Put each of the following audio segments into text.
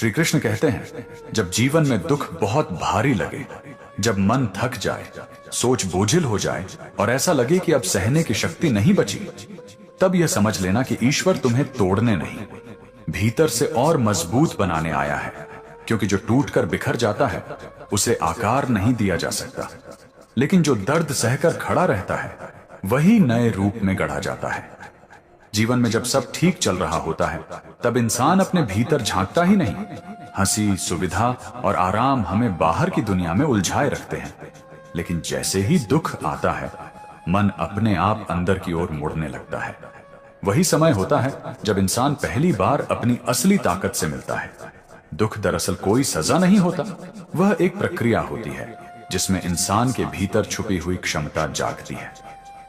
श्री कृष्ण कहते हैं, जब जीवन में दुख बहुत भारी लगे, जब मन थक जाए, सोच बोझिल हो जाए और ऐसा लगे कि अब सहने की शक्ति नहीं बची, तब यह समझ लेना कि ईश्वर तुम्हें तोड़ने नहीं, भीतर से और मजबूत बनाने आया है। क्योंकि जो टूटकर बिखर जाता है उसे आकार नहीं दिया जा सकता, लेकिन जो दर्द सहकर खड़ा रहता है वही नए रूप में गढ़ा जाता है। जीवन में जब सब ठीक चल रहा होता है तब इंसान अपने भीतर झांकता ही नहीं। हंसी, सुविधा और आराम हमें बाहर की दुनिया में उलझाए रखते हैं, लेकिन जैसे ही दुख आता है मन अपने आप अंदर की ओर मुड़ने लगता है। वही समय होता है जब इंसान पहली बार अपनी असली ताकत से मिलता है। दुख दरअसल कोई सजा नहीं होता, वह एक प्रक्रिया होती है जिसमें इंसान के भीतर छुपी हुई क्षमता जागती है।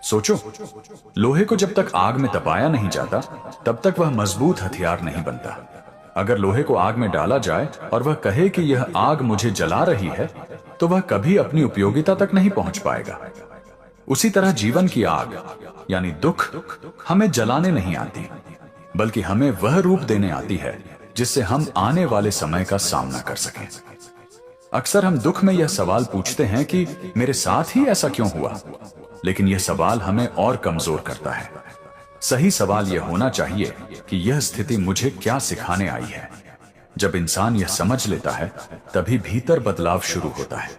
सोचो, लोहे को जब तक आग में तपाया नहीं जाता तब तक वह मजबूत हथियार नहीं बनता। अगर लोहे को आग में डाला जाए और वह कहे कि यह आग मुझे जला रही है, तो वह कभी अपनी उपयोगिता तक नहीं पहुंच पाएगा। उसी तरह जीवन की आग यानी दुख हमें जलाने नहीं आती, बल्कि हमें वह रूप देने आती है जिससे हम आने वाले समय का सामना कर सकें। अक्सर हम दुख में यह सवाल पूछते हैं कि मेरे साथ ही ऐसा क्यों हुआ, लेकिन यह सवाल हमें और कमजोर करता है। सही सवाल यह होना चाहिए कि यह स्थिति मुझे क्या सिखाने आई है। जब इंसान यह समझ लेता है तभी भीतर बदलाव शुरू होता है।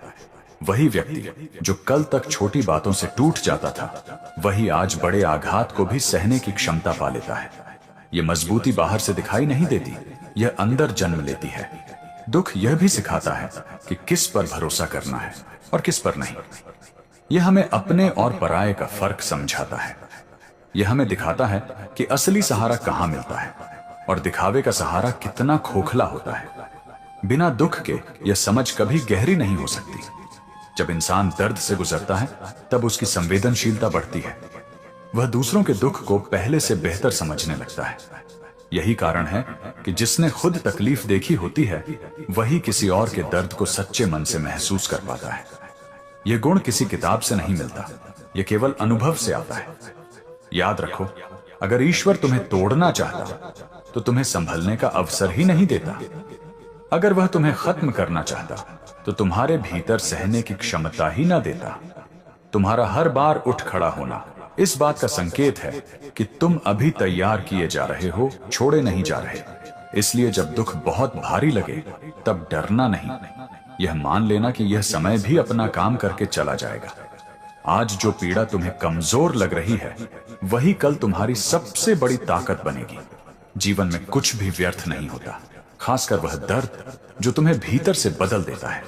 वही व्यक्ति जो कल तक छोटी बातों से टूट जाता था, वही आज बड़े आघात को भी सहने की क्षमता पा लेता है। यह मजबूती बाहर से दिखाई नहीं देती, यह अंदर जन्म लेती है। दुख यह भी सिखाता है कि किस पर भरोसा करना है और किस पर नहीं। यह हमें अपने और पराये का फर्क समझाता है। यह हमें दिखाता है कि असली सहारा कहां मिलता है और दिखावे का सहारा कितना खोखला होता है। बिना दुख के यह समझ कभी गहरी नहीं हो सकती। जब इंसान दर्द से गुजरता है तब उसकी संवेदनशीलता बढ़ती है। वह दूसरों के दुख को पहले से बेहतर समझने लगता है। यही कारण है कि जिसने खुद तकलीफ देखी होती है वही किसी और के दर्द को सच्चे मन से महसूस कर पाता है। यह गुण किसी किताब से नहीं मिलता, यह केवल अनुभव से आता है। याद रखो, अगर ईश्वर तुम्हें तोड़ना चाहता तो तुम्हें संभलने का अवसर ही नहीं देता। अगर वह तुम्हें खत्म करना चाहता तो तुम्हारे भीतर सहने की क्षमता ही ना देता। तुम्हारा हर बार उठ खड़ा होना इस बात का संकेत है कि तुम अभी तैयार किए जा रहे हो, छोड़े नहीं जा रहे। इसलिए जब दुख बहुत भारी लगे तब डरना नहीं, यह मान लेना कि यह समय भी अपना काम करके चला जाएगा। आज जो पीड़ा तुम्हें कमजोर लग रही है वही कल तुम्हारी सबसे बड़ी ताकत बनेगी। जीवन में कुछ भी व्यर्थ नहीं होता, खासकर वह दर्द जो तुम्हें भीतर से बदल देता है।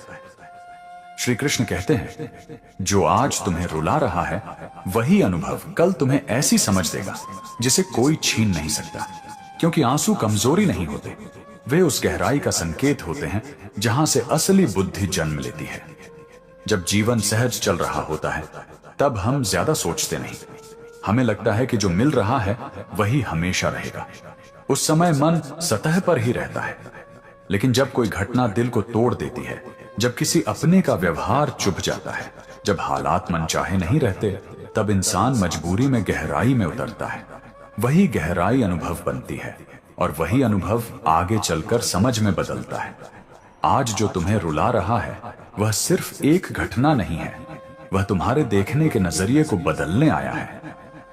श्री कृष्ण कहते हैं, जो आज तुम्हें रुला रहा है वही अनुभव कल तुम्हें ऐसी समझ देगा जिसे कोई छीन नहीं सकता। क्योंकि आंसू कमजोरी नहीं होते, वे उस गहराई का संकेत होते हैं जहां से असली बुद्धि जन्म लेती है। जब जीवन सहज चल रहा होता है तब हम ज्यादा सोचते नहीं। हमें लगता है कि जो मिल रहा है वही हमेशा रहेगा। उस समय मन सतह पर ही रहता है। लेकिन जब कोई घटना दिल को तोड़ देती है, जब किसी अपने का व्यवहार चुभ जाता है, जब हालात मनचाहे नहीं रहते, तब इंसान मजबूरी में गहराई में उतरता है। वही गहराई अनुभव बनती है और वही अनुभव आगे चलकर समझ में बदलता है। आज जो तुम्हें रुला रहा है वह सिर्फ एक घटना नहीं है, वह तुम्हारे देखने के नजरिए को बदलने आया है।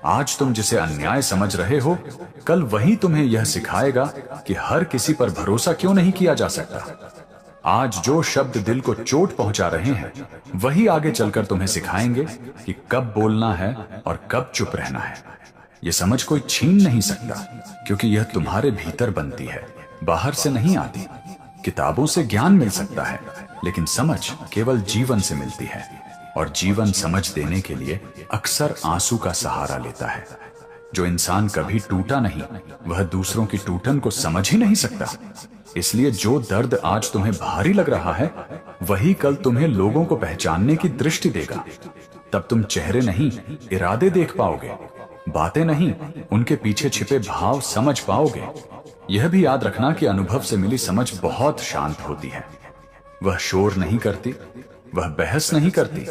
आज तुम जिसे अन्याय समझ रहे हो, कल वही तुम्हें यह सिखाएगा कि हर किसी पर भरोसा क्यों नहीं किया जा सकता। आज जो शब्द दिल को चोट पहुंचा रहे हैं वही आगे चलकर तुम्हें सिखाएंगे कि कब बोलना है और कब चुप रहना है। यह समझ कोई छीन नहीं सकता, क्योंकि यह तुम्हारे भीतर बनती है, बाहर से नहीं आती। किताबों से ज्ञान मिल सकता है, लेकिन समझ केवल जीवन से मिलती है, और जीवन समझ देने के लिए अक्सर आंसू का सहारा लेता है। जो इंसान कभी टूटा नहीं वह दूसरों की टूटन को समझ ही नहीं सकता। इसलिए जो दर्द आज तुम्हें भारी लग रहा है वही कल तुम्हें लोगों को पहचानने की दृष्टि देगा। तब तुम चेहरे नहीं इरादे देख पाओगे, बातें नहीं उनके पीछे छिपे भाव समझ पाओगे। यह भी याद रखना कि अनुभव से मिली समझ बहुत शांत होती है। वह शोर नहीं करती, वह बहस नहीं करती,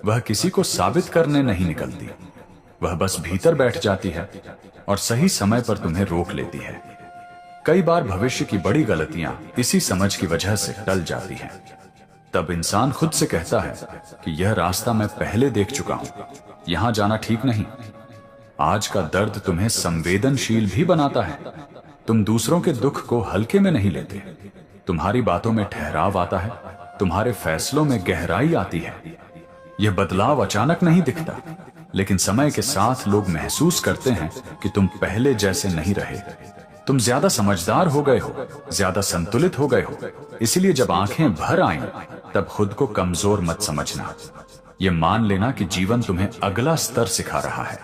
वह किसी को साबित करने नहीं निकलती। वह बस भीतर बैठ जाती है और सही समय पर तुम्हें रोक लेती है। कई बार भविष्य की बड़ी गलतियां इसी समझ की वजह से टल जाती हैं। तब इंसान खुद से कहता है कि यह रास्ता मैं पहले देख चुका हूं, यहां जाना ठीक नहीं। आज का दर्द तुम्हें संवेदनशील भी बनाता है। तुम दूसरों के दुख को हल्के में नहीं लेते। तुम्हारी बातों में ठहराव आता है, तुम्हारे फैसलों में गहराई आती है। यह बदलाव अचानक नहीं दिखता, लेकिन समय के साथ लोग महसूस करते हैं कि तुम पहले जैसे नहीं रहे। तुम ज्यादा समझदार हो गए हो, ज्यादा संतुलित हो गए हो। इसलिए जब आंखें भर आएं, तब खुद को कमजोर मत समझना। यह मान लेना कि जीवन तुम्हें अगला स्तर सिखा रहा है।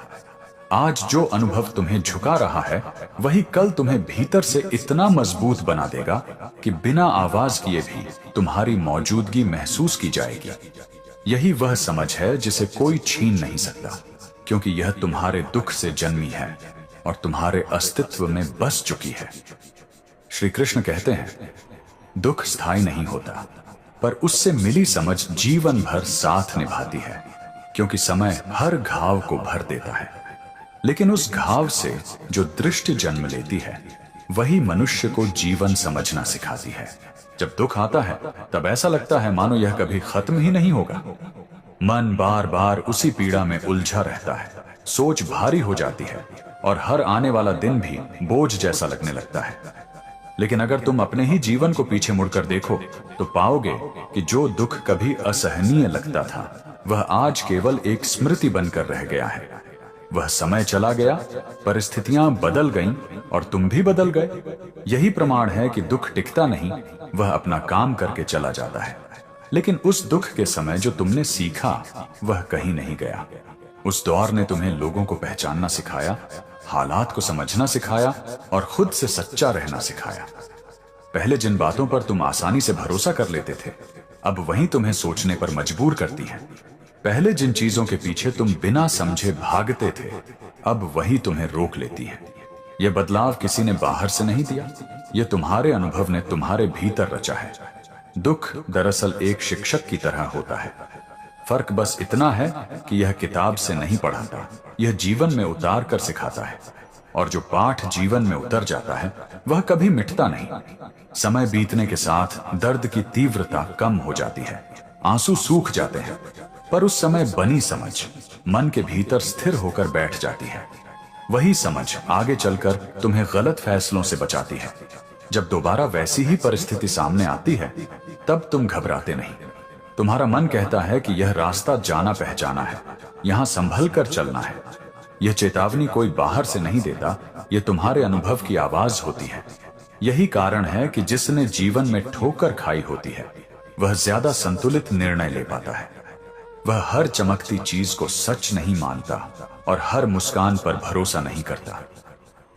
आज जो अनुभव तुम्हें झुका रहा है, वही कल तुम्हें भीतर से इतना मजबूत बना देगा कि बिना आवाज किए भी तुम्हारी मौजूदगी महसूस की जाएगी। यही वह समझ है जिसे कोई छीन नहीं सकता, क्योंकि यह तुम्हारे दुख से जन्मी है और तुम्हारे अस्तित्व में बस चुकी है। श्री कृष्ण कहते हैं, दुख स्थायी नहीं होता, पर उससे मिली समझ जीवन भर साथ निभाती है, क्योंकि समय हर घाव को भर देता है। लेकिन उस घाव से जो दृष्टि जन्म लेती है, वही मनुष्य को जीवन समझना सिखाती है। जब दुख आता है, तब ऐसा लगता है मानो यह कभी खत्म ही नहीं होगा। मन बार बार उसी पीड़ा में उलझा रहता है, सोच भारी हो जाती है और हर आने वाला दिन भी बोझ जैसा लगने लगता है। लेकिन अगर तुम अपने ही जीवन को पीछे मुड़कर देखो, तो पाओगे कि जो दुख कभी असहनीय लगता था, वह आज केवल एक स्मृति बनकर रह गया है। वह समय चला गया, परिस्थितियां बदल गईं और तुम भी बदल गए। यही प्रमाण है कि दुख टिकता नहीं, वह अपना काम करके चला जाता है। लेकिन उस दुख के समय जो तुमने सीखा, वह कहीं नहीं गया। उस दौर ने तुम्हें लोगों को पहचानना सिखाया, हालात को समझना सिखाया और खुद से सच्चा रहना सिखाया। पहले जिन बातों पर तुम आसानी से भरोसा कर लेते थे, अब वही तुम्हें सोचने पर मजबूर करती हैं। पहले जिन चीजों के पीछे तुम बिना समझे भागते थे, अब वही तुम्हें रोक लेती हैं। यह बदलाव किसी ने बाहर से नहीं दिया, यह तुम्हारे अनुभव ने तुम्हारे भीतर रचा है। दुख दरअसल एक शिक्षक की तरह होता है। फर्क बस इतना है कि यह किताब से नहीं पढ़ाता, यह जीवन में उतार कर सिखाता है। और जो पाठ जीवन में उतर जाता है, वह कभी मिटता नहीं। समय बीतने के साथ दर्द की तीव्रता कम हो जाती है, आंसू सूख जाते हैं, पर उस समय बनी समझ मन के भीतर स्थिर होकर बैठ जाती है। वही समझ आगे चलकर तुम्हें गलत फैसलों से बचाती है। जब दोबारा वैसी ही परिस्थिति सामने आती है, तब तुम घबराते नहीं। तुम्हारा मन कहता है कि यह रास्ता जाना पहचाना है, यहां संभल कर चलना है। यह चेतावनी कोई बाहर से नहीं देता, यह तुम्हारे अनुभव की आवाज होती है। यही कारण है कि जिसने जीवन में ठोकर खाई होती है, वह ज्यादा संतुलित निर्णय ले पाता है। वह हर चमकती चीज को सच नहीं मानता और हर मुस्कान पर भरोसा नहीं करता।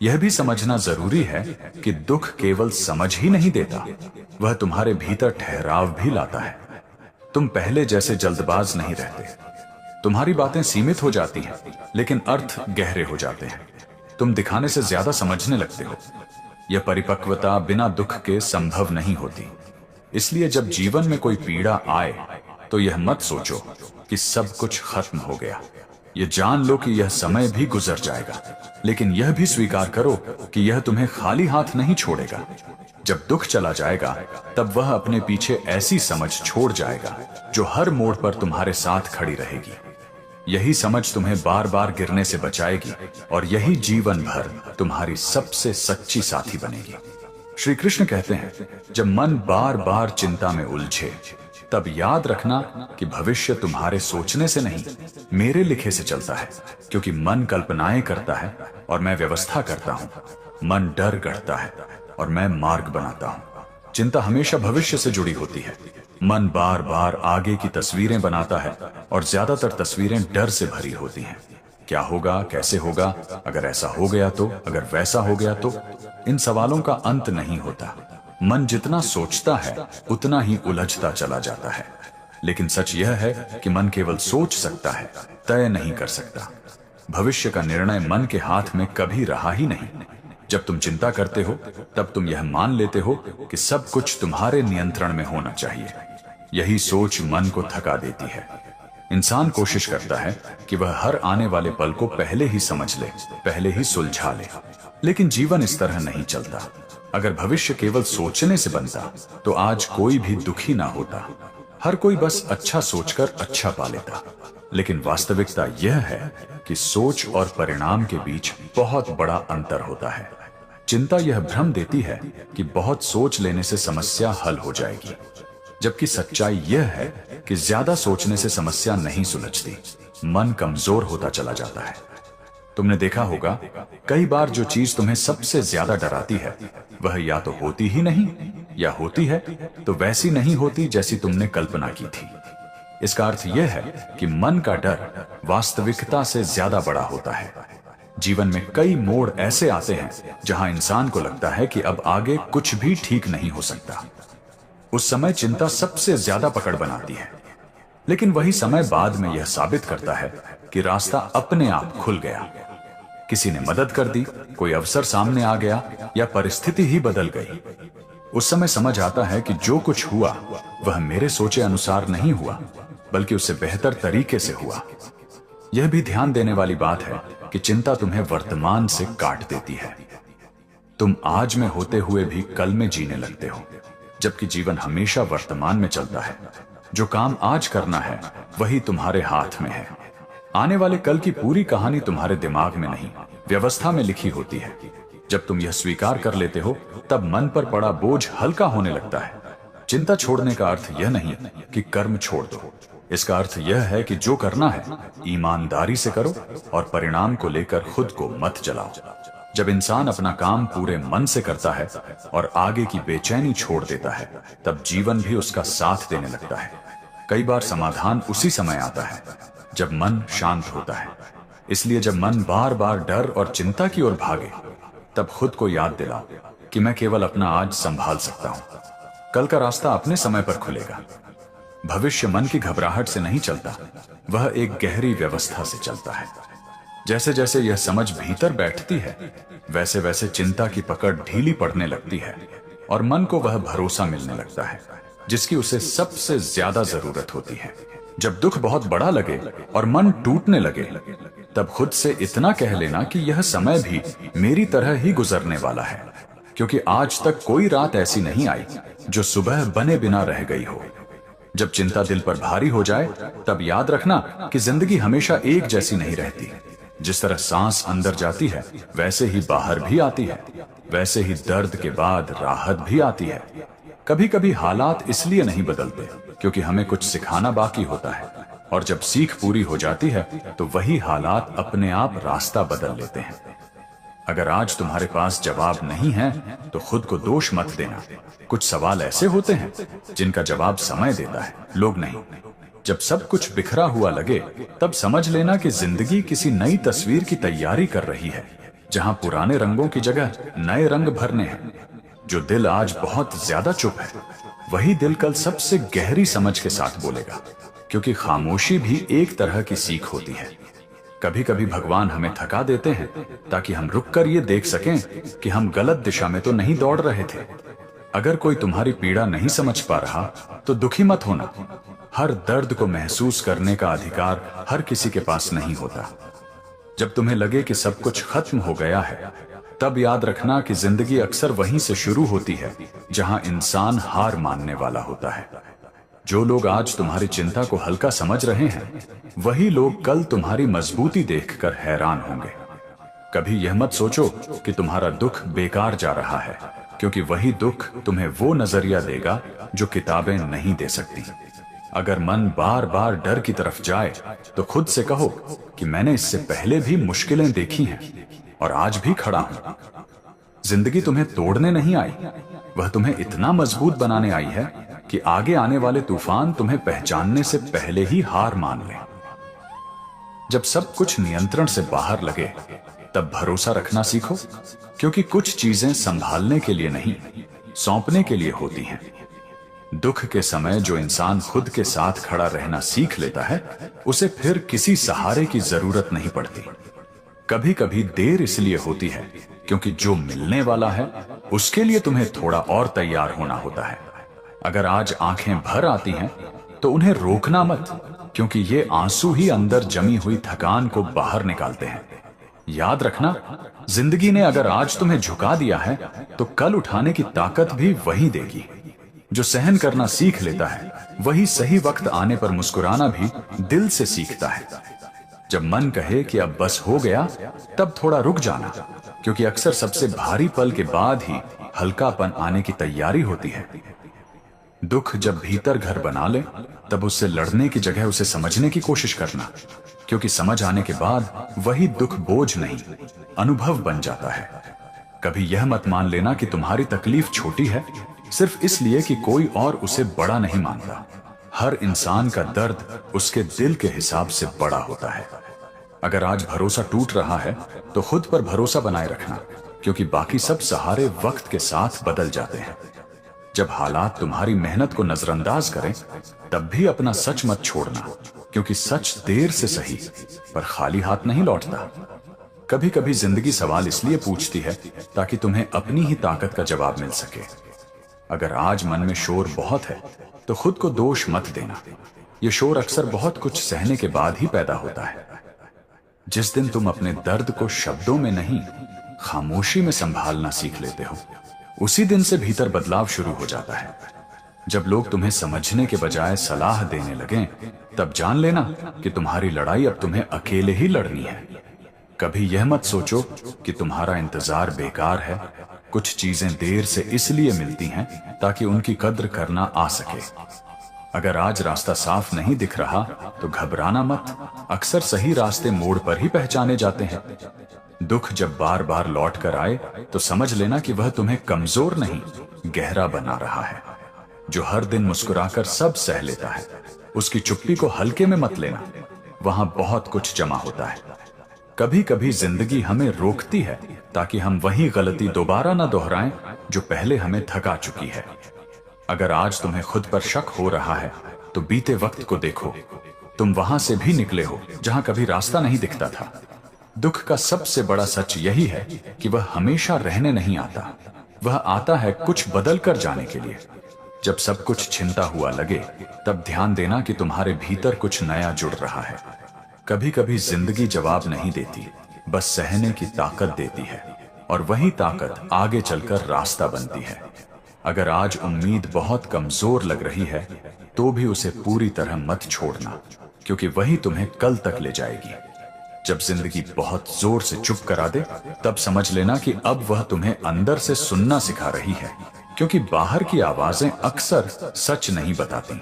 यह भी समझना जरूरी है कि दुख केवल समझ ही नहीं देता, वह तुम्हारे भीतर ठहराव भी लाता है। तुम पहले जैसे जल्दबाज नहीं रहते। तुम्हारी बातें सीमित हो जाती हैं, लेकिन अर्थ गहरे हो जाते हैं। तुम दिखाने से ज्यादा समझने लगते हो। यह परिपक्वता बिना दुख के संभव नहीं होती। इसलिए जब जीवन में कोई पीड़ा आए, तो यह मत सोचो कि सब कुछ खत्म हो गया। यह जान लो कि यह समय भी गुजर जाएगा, लेकिन यह भी स्वीकार करो कि यह तुम्हें खाली हाथ नहीं छोड़ेगा। जब दुख चला जाएगा, तब वह अपने पीछे ऐसी समझ छोड़ जाएगा जो हर मोड़ पर तुम्हारे साथ खड़ी रहेगी। यही समझ तुम्हें बार बार गिरने से बचाएगी और यही जीवन भर तुम्हारी सबसे सच्ची साथी बनेगी। श्री कृष्ण कहते हैं, जब मन बार बार चिंता में उलझे, तब याद रखना कि भविष्य तुम्हारे सोचने से नहीं, मेरे लिखे से चलता है। क्योंकि मन कल्पनाएं करता है और मैं व्यवस्था करता हूं। मन डर गढ़ता है और मैं मार्ग बनाता हूं। चिंता हमेशा भविष्य से जुड़ी होती है। मन बार बार आगे की तस्वीरें बनाता है और ज्यादातर तस्वीरें डर से भरी होती हैं। क्या होगा, कैसे होगा, अगर ऐसा हो गया तो, अगर वैसा हो गया तो। इन सवालों का अंत नहीं होता। मन जितना सोचता है, उतना ही उलझता चला जाता है। लेकिन सच यह है कि मन केवल सोच सकता है, तय नहीं कर सकता। भविष्य का निर्णय मन के हाथ में कभी रहा ही नहीं। जब तुम चिंता करते हो, तब तुम यह मान लेते हो कि सब कुछ तुम्हारे नियंत्रण में होना चाहिए। यही सोच मन को थका देती है। इंसान कोशिश करता है कि वह हर आने वाले पल को पहले ही समझ ले, पहले ही सुलझा ले। लेकिन जीवन इस तरह नहीं चलता। अगर भविष्य केवल सोचने से बनता तो आज कोई भी दुखी ना होता। हर कोई बस अच्छा सोचकर अच्छा पा लेता। लेकिन वास्तविकता यह है कि सोच और परिणाम के बीच बहुत बड़ा अंतर होता है। चिंता यह भ्रम देती है कि बहुत सोच लेने से समस्या हल हो जाएगी, जबकि सच्चाई यह है कि ज्यादा सोचने से समस्या नहीं सुलझती, मन कमजोर होता चला जाता है। तुमने देखा होगा कई बार जो चीज तुम्हें सबसे ज्यादा डराती है वह या तो होती ही नहीं, या होती है तो वैसी नहीं होती जैसी तुमने कल्पना की थी। इसका अर्थ यह है कि मन का डर वास्तविकता से ज्यादा बड़ा होता है। जीवन में कई मोड़ ऐसे आते हैं जहां इंसान को लगता है कि अब आगे कुछ भी ठीक नहीं हो सकता। उस समय चिंता सबसे ज्यादा पकड़ बनाती है, लेकिन वही समय बाद में यह साबित करता है कि रास्ता अपने आप खुल गया। किसी ने मदद कर दी, कोई अवसर सामने आ गया, या परिस्थिति ही बदल गई। उस समय समझ आता है कि जो कुछ हुआ वह मेरे सोचे अनुसार नहीं हुआ, बल्कि उससे बेहतर तरीके से हुआ। यह भी ध्यान देने वाली बात है कि चिंता तुम्हें वर्तमान से काट देती है। तुम आज में होते हुए भी कल में जीने लगते हो, जबकि जीवन हमेशा वर्तमान में चलता है। जो काम आज करना है वही तुम्हारे हाथ में है। आने वाले कल की पूरी कहानी तुम्हारे दिमाग में नहीं, व्यवस्था में लिखी होती है। जब तुम यह स्वीकार कर लेते हो तब मन पर पड़ा बोझ हल्का होने लगता है। चिंता छोड़ने का अर्थ यह नहीं कि कर्म छोड़ दो। इसका अर्थ यह है कि जो करना है ईमानदारी से करो और परिणाम को लेकर खुद को मत जलाओ। जब इंसान अपना काम पूरे मन से करता है और आगे की बेचैनी छोड़ देता है, तब जीवन भी उसका साथ देने लगता है। कई बार समाधान उसी समय आता है जब मन शांत होता है। इसलिए जब मन बार बार डर और चिंता की ओर भागे, तब खुद को याद दिलाओ कि मैं केवल अपना आज संभाल सकता हूं। कल का रास्ता अपने समय पर खुलेगा। भविष्य मन की घबराहट से नहीं चलता, वह एक गहरी व्यवस्था से चलता है। जैसे जैसे यह समझ भीतर बैठती है, वैसे वैसे चिंता की पकड़ ढीली पड़ने लगती है और मन को वह भरोसा मिलने लगता है जिसकी उसे सबसे ज्यादा जरूरत होती है। जब दुख बहुत बड़ा लगे और मन टूटने लगे, तब खुद से इतना कह लेना कि यह समय भी मेरी तरह ही गुजरने वाला है, क्योंकि आज तक कोई रात ऐसी नहीं आई जो सुबह बने बिना रह गई हो। जब चिंता दिल पर भारी हो जाए, तब याद रखना कि जिंदगी हमेशा एक जैसी नहीं रहती। जिस तरह सांस अंदर जाती है वैसे ही बाहर भी आती है, वैसे ही दर्द के बाद राहत भी आती है। कभी कभी हालात इसलिए नहीं बदलते क्योंकि हमें कुछ सिखाना बाकी होता है, और जब सीख पूरी हो जाती है तो वही हालात अपने आप रास्ता बदल लेते हैं। अगर आज तुम्हारे पास जवाब नहीं है तो खुद को दोष मत देना। कुछ सवाल ऐसे होते हैं जिनका जवाब समय देता है, लोग नहीं। जब सब कुछ बिखरा हुआ लगे, तब समझ लेना कि जिंदगी किसी नई तस्वीर की तैयारी कर रही है, जहां पुराने रंगों की जगह नए रंग भरने हैं। जो दिल आज बहुत ज्यादा चुप है, वही दिल कल सबसे गहरी समझ के साथ बोलेगा, क्योंकि खामोशी भी एक तरह की सीख होती है। कभी कभी भगवान हमें थका देते हैं ताकि हम रुककर ये देख सकें कि हम गलत दिशा में तो नहीं दौड़ रहे थे। अगर कोई तुम्हारी पीड़ा नहीं समझ पा रहा तो दुखी मत होना। हर दर्द को महसूस करने का अधिकार हर किसी के पास नहीं होता। जब तुम्हें लगे कि सब कुछ खत्म हो गया है, तब याद रखना कि जिंदगी अक्सर वहीं से शुरू होती है जहां इंसान हार मानने वाला होता है। जो लोग आज तुम्हारी चिंता को हल्का समझ रहे हैं, वही लोग कल तुम्हारी मजबूती देखकर हैरान होंगे। कभी यह मत सोचो कि तुम्हारा दुख बेकार जा रहा है, क्योंकि वही दुख तुम्हें वो नजरिया देगा जो किताबें नहीं दे सकती। अगर मन बार बार डर की तरफ जाए तो खुद से कहो कि मैंने इससे पहले भी मुश्किलें देखी हैं और आज भी खड़ा हूं। जिंदगी तुम्हें तोड़ने नहीं आई, वह तुम्हें इतना मजबूत बनाने आई है कि आगे आने वाले तूफान तुम्हें पहचानने से पहले ही हार मान ले। जब सब कुछ नियंत्रण से बाहर लगे, तब भरोसा रखना सीखो, क्योंकि कुछ चीजें संभालने के लिए नहीं, सौंपने के लिए होती हैं। दुख के समय जो इंसान खुद के साथ खड़ा रहना सीख लेता है, उसे फिर किसी सहारे की जरूरत नहीं पड़ती। कभी कभी देर इसलिए होती है क्योंकि जो मिलने वाला है उसके लिए तुम्हें थोड़ा और तैयार होना होता है। अगर आज आंखें भर आती हैं तो उन्हें रोकना मत, क्योंकि ये आंसू ही अंदर जमी हुई थकान को बाहर निकालते हैं। याद रखना, जिंदगी ने अगर आज तुम्हें झुका दिया है तो कल उठाने की ताकत भी वही देगी। जो सहन करना सीख लेता है वही सही वक्त आने पर मुस्कुराना भी दिल से सीखता है। जब मन कहे कि अब बस हो गया, तब थोड़ा रुक जाना, क्योंकि अक्सर सबसे भारी पल के बाद ही हल्कापन आने की तैयारी होती है। दुख जब भीतर घर बना ले, तब उससे लड़ने की जगह उसे समझने की कोशिश करना, क्योंकि समझ आने के बाद वही दुख बोझ नहीं, अनुभव बन जाता है। कभी यह मत मान लेना कि तुम्हारी तकलीफ छोटी है सिर्फ इसलिए कि कोई और उसे बड़ा नहीं मानता। हर इंसान का दर्द उसके दिल के हिसाब से बड़ा होता है। अगर आज भरोसा टूट रहा है तो खुद पर भरोसा बनाए रखना, क्योंकि बाकी सब सहारे वक्त के साथ बदल जाते हैं। जब हालात तुम्हारी मेहनत को नजरअंदाज करें, तब भी अपना सच मत छोड़ना, क्योंकि सच देर से सही पर खाली हाथ नहीं लौटता। कभी कभी जिंदगी सवाल इसलिए पूछती है ताकि तुम्हें अपनी ही ताकत का जवाब मिल सके। अगर आज मन में शोर बहुत है तो खुद को दोष मत देना। यह शोर अक्सर बहुत कुछ सहने के बाद ही पैदा होता है। जिस दिन तुम अपने दर्द को शब्दों में नहीं, खामोशी में संभालना सीख लेते हो, उसी दिन से भीतर बदलाव शुरू हो जाता है। जब लोग तुम्हें समझने के बजाय सलाह देने लगें, तब जान लेना कि तुम्हारी लड़ाई अब तुम्हें अकेले ही लड़नी है। कभी यह मत सोचो कि तुम्हारा इंतजार बेकार है। कुछ चीजें देर से इसलिए मिलती हैं ताकि उनकी कद्र करना आ सके। अगर आज रास्ता साफ नहीं दिख रहा तो घबराना मत, अक्सर सही रास्ते मोड़ पर ही पहचाने जाते हैं। दुख जब बार बार लौट कर आए तो समझ लेना कि वह तुम्हें कमजोर नहीं, गहरा बना रहा है। जो हर दिन मुस्कुराकर सब सह लेता है, उसकी चुप्पी को हल्के में मत लेना, वहां बहुत कुछ जमा होता है। कभी कभी जिंदगी हमें रोकती है ताकि हम वही गलती दोबारा ना दोहराएं जो पहले हमें थका चुकी है। अगर आज तुम्हें खुद पर शक हो रहा है तो बीते वक्त को देखो। तुम वहां से भी निकले हो जहां कभी रास्ता नहीं दिखता था। दुख का सबसे बड़ा सच यही है कि वह हमेशा रहने नहीं आता, वह आता है कुछ बदल कर जाने के लिए। जब सब कुछ छिनता हुआ लगे, तब ध्यान देना कि तुम्हारे भीतर कुछ नया जुड़ रहा है। कभी कभी जिंदगी जवाब नहीं देती, बस सहने की ताकत देती है, और वही ताकत आगे चलकर रास्ता बनती है। अगर आज उम्मीद बहुत कमजोर लग रही है तो भी उसे पूरी तरह मत छोड़ना, क्योंकि वही तुम्हें कल तक ले जाएगी। जब जिंदगी बहुत जोर से चुप करा दे, तब समझ लेना कि अब वह तुम्हें अंदर से सुनना सिखा रही है, क्योंकि बाहर की आवाजें अक्सर सच नहीं बताती।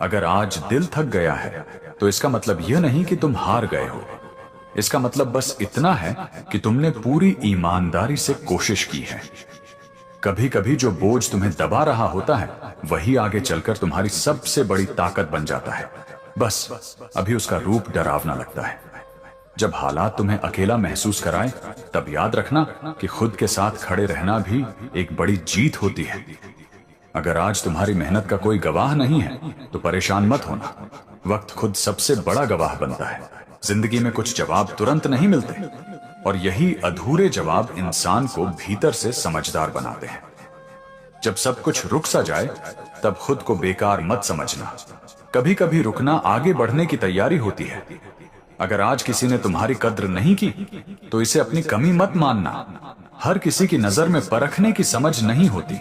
अगर आज दिल थक गया है तो इसका मतलब यह नहीं कि तुम हार गए हो। इसका मतलब बस इतना है कि तुमने पूरी ईमानदारी से कोशिश की है। कभी कभी जो बोझ तुम्हें दबा रहा होता है वही आगे चलकर तुम्हारी सबसे बड़ी ताकत बन जाता है। बस अभी उसका रूप डरावना लगता है। जब हालात तुम्हें अकेला महसूस कराएं, तब याद रखना कि खुद के साथ खड़े रहना भी एक बड़ी जीत होती है। अगर आज तुम्हारी मेहनत का कोई गवाह नहीं है तो परेशान मत होना, वक्त खुद सबसे बड़ा गवाह बनता है। जिंदगी में कुछ जवाब तुरंत नहीं मिलते, और यही अधूरे जवाब इंसान को भीतर से समझदार बनाते हैं। जब सब कुछ रुक सा जाए, तब खुद को बेकार मत समझना। कभी कभी रुकना आगे बढ़ने की तैयारी होती है। अगर आज किसी ने तुम्हारी कद्र नहीं की तो इसे अपनी कमी मत मानना। हर किसी की नजर में परखने की समझ नहीं होती।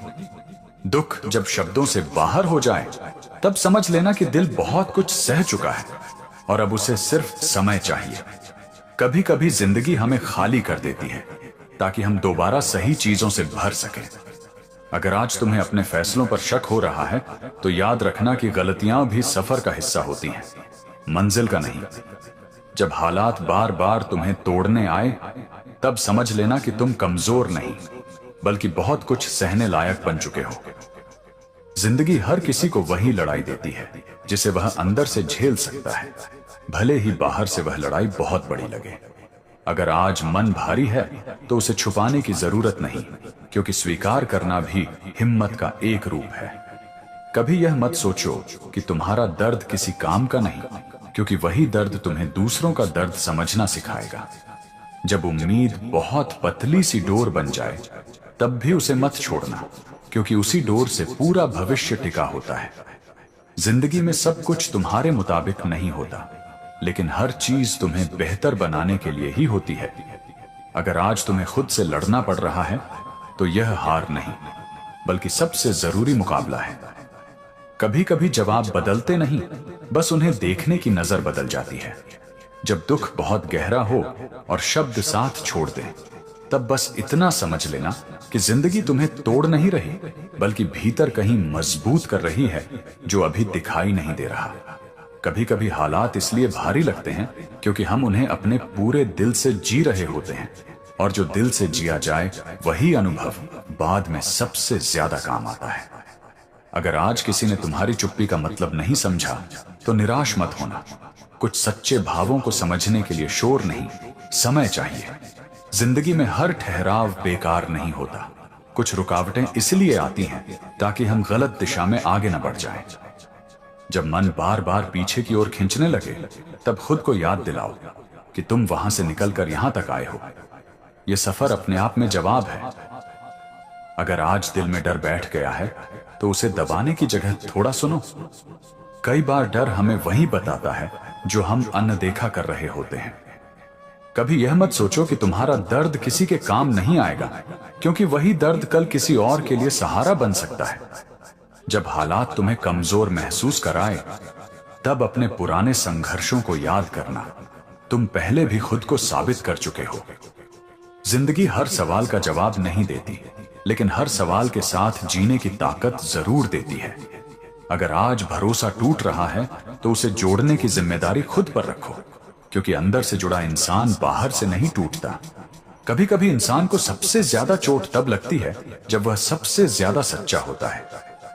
दुख जब शब्दों से बाहर हो जाए, तब समझ लेना कि दिल बहुत कुछ सह चुका है और अब उसे सिर्फ समय चाहिए। कभी कभी जिंदगी हमें खाली कर देती है ताकि हम दोबारा सही चीजों से भर सकें। अगर आज तुम्हें अपने फैसलों पर शक हो रहा है तो याद रखना कि गलतियां भी सफर का हिस्सा होती हैं, मंजिल का नहीं। जब हालात बार बार तुम्हें तोड़ने आए, तब समझ लेना कि तुम कमजोर नहीं बल्कि बहुत कुछ सहने लायक बन चुके हो। जिंदगी हर किसी को वही लड़ाई देती है जिसे वह अंदर से झेल सकता है, भले ही बाहर से वह लड़ाई बहुत बड़ी लगे। अगर आज मन भारी है तो उसे छुपाने की जरूरत नहीं, क्योंकि स्वीकार करना भी हिम्मत का एक रूप है। कभी यह मत सोचो कि तुम्हारा दर्द किसी काम का नहीं, क्योंकि वही दर्द तुम्हें दूसरों का दर्द समझना सिखाएगा। जब उम्मीद बहुत पतली सी डोर बन जाए, तब भी उसे मत छोड़ना, क्योंकि उसी डोर से पूरा भविष्य टिका होता है। जिंदगी में सब कुछ तुम्हारे मुताबिक नहीं होता, लेकिन हर चीज तुम्हें बेहतर बनाने के लिए ही होती है। अगर आज तुम्हें खुद से लड़ना पड़ रहा है तो यह हार नहीं, बल्कि सबसे जरूरी मुकाबला है। कभी कभी जवाब बदलते नहीं, बस उन्हें देखने की नजर बदल जाती है। जब दुख बहुत गहरा हो और शब्द साथ छोड़ दें, तब बस इतना समझ लेना कि जिंदगी तुम्हें तोड़ नहीं रही, बल्कि भीतर कहीं मजबूत कर रही है जो अभी दिखाई नहीं दे रहा। कभी कभी हालात इसलिए भारी लगते हैं क्योंकि हम उन्हें अपने पूरे दिल से जी रहे होते हैं, और जो दिल से जिया जाए वही अनुभव बाद में सबसे ज्यादा काम आता है। अगर आज किसी ने तुम्हारी चुप्पी का मतलब नहीं समझा तो निराश मत होना। कुछ सच्चे भावों को समझने के लिए शोर नहीं, समय चाहिए। जिंदगी में हर ठहराव बेकार नहीं होता। कुछ रुकावटें इसलिए आती हैं ताकि हम गलत दिशा में आगे न बढ़ जाएं। जब मन बार बार पीछे की ओर खींचने लगे, तब खुद को याद दिलाओ कि तुम वहां से निकलकर यहां तक आए हो। यह सफर अपने आप में जवाब है। अगर आज दिल में डर बैठ गया है तो उसे दबाने की जगह थोड़ा सुनो। कई बार डर हमें वही बताता है जो हम अनदेखा कर रहे होते हैं। कभी यह मत सोचो कि तुम्हारा दर्द किसी के काम नहीं आएगा, क्योंकि वही दर्द कल किसी और के लिए सहारा बन सकता है। जब हालात तुम्हें कमजोर महसूस कराए, तब अपने पुराने संघर्षों को याद करना। तुम पहले भी खुद को साबित कर चुके हो। जिंदगी हर सवाल का जवाब नहीं देती, लेकिन हर सवाल के साथ जीने की ताकत जरूर देती है। अगर आज भरोसा टूट रहा है तो उसे जोड़ने की जिम्मेदारी खुद पर रखो, क्योंकि अंदर से जुड़ा इंसान बाहर से नहीं टूटता। कभी कभी इंसान को सबसे ज्यादा चोट तब लगती है जब वह सबसे ज्यादा सच्चा होता है,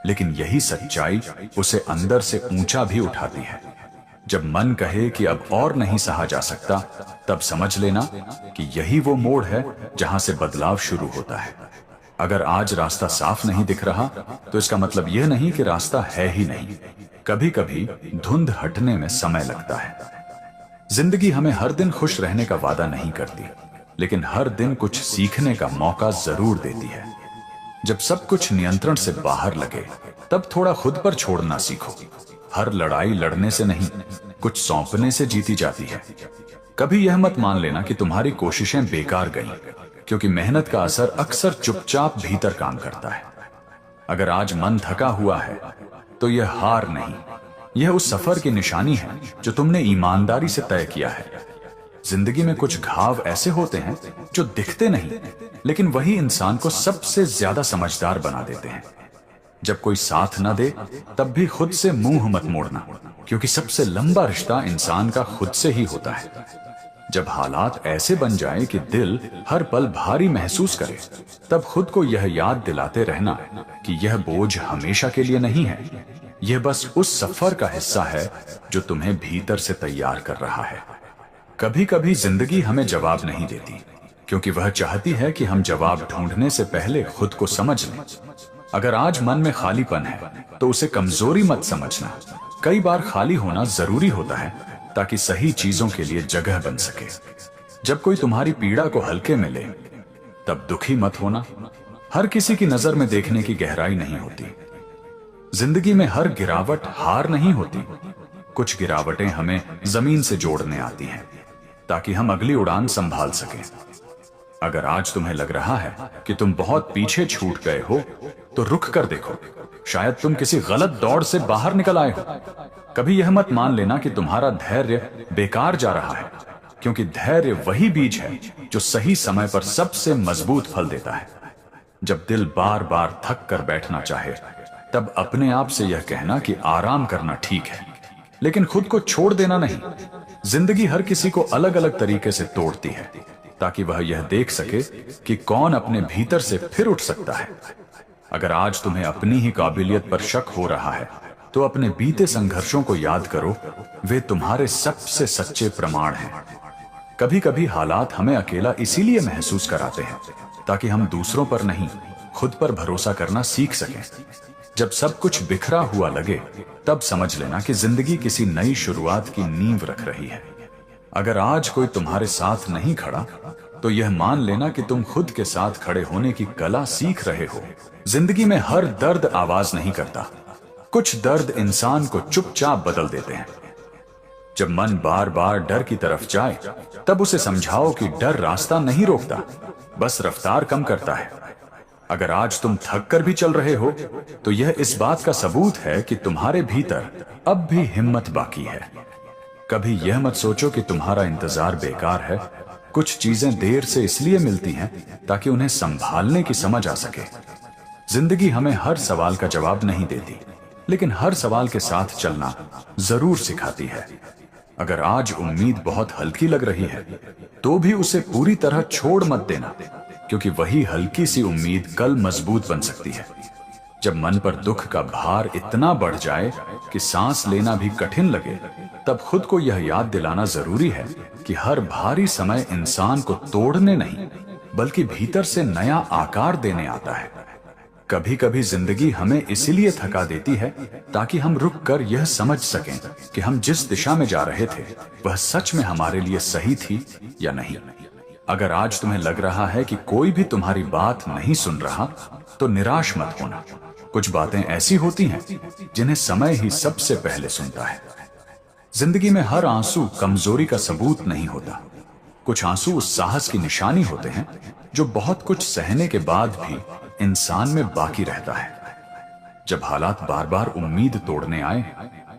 लेकिन यही सच्चाई उसे अंदर से ऊंचा भी उठाती है। जब मन कहे कि अब और नहीं सहा जा सकता, तब समझ लेना कि यही वो मोड़ है जहां से बदलाव शुरू होता है। अगर आज रास्ता साफ नहीं दिख रहा तो इसका मतलब यह नहीं कि रास्ता है ही नहीं। कभी कभी धुंध हटने में समय लगता है। जिंदगी हमें हर दिन खुश रहने का वादा नहीं करती, लेकिन हर दिन कुछ सीखने का मौका जरूर देती है। जब सब कुछ नियंत्रण से बाहर लगे, तब थोड़ा खुद पर छोड़ना सीखो। हर लड़ाई लड़ने से नहीं, कुछ सौंपने से जीती जाती है। कभी यह मत मान लेना कि तुम्हारी कोशिशें बेकार गईं, क्योंकि मेहनत का असर अक्सर चुपचाप भीतर काम करता है। अगर आज मन थका हुआ है तो यह हार नहीं, यह उस सफर की निशानी है जो तुमने ईमानदारी से तय किया है। जिंदगी में कुछ घाव ऐसे होते हैं जो दिखते नहीं, लेकिन वही इंसान को सबसे ज्यादा समझदार बना देते हैं। जब कोई साथ न दे, तब भी खुद से मुंह मत मोड़ना, क्योंकि सबसे लंबा रिश्ता इंसान का खुद से ही होता है। जब हालात ऐसे बन जाए कि दिल हर पल भारी महसूस करे, तब खुद को यह याद दिलाते रहना कि यह बोझ हमेशा के लिए नहीं है। यह बस उस सफर का हिस्सा है जो तुम्हें भीतर से तैयार कर रहा है। कभी कभी जिंदगी हमें जवाब नहीं देती, क्योंकि वह चाहती है कि हम जवाब ढूंढने से पहले खुद को समझ लें। अगर आज मन में खालीपन है तो उसे कमजोरी मत समझना। कई बार खाली होना जरूरी होता है ताकि सही चीजों के लिए जगह बन सके। जब कोई तुम्हारी पीड़ा को हल्के में ले, तब दुखी मत होना। हर किसी की नजर में देखने की गहराई नहीं होती। जिंदगी में हर गिरावट हार नहीं होती। कुछ गिरावटें हमें जमीन से जोड़ने आती हैं ताकि हम अगली उड़ान संभाल सकें। अगर आज तुम्हें लग रहा है कि तुम बहुत पीछे छूट गए हो, तो रुक कर देखो, शायद तुम किसी गलत दौड़ से बाहर निकल आए हो। कभी यह मत मान लेना कि तुम्हारा धैर्य बेकार जा रहा है, क्योंकि धैर्य वही बीज है जो सही समय पर सबसे मजबूत फल देता है। जब दिल बार बार थक कर बैठना चाहे, तब अपने आप से यह कहना कि आराम करना ठीक है, लेकिन खुद को छोड़ देना नहीं। जिंदगी हर किसी को अलग अलग तरीके से तोड़ती है, ताकि वह यह देख सके कि कौन अपने भीतर से फिर उठ सकता है। अगर आज तुम्हें अपनी ही काबिलियत पर शक हो रहा है, तो अपने बीते संघर्षों को याद करो। वे तुम्हारे सबसे सच्चे प्रमाण हैं। कभी कभी हालात हमें अकेला इसीलिए महसूस कराते हैं ताकि हम दूसरों पर नहीं, खुद पर भरोसा करना सीख सकें। जब सब कुछ बिखरा हुआ लगे, तब समझ लेना कि जिंदगी किसी नई शुरुआत की नींव रख रही है। अगर आज कोई तुम्हारे साथ नहीं खड़ा, तो यह मान लेना कि तुम खुद के साथ खड़े होने की कला सीख रहे हो। जिंदगी में हर दर्द आवाज नहीं करता। कुछ दर्द इंसान को चुपचाप बदल देते हैं। जब मन बार बार डर की तरफ जाए, तब उसे समझाओ कि डर रास्ता नहीं रोकता, बस रफ्तार कम करता है। अगर आज तुम थक कर भी चल रहे हो, तो यह इस बात का सबूत है कि तुम्हारे भीतर अब भी हिम्मत बाकी है। कभी यह मत सोचो कि तुम्हारा इंतजार बेकार है। कुछ चीजें देर से इसलिए मिलती हैं ताकि उन्हें संभालने की समझ आ सके। जिंदगी हमें हर सवाल का जवाब नहीं देती, लेकिन हर सवाल के साथ चलना जरूर सिखाती है। अगर आज उम्मीद बहुत हल्की लग रही है, तो भी उसे पूरी तरह छोड़ मत देना, क्योंकि वही हल्की सी उम्मीद कल मजबूत बन सकती है। जब मन पर दुख का भार इतना बढ़ जाए कि सांस लेना भी कठिन लगे, तब खुद को यह याद दिलाना जरूरी है कि हर भारी समय इंसान को तोड़ने नहीं, बल्कि भीतर से नया आकार देने आता है। कभी कभी जिंदगी हमें इसीलिए थका देती है ताकि हम रुक कर यह समझ सकें कि हम जिस दिशा में जा रहे थे वह सच में हमारे लिए सही थी या नहीं। अगर आज तुम्हें लग रहा है कि कोई भी तुम्हारी बात नहीं सुन रहा, तो निराश मत होना। कुछ बातें ऐसी होती हैं जिन्हें समय ही सबसे पहले सुनता है। जिंदगी में हर आंसू कमजोरी का सबूत नहीं होता। कुछ आंसू उस साहस की निशानी होते हैं जो बहुत कुछ सहने के बाद भी इंसान में बाकी रहता है। जब हालात बार बार उम्मीद तोड़ने आए,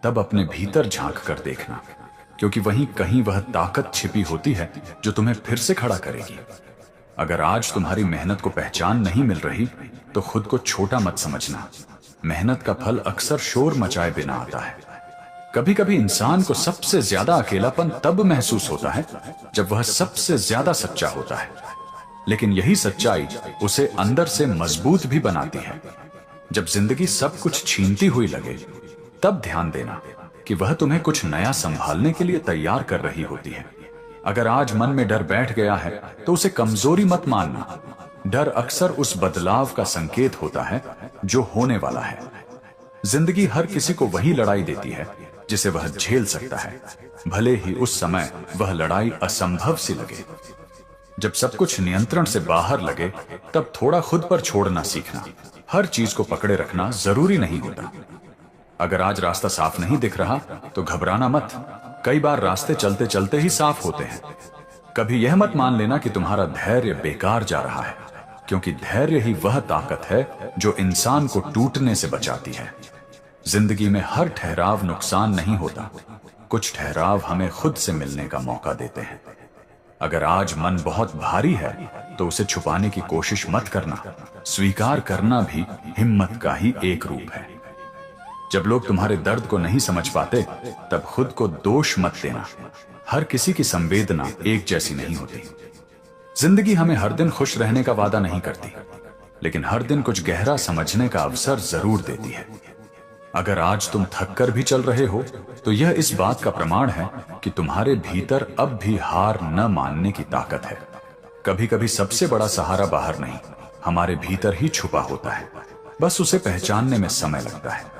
तब अपने भीतर झांक कर देखना, क्योंकि वहीं कहीं वह ताकत छिपी होती है जो तुम्हें फिर से खड़ा करेगी। अगर आज तुम्हारी मेहनत को पहचान नहीं मिल रही, तो खुद को छोटा मत समझना। मेहनत का फल अक्सर शोर मचाए बिना आता है। कभी कभी इंसान को सबसे ज्यादा अकेलापन तब महसूस होता है जब वह सबसे ज्यादा सच्चा होता है, लेकिन यही सच्चाई उसे अंदर से मजबूत भी बनाती है। जब जिंदगी सब कुछ छीनती हुई लगे, तब ध्यान देना कि वह तुम्हें कुछ नया संभालने के लिए तैयार कर रही होती है। अगर आज मन में डर बैठ गया है, तो उसे कमजोरी मत मानना। डर अक्सर उस बदलाव का संकेत होता है जो होने वाला है। जिंदगी हर किसी को वही लड़ाई देती है जिसे वह झेल सकता है, भले ही उस समय वह लड़ाई असंभव सी लगे। जब सब कुछ नियंत्रण से बाहर लगे, तब थोड़ा खुद पर छोड़ना सीखना। हर चीज को पकड़े रखना जरूरी नहीं होता। अगर आज रास्ता साफ नहीं दिख रहा, तो घबराना मत। कई बार रास्ते चलते चलते ही साफ होते हैं। कभी यह मत मान लेना कि तुम्हारा धैर्य बेकार जा रहा है, क्योंकि धैर्य ही वह ताकत है जो इंसान को टूटने से बचाती है। जिंदगी में हर ठहराव नुकसान नहीं होता। कुछ ठहराव हमें खुद से मिलने का मौका देते हैं। अगर आज मन बहुत भारी है, तो उसे छुपाने की कोशिश मत करना। स्वीकार करना भी हिम्मत का ही एक रूप है। जब लोग तुम्हारे दर्द को नहीं समझ पाते, तब खुद को दोष मत देना। हर किसी की संवेदना एक जैसी नहीं होती। जिंदगी हमें हर दिन खुश रहने का वादा नहीं करती, लेकिन हर दिन कुछ गहरा समझने का अवसर जरूर देती है। अगर आज तुम थक कर भी चल रहे हो, तो यह इस बात का प्रमाण है कि तुम्हारे भीतर अब भी हार न मानने की ताकत है। कभी कभी सबसे बड़ा सहारा बाहर नहीं, हमारे भीतर ही छुपा होता है। बस उसे पहचानने में समय लगता है।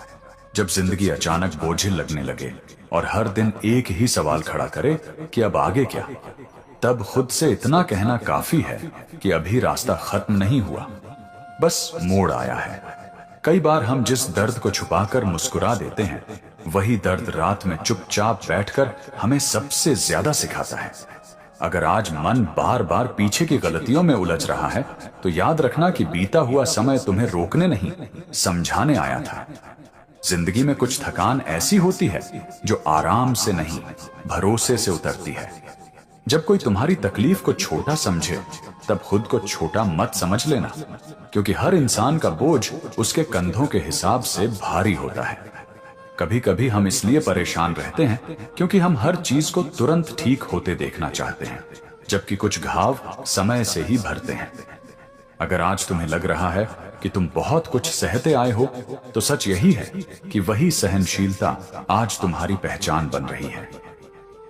जब जिंदगी अचानक बोझिल लगने लगे और हर दिन एक ही सवाल खड़ा करे कि अब आगे क्या, तब खुद से इतना कहना काफी है कि अभी रास्ता खत्म नहीं हुआ, बस मोड़ आया है। कई बार हम जिस दर्द को छुपाकर मुस्कुरा देते हैं, वही दर्द रात में चुपचाप बैठकर हमें सबसे ज्यादा सिखाता है। अगर आज मन बार बार पीछे की गलतियों में उलझ रहा है, तो याद रखना कि बीता हुआ समय तुम्हें रोकने नहीं, समझाने आया था। जिंदगी में कुछ थकान ऐसी होती है जो आराम से नहीं, भरोसे से उतरती है। जब कोई तुम्हारी तकलीफ को छोटा समझे, तब खुद को छोटा मत समझ लेना, क्योंकि हर इंसान का बोझ उसके कंधों के हिसाब से भारी होता है। कभी कभी हम इसलिए परेशान रहते हैं क्योंकि हम हर चीज को तुरंत ठीक होते देखना चाहते हैं, जबकि कुछ घाव समय से ही भरते हैं। अगर आज तुम्हें लग रहा है कि तुम बहुत कुछ सहते आए हो, तो सच यही है कि वही सहनशीलता आज तुम्हारी पहचान बन रही है।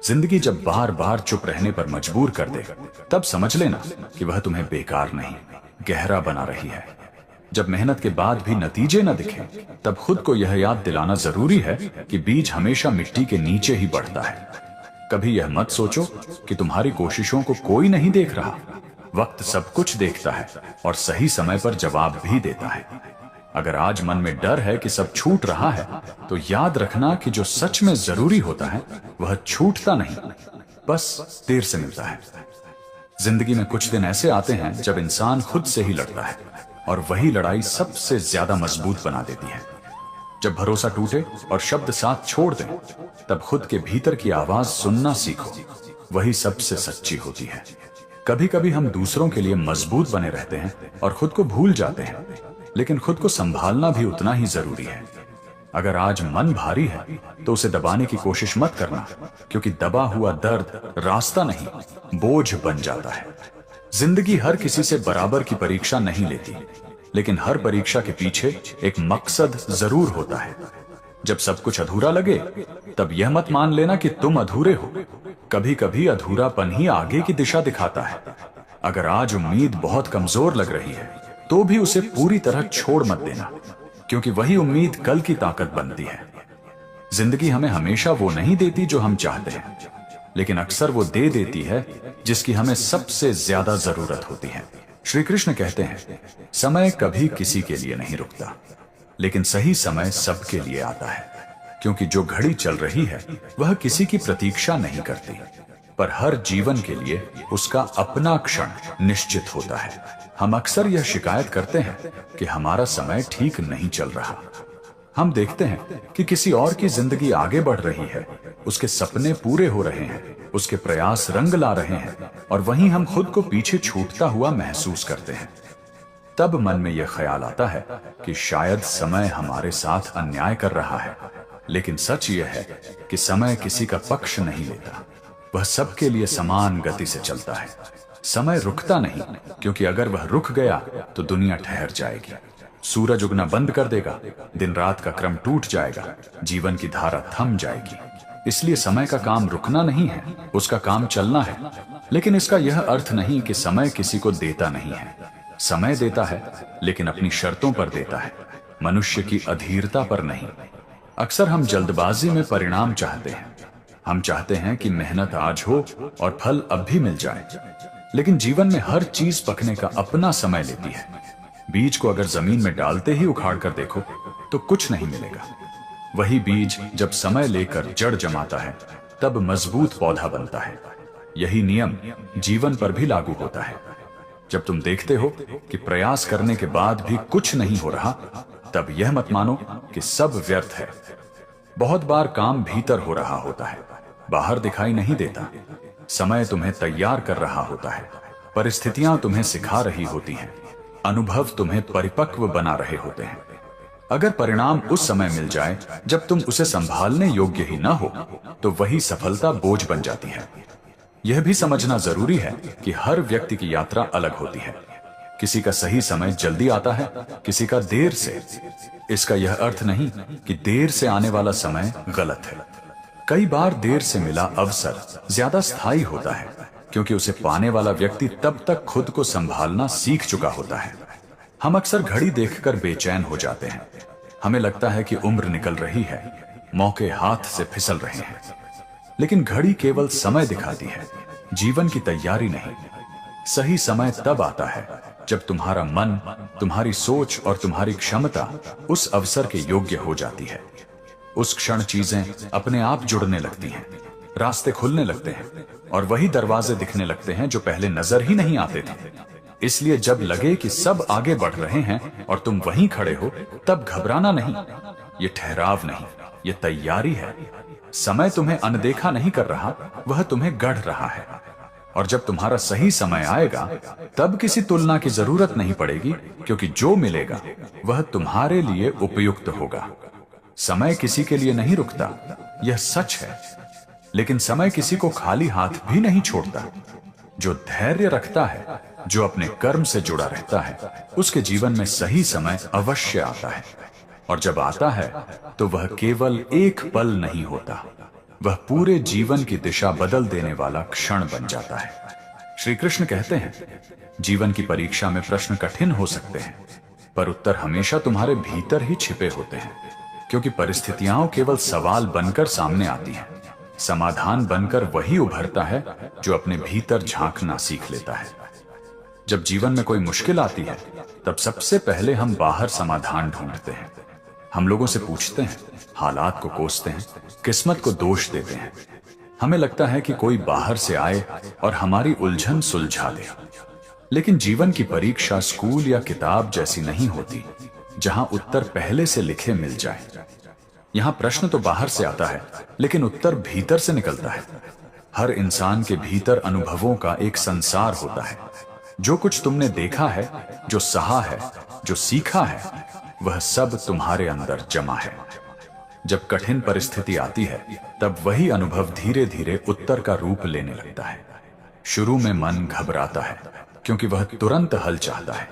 जिंदगी जब बार बार चुप रहने पर मजबूर कर दे, तब समझ लेना कि वह तुम्हें बेकार नहीं, गहरा बना रही है। जब मेहनत के बाद भी नतीजे न दिखें, तब खुद को यह याद दिलाना जरूरी है कि बीज हमेशा मिट्टी के नीचे ही बढ़ता है। कभी यह मत सोचो कि तुम्हारी कोशिशों को कोई नहीं देख रहा। वक्त सब कुछ देखता है और सही समय पर जवाब भी देता है। अगर आज मन में डर है कि सब छूट रहा है, तो याद रखना कि जो सच में जरूरी होता है वह छूटता नहीं, बस देर से मिलता है। जिंदगी में कुछ दिन ऐसे आते हैं जब इंसान खुद से ही लड़ता है, और वही लड़ाई सबसे ज्यादा मजबूत बना देती है। जब भरोसा टूटे और शब्द साथ छोड़ दें, तब खुद के भीतर की आवाज सुनना सीखो, वही सबसे सच्ची होती है। कभी कभी हम दूसरों के लिए मजबूत बने रहते हैं और खुद को भूल जाते हैं, लेकिन खुद को संभालना भी उतना ही जरूरी है। अगर आज मन भारी है तो उसे दबाने की कोशिश मत करना, क्योंकि दबा हुआ दर्द रास्ता नहीं, बोझ बन जाता है। जिंदगी हर किसी से बराबर की परीक्षा नहीं लेती, लेकिन हर परीक्षा के पीछे एक मकसद जरूर होता है। जब सब कुछ अधूरा लगे, तब यह मत मान लेना कि तुम अधूरे हो। कभी कभी अधूरापन ही आगे की दिशा दिखाता है। अगर आज उम्मीद बहुत कमजोर लग रही है, तो भी उसे पूरी तरह छोड़ मत देना, क्योंकि वही उम्मीद कल की ताकत बनती है। जिंदगी हमें हमेशा वो नहीं देती जो हम चाहते हैं, लेकिन अक्सर वो दे देती है जिसकी हमें सबसे ज्यादा जरूरत होती है। श्री कृष्ण कहते हैं, समय कभी किसी के लिए नहीं रुकता, लेकिन सही समय सबके लिए आता है। क्योंकि जो घड़ी चल रही है वह किसी की प्रतीक्षा नहीं करती, पर हर जीवन के लिए उसका अपना क्षण निश्चित होता है। हम अक्सर यह शिकायत करते हैं कि हमारा समय ठीक नहीं चल रहा। हम देखते हैं कि किसी और की जिंदगी आगे बढ़ रही है, उसके सपने पूरे हो रहे हैं, उसके प्रयास रंग ला रहे हैं, और वहीं हम खुद को पीछे छूटता हुआ महसूस करते हैं। तब मन में यह ख्याल आता है कि शायद समय हमारे साथ अन्याय कर रहा है, लेकिन सच यह है कि समय किसी का पक्ष नहीं लेता, वह सबके लिए समान गति से चलता है। समय रुकता नहीं, क्योंकि अगर वह रुक गया तो दुनिया ठहर जाएगी, सूरज उगना बंद कर देगा, दिन रात का क्रम टूट जाएगा, जीवन की धारा थम जाएगी। इसलिए समय का काम रुकना नहीं है, उसका काम चलना है। लेकिन इसका यह अर्थ नहीं कि समय किसी को देता नहीं है। समय देता है, लेकिन अपनी शर्तों पर देता है, मनुष्य की अधीरता पर नहीं। अक्सर हम जल्दबाजी में परिणाम चाहते हैं। हम चाहते हैं कि मेहनत आज हो और फल अब भी मिल जाए, लेकिन जीवन में हर चीज पकने का अपना समय लेती है। बीज को अगर जमीन में डालते ही उखाड़ कर देखो तो कुछ नहीं मिलेगा। वही बीज जब समय लेकर जड़ जमाता है, तब मजबूत पौधा बनता है। यही नियम जीवन पर भी लागू होता है। जब तुम देखते हो कि प्रयास करने के बाद भी कुछ नहीं हो रहा, तब यह मत मानो कि सब व्यर्थ है। बहुत बार काम भीतर हो रहा होता है, बाहर दिखाई नहीं देता। समय तुम्हें तैयार कर रहा होता है, परिस्थितियां तुम्हें सिखा रही होती हैं, अनुभव तुम्हें परिपक्व बना रहे होते हैं। अगर परिणाम उस समय मिल जाए जब तुम उसे संभालने योग्य ही न हो, तो वही सफलता बोझ बन जाती है। यह भी समझना जरूरी है कि हर व्यक्ति की यात्रा अलग होती है। किसी का सही समय जल्दी आता है, किसी का देर से। इसका यह अर्थ नहीं कि देर से आने वाला समय गलत है। कई बार देर से मिला अवसर ज्यादा स्थायी होता है, क्योंकि उसे पाने वाला व्यक्ति तब तक खुद को संभालना सीख चुका होता है। हम अक्सर घड़ी देखकर बेचैन हो जाते हैं। हमें लगता है कि उम्र निकल रही है, मौके हाथ से फिसल रहे हैं, लेकिन घड़ी केवल समय दिखाती है, जीवन की तैयारी नहीं। सही समय तब आता है जब तुम्हारा मन, तुम्हारी सोच और तुम्हारी क्षमता उस अवसर के योग्य हो जाती है। उस क्षण चीजें अपने आप जुड़ने लगती हैं, रास्ते खुलने लगते हैं, और वही दरवाजे दिखने लगते हैं जो पहले नजर ही नहीं आते थे। इसलिए जब लगे कि सब आगे बढ़ रहे हैं और तुम वहीं खड़े हो, तब घबराना नहीं। ये ठहराव नहीं, ये तैयारी है। समय तुम्हें अनदेखा नहीं कर रहा, वह तुम्हें गढ़ रहा है। और जब तुम्हारा सही समय आएगा, तब किसी तुलना की जरूरत नहीं पड़ेगी, क्योंकि जो मिलेगा वह तुम्हारे लिए उपयुक्त होगा। समय किसी के लिए नहीं रुकता, यह सच है, लेकिन समय किसी को खाली हाथ भी नहीं छोड़ता। जो धैर्य रखता है, जो अपने कर्म से जुड़ा रहता है, उसके जीवन में सही समय अवश्य आता है। और जब आता है तो वह केवल एक पल नहीं होता, वह पूरे जीवन की दिशा बदल देने वाला क्षण बन जाता है। श्री कृष्ण कहते हैं, जीवन की परीक्षा में प्रश्न कठिन हो सकते हैं, पर उत्तर हमेशा तुम्हारे भीतर ही छिपे होते हैं। क्योंकि परिस्थितियां केवल सवाल बनकर सामने आती हैं, समाधान बनकर वही उभरता है जो अपने भीतर झांकना सीख लेता है। जब जीवन में कोई मुश्किल आती है तब सबसे पहले हम बाहर समाधान ढूंढते हैं। हम लोगों से पूछते हैं, हालात को कोसते हैं, किस्मत को दोष देते हैं। हमें लगता है कि कोई बाहर से आए और हमारी उलझन सुलझा दे। लेकिन जीवन की परीक्षा स्कूल या किताब जैसी नहीं होती जहां उत्तर पहले से लिखे मिल जाए। यहां प्रश्न तो बाहर से आता है लेकिन उत्तर भीतर से निकलता है। हर इंसान के भीतर अनुभवों का एक संसार होता है। जो कुछ तुमने देखा है, जो सहा है, जो सीखा है, वह सब तुम्हारे अंदर जमा है। जब कठिन परिस्थिति आती है तब वही अनुभव धीरे धीरे उत्तर का रूप लेने लगता है। शुरू में मन घबराता है क्योंकि वह तुरंत हल चाहता है,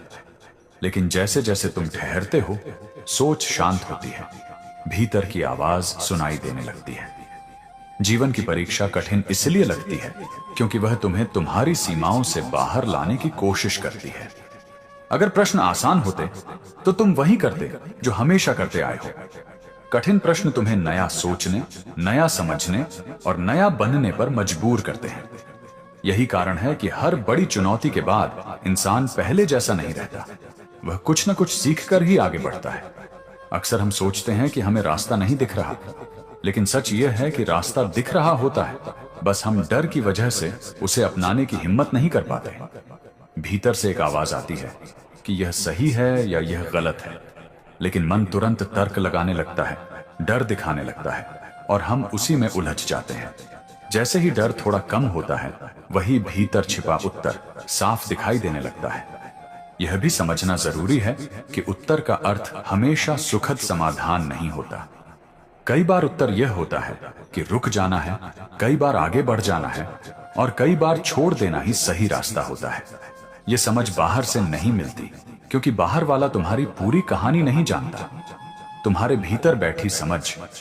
लेकिन जैसे जैसे तुम ठहरते हो, सोच शांत होती है, भीतर की आवाज सुनाई देने लगती है। जीवन की परीक्षा कठिन इसलिए लगती है क्योंकि वह तुम्हें तुम्हारी सीमाओं से बाहर लाने की कोशिश करती है। अगर प्रश्न आसान होते तो तुम वही करते जो हमेशा करते आए हो। कठिन प्रश्न तुम्हें नया सोचने, नया समझने और नया बनने पर मजबूर करते हैं। यही कारण है कि हर बड़ी चुनौती के बाद इंसान पहले जैसा नहीं रहता। वह कुछ न कुछ सीख कर ही आगे बढ़ता है। अक्सर हम सोचते हैं कि हमें रास्ता नहीं दिख रहा, लेकिन सच यह है कि रास्ता दिख रहा होता है, बस हम डर की वजह से उसे अपनाने की हिम्मत नहीं कर पाते। भीतर से एक आवाज आती है कि यह सही है या यह गलत है, लेकिन मन तुरंत तर्क लगाने लगता है, डर दिखाने लगता है और हम उसी में उलझ जाते हैं। जैसे ही डर थोड़ा कम होता है, वही भीतर छिपा उत्तर साफ दिखाई देने लगता है। यह भी समझना जरूरी है कि उत्तर का अर्थ हमेशा सुखद समाधान नहीं होता। कई बार उत्तर यह होता है कि रुक जाना है, कई बार आगे बढ़ जाना है और कई बार छोड़ देना ही सही रास्ता होता है। यह समझ बाहर से नहीं मिलती क्योंकि बाहर वाला तुम्हारी पूरी कहानी नहीं जानता। तुम्हारे भीतर बैठी समझ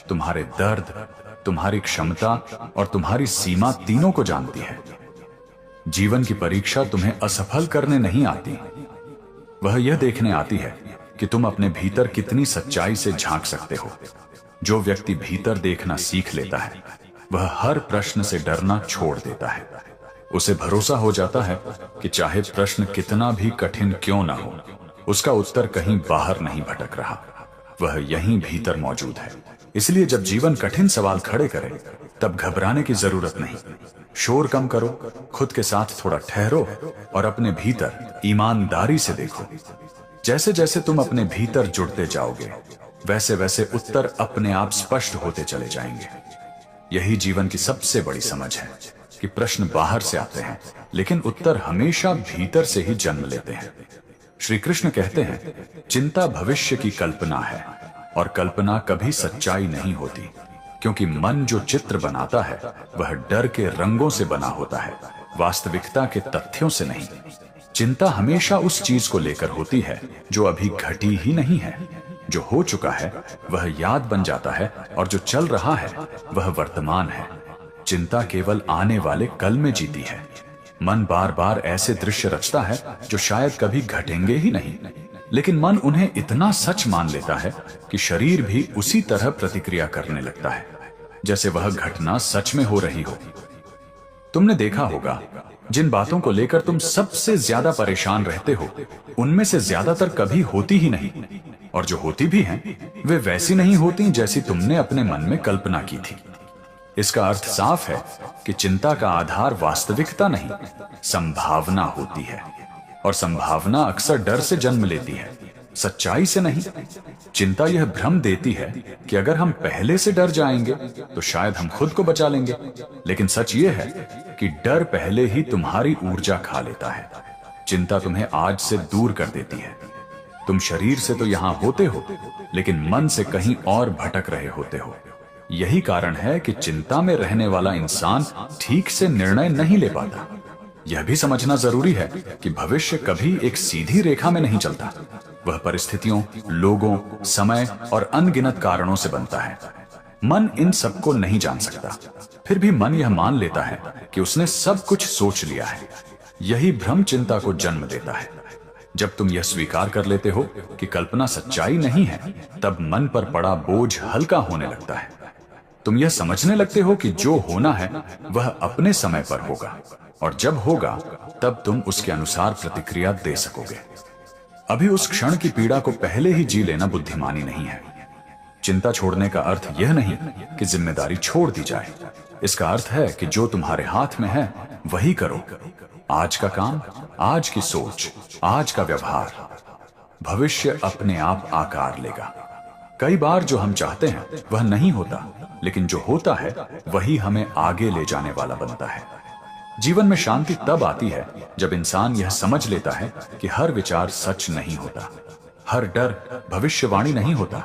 तुम्हारे दर्द, तुम्हारी क्षमता और तुम्हारी सीमा तीनों को जानती है। जीवन की परीक्षा तुम्हें असफल करने नहीं आती, वह यह देखने आती है कि तुम अपने भीतर कितनी सच्चाई से झांक सकते हो। जो व्यक्ति भीतर देखना सीख लेता है, वह हर प्रश्न से डरना छोड़ देता है। उसे भरोसा हो जाता है कि चाहे प्रश्न कितना भी कठिन क्यों ना हो, उसका उत्तर कहीं बाहर नहीं भटक रहा, वह यहीं भीतर मौजूद है। इसलिए जब जीवन कठिन सवाल खड़े करे तब घबराने की जरूरत नहीं। शोर कम करो, खुद के साथ थोड़ा ठहरो और अपने भीतर ईमानदारी से देखो। जैसे जैसे तुम अपने भीतर जुड़ते जाओगे, वैसे वैसे उत्तर अपने आप स्पष्ट होते चले जाएंगे। यही जीवन की सबसे बड़ी समझ है कि प्रश्न बाहर से आते हैं, लेकिन उत्तर हमेशा भीतर से ही जन्म लेते हैं। श्री कृष्ण कहते हैं, चिंता भविष्य की कल्पना है और कल्पना कभी सच्चाई नहीं होती, क्योंकि मन जो चित्र बनाता है वह डर के रंगों से बना होता है, वास्तविकता के तथ्यों से नहीं। चिंता हमेशा उस चीज को लेकर होती है जो अभी घटी ही नहीं है। जो हो चुका है वह याद बन जाता है और जो चल रहा है वह वर्तमान है। चिंता केवल आने वाले कल में जीती है। मन बार बार ऐसे दृश्य रचता है जो शायद कभी घटेंगे ही नहीं, लेकिन मन उन्हें इतना सच मान लेता है कि शरीर भी उसी तरह प्रतिक्रिया करने लगता है जैसे वह घटना सच में हो रही हो। तुमने देखा होगा, जिन बातों को लेकर तुम सबसे ज्यादा परेशान रहते हो, उनमें से ज्यादातर कभी होती ही नहीं, और जो होती भी हैं, वे वैसी नहीं होती जैसी तुमने अपने मन में कल्पना की थी। इसका अर्थ साफ है कि चिंता का आधार वास्तविकता नहीं, संभावना होती है, और संभावना अक्सर डर से जन्म लेती है, सच्चाई से नहीं। चिंता यह भ्रम देती है कि अगर हम पहले से डर जाएंगे तो शायद हम खुद को बचा लेंगे, लेकिन सच यह है कि डर पहले ही तुम्हारी ऊर्जा खा लेता है। चिंता तुम्हें आज से दूर कर देती है। तुम शरीर से तो यहां होते हो, लेकिन मन से कहीं और भटक रहे होते हो। यही कारण है कि चिंता में रहने वाला इंसान ठीक से निर्णय नहीं ले पाता। यह भी समझना जरूरी है कि भविष्य कभी एक सीधी रेखा में नहीं चलता। वह परिस्थितियों, लोगों, समय और अनगिनत कारणों से बनता है। मन इन सबको नहीं जान सकता, फिर भी मन यह मान लेता है कि उसने सब कुछ सोच लिया है। यही भ्रम चिंता को जन्म देता है। जब तुम यह स्वीकार कर लेते हो कि कल्पना सच्चाई नहीं है, तब मन पर पड़ा बोझ हल्का होने लगता है। तुम यह समझने लगते हो कि जो होना है वह अपने समय पर होगा। और जब होगा तब तुम उसके अनुसार प्रतिक्रिया दे सकोगे। अभी उस क्षण की पीड़ा को पहले ही जी लेना बुद्धिमानी नहीं है। चिंता छोड़ने का अर्थ यह नहीं कि जिम्मेदारी छोड़ दी जाए। इसका अर्थ है कि जो तुम्हारे हाथ में है वही करो। आज का काम, आज की सोच, आज का व्यवहार, भविष्य अपने आप आकार लेगा। कई बार जो हम चाहते हैं वह नहीं होता, लेकिन जो होता है वही हमें आगे ले जाने वाला बनता है। जीवन में शांति तब आती है जब इंसान यह समझ लेता है कि हर विचार सच नहीं होता, हर डर भविष्यवाणी नहीं होता।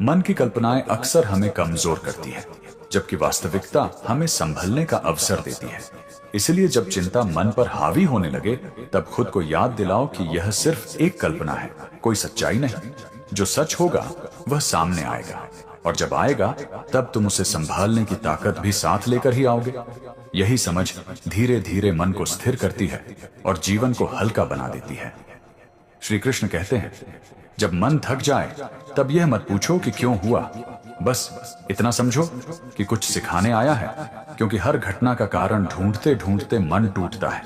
मन की कल्पनाएं अक्सर हमें कमजोर करती है, जबकि वास्तविकता हमें संभलने का अवसर देती है। इसलिए जब चिंता मन पर हावी होने लगे, तब खुद को याद दिलाओ कि यह सिर्फ एक कल्पना है, कोई सच्चाई नहीं। जो सच होगा वह सामने आएगा, और जब आएगा तब तुम उसे संभालने की ताकत भी साथ लेकर ही आओगे। यही समझ धीरे धीरे मन को स्थिर करती है और जीवन को हल्का बना देती है। श्री कृष्ण कहते हैं, जब मन थक जाए तब यह मत पूछो कि क्यों हुआ, बस इतना समझो कि कुछ सिखाने आया है। क्योंकि हर घटना का कारण ढूंढते ढूंढते मन टूटता है,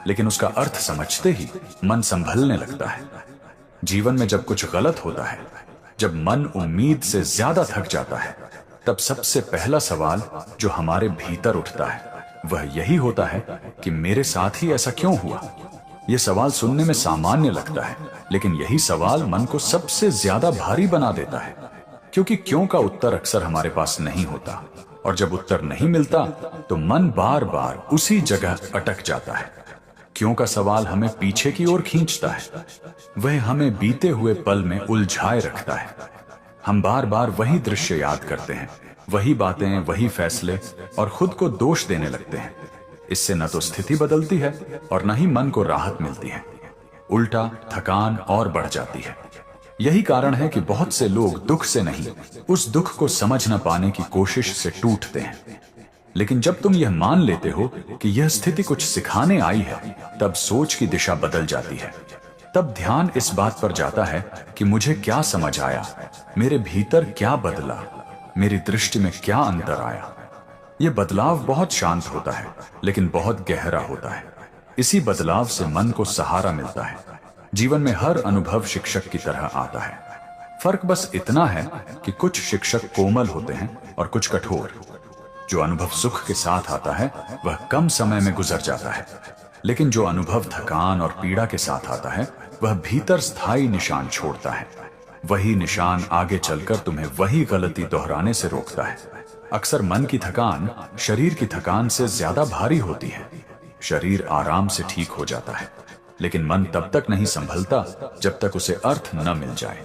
लेकिन उसका अर्थ समझते ही मन संभलने लगता है। जीवन में जब कुछ गलत होता है, जब मन उम्मीद से ज्यादा थक जाता है, तब सबसे पहला सवाल जो हमारे भीतर उठता है वह यही होता है कि मेरे साथ ही ऐसा क्यों हुआ। यह सवाल सुनने में सामान्य लगता है, लेकिन यही सवाल मन को सबसे ज्यादा भारी बना देता है। क्योंकि क्यों का उत्तर अक्सर हमारे पास नहीं होता, और जब उत्तर नहीं मिलता तो मन बार बार उसी जगह अटक जाता है। क्यों का सवाल हमें पीछे की ओर खींचता है, वह हमें बीते हुए पल में उलझाए रखता है। हम बार बार वही दृश्य याद करते हैं, वही बातें, वही फैसले, और खुद को दोष देने लगते हैं। इससे न तो स्थिति बदलती है और न ही मन को राहत मिलती है। उल्टा थकान और बढ़ जाती है। यही कारण है कि बहुत से लोग दुख से नहीं, उस दुख को समझ न पाने की कोशिश से टूटते हैं। लेकिन जब तुम यह मान लेते हो कि यह स्थिति कुछ सिखाने आई है, तब सोच की दिशा बदल जाती है। तब ध्यान इस बात पर जाता है कि मुझे क्या समझ आया, मेरे भीतर क्या बदला, मेरी दृष्टि में क्या अंतर आया। यह बदलाव बहुत शांत होता है, लेकिन बहुत गहरा होता है। इसी बदलाव से मन को सहारा मिलता है। जीवन में हर अनुभव शिक्षक की तरह आता है। फर्क बस इतना है कि कुछ शिक्षक कोमल होते हैं और कुछ कठोर। जो अनुभव सुख के साथ आता है वह कम समय में गुजर जाता है, लेकिन जो अनुभव थकान और पीड़ा के साथ आता है वह भीतर स्थायी निशान छोड़ता है। वही निशान आगे चलकर तुम्हें वही गलती दोहराने से रोकता है। अक्सर मन की थकान शरीर की थकान से ज्यादा भारी होती है। शरीर आराम से ठीक हो जाता है, लेकिन मन तब तक नहीं संभलता जब तक उसे अर्थ न मिल जाए।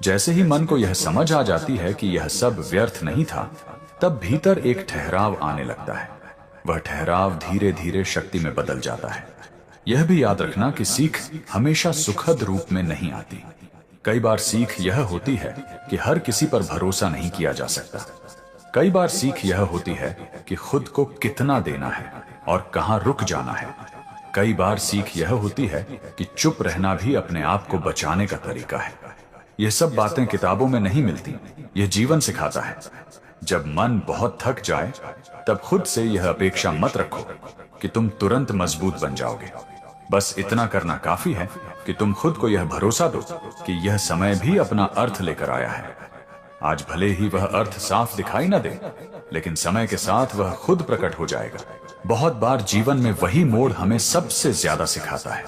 जैसे ही मन को यह समझ आ जाती है कि यह सब व्यर्थ नहीं था, तब भीतर एक ठहराव आने लगता है। वह ठहराव धीरे धीरे शक्ति में बदल जाता है। यह भी याद रखना कि सीख हमेशा सुखद रूप में नहीं आती। कई बार सीख यह होती है कि हर किसी पर भरोसा नहीं किया जा सकता। कई बार सीख यह होती है कि खुद को कितना देना है और कहां रुक जाना है। कई बार सीख यह होती है कि चुप रहना भी अपने आप को बचाने का तरीका है। यह सब बातें किताबों में नहीं मिलती, यह जीवन सिखाता है। जब मन बहुत थक जाए तब खुद से यह अपेक्षा मत रखो कि तुम तुरंत मजबूत बन जाओगे। बस इतना करना काफी है कि तुम खुद को यह भरोसा दो कि यह समय भी अपना अर्थ लेकर आया है। आज भले ही वह अर्थ साफ दिखाई न दे, लेकिन समय के साथ वह खुद प्रकट हो जाएगा। बहुत बार जीवन में वही मोड़ हमें सबसे ज्यादा सिखाता है।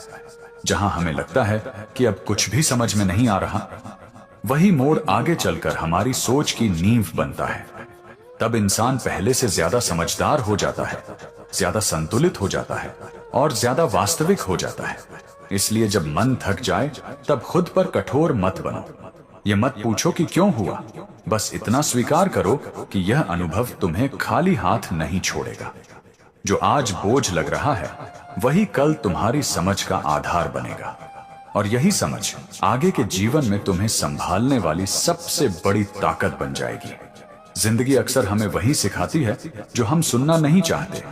जहां हमें लगता है कि अब कुछ भी समझ में नहीं आ रहा, वही मोड़ आगे चलकर हमारी सोच की नींव बनता है। तब इंसान पहले से ज्यादा समझदार हो जाता है, ज्यादा संतुलित हो जाता है और ज्यादा वास्तविक हो जाता है। इसलिए जब मन थक जाए तब खुद पर कठोर मत बनो। यह मत पूछो कि क्यों हुआ, बस इतना स्वीकार करो कि यह अनुभव तुम्हें खाली हाथ नहीं छोड़ेगा। जो आज बोझ लग रहा है वही कल तुम्हारी समझ का आधार बनेगा, और यही समझ आगे के जीवन में तुम्हें संभालने वाली सबसे बड़ी ताकत बन जाएगी। जिंदगी अक्सर हमें वही सिखाती है जो हम सुनना नहीं चाहते,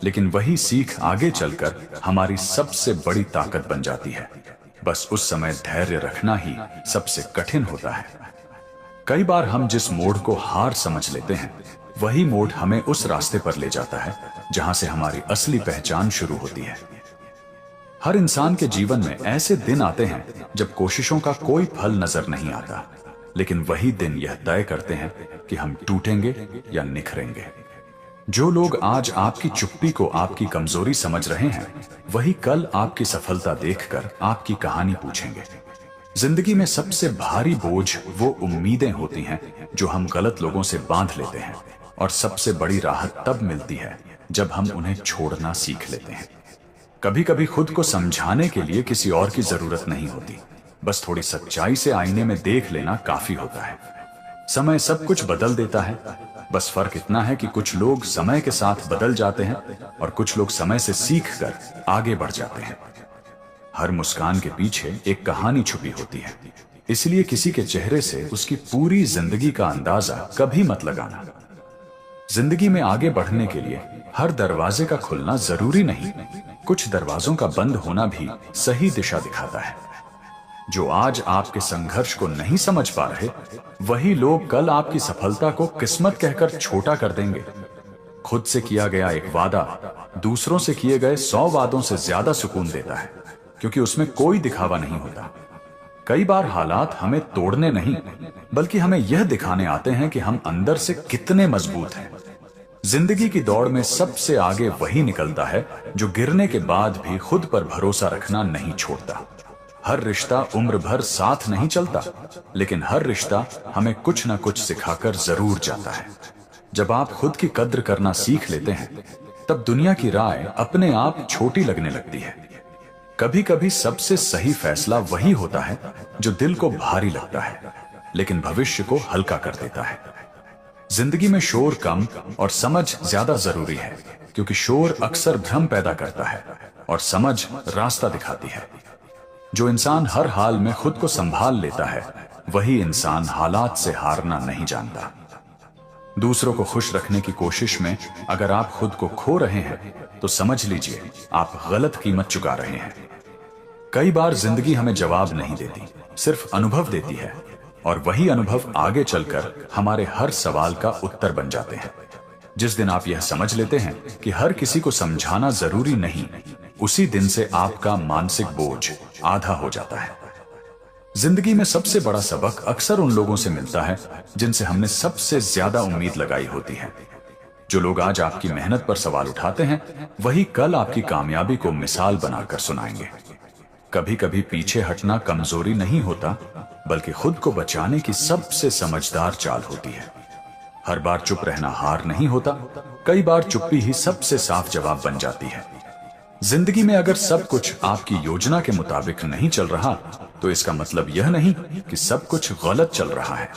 लेकिन वही सीख आगे चलकर हमारी सबसे बड़ी ताकत बन जाती है। बस उस समय धैर्य रखना ही सबसे कठिन होता है। कई बार हम जिस मोड़ को हार समझ लेते हैं वही मोड़ हमें उस रास्ते पर ले जाता है जहां से हमारी असली पहचान शुरू होती है। हर इंसान के जीवन में ऐसे दिन आते हैं जब कोशिशों का कोई फल नजर नहीं आता, लेकिन वही दिन यह तय करते हैं कि हम टूटेंगे या निखरेंगे। जो लोग आज आपकी चुप्पी को आपकी कमजोरी समझ रहे हैं, वही कल आपकी सफलता देखकर आपकी कहानी पूछेंगे। जिंदगी में सबसे भारी बोझ वो उम्मीदें होती हैं जो हम गलत लोगों से बांध लेते हैं, और सबसे बड़ी राहत तब मिलती है जब हम उन्हें छोड़ना सीख लेते हैं। कभी कभी खुद को समझाने के लिए किसी और की जरूरत नहीं होती, बस थोड़ी सच्चाई से आईने में देख लेना काफी होता है। समय सब कुछ बदल देता है, बस फर्क इतना है कि कुछ लोग समय के साथ बदल जाते हैं और कुछ लोग समय से सीखकर आगे बढ़ जाते हैं। हर मुस्कान के पीछे एक कहानी छुपी होती है, इसलिए किसी के चेहरे से उसकी पूरी जिंदगी का अंदाजा कभी मत लगाना। जिंदगी में आगे बढ़ने के लिए हर दरवाजे का खुलना जरूरी नहीं, कुछ दरवाजों का बंद होना भी सही दिशा दिखाता है। जो आज आपके संघर्ष को नहीं समझ पा रहे, वही लोग कल आपकी सफलता को किस्मत कहकर छोटा कर देंगे। खुद से किया गया एक वादा दूसरों से किए गए 100 वादों से ज्यादा सुकून देता है, क्योंकि उसमें कोई दिखावा नहीं होता। कई बार हालात हमें तोड़ने नहीं, बल्कि हमें यह दिखाने आते हैं कि हम अंदर से कितने मजबूत हैं। जिंदगी की दौड़ में सबसे आगे वही निकलता है जो गिरने के बाद भी खुद पर भरोसा रखना नहीं छोड़ता। हर रिश्ता उम्र भर साथ नहीं चलता, लेकिन हर रिश्ता हमें कुछ न कुछ सिखाकर जरूर जाता है। जब आप खुद की कद्र करना सीख लेते हैं, तब दुनिया की राय अपने आप छोटी लगने लगती है। कभी कभी सबसे सही फैसला वही होता है जो दिल को भारी लगता है, लेकिन भविष्य को हल्का कर देता है। जिंदगी में शोर कम और समझ ज्यादा जरूरी है, क्योंकि शोर अक्सर भ्रम पैदा करता है और समझ रास्ता दिखाती है। जो इंसान हर हाल में खुद को संभाल लेता है, वही इंसान हालात से हारना नहीं जानता। दूसरों को खुश रखने की कोशिश में अगर आप खुद को खो रहे हैं, तो समझ लीजिए आप गलत कीमत चुका रहे हैं। कई बार जिंदगी हमें जवाब नहीं देती, सिर्फ अनुभव देती है, और वही अनुभव आगे चलकर हमारे हर सवाल का उत्तर बन जाते हैं। जिस दिन आप यह समझ लेते हैं कि हर किसी को समझाना जरूरी नहीं, उसी दिन से आपका मानसिक बोझ आधा हो जाता है। जिंदगी में सबसे बड़ा सबक अक्सर उन लोगों से मिलता है जिनसे हमने सबसे ज्यादा उम्मीद लगाई होती है। जो लोग आज आपकी मेहनत पर सवाल उठाते हैं, वही कल आपकी कामयाबी को मिसाल बनाकर सुनाएंगे। कभी कभी पीछे हटना कमजोरी नहीं होता, बल्कि खुद को बचाने की सबसे समझदार चाल होती है। हर बार चुप रहना हार नहीं होता, कई बार चुप्पी ही सबसे साफ जवाब बन जाती है। जिंदगी में अगर सब कुछ आपकी योजना के मुताबिक नहीं चल रहा, तो इसका मतलब यह नहीं कि सब कुछ गलत चल रहा है।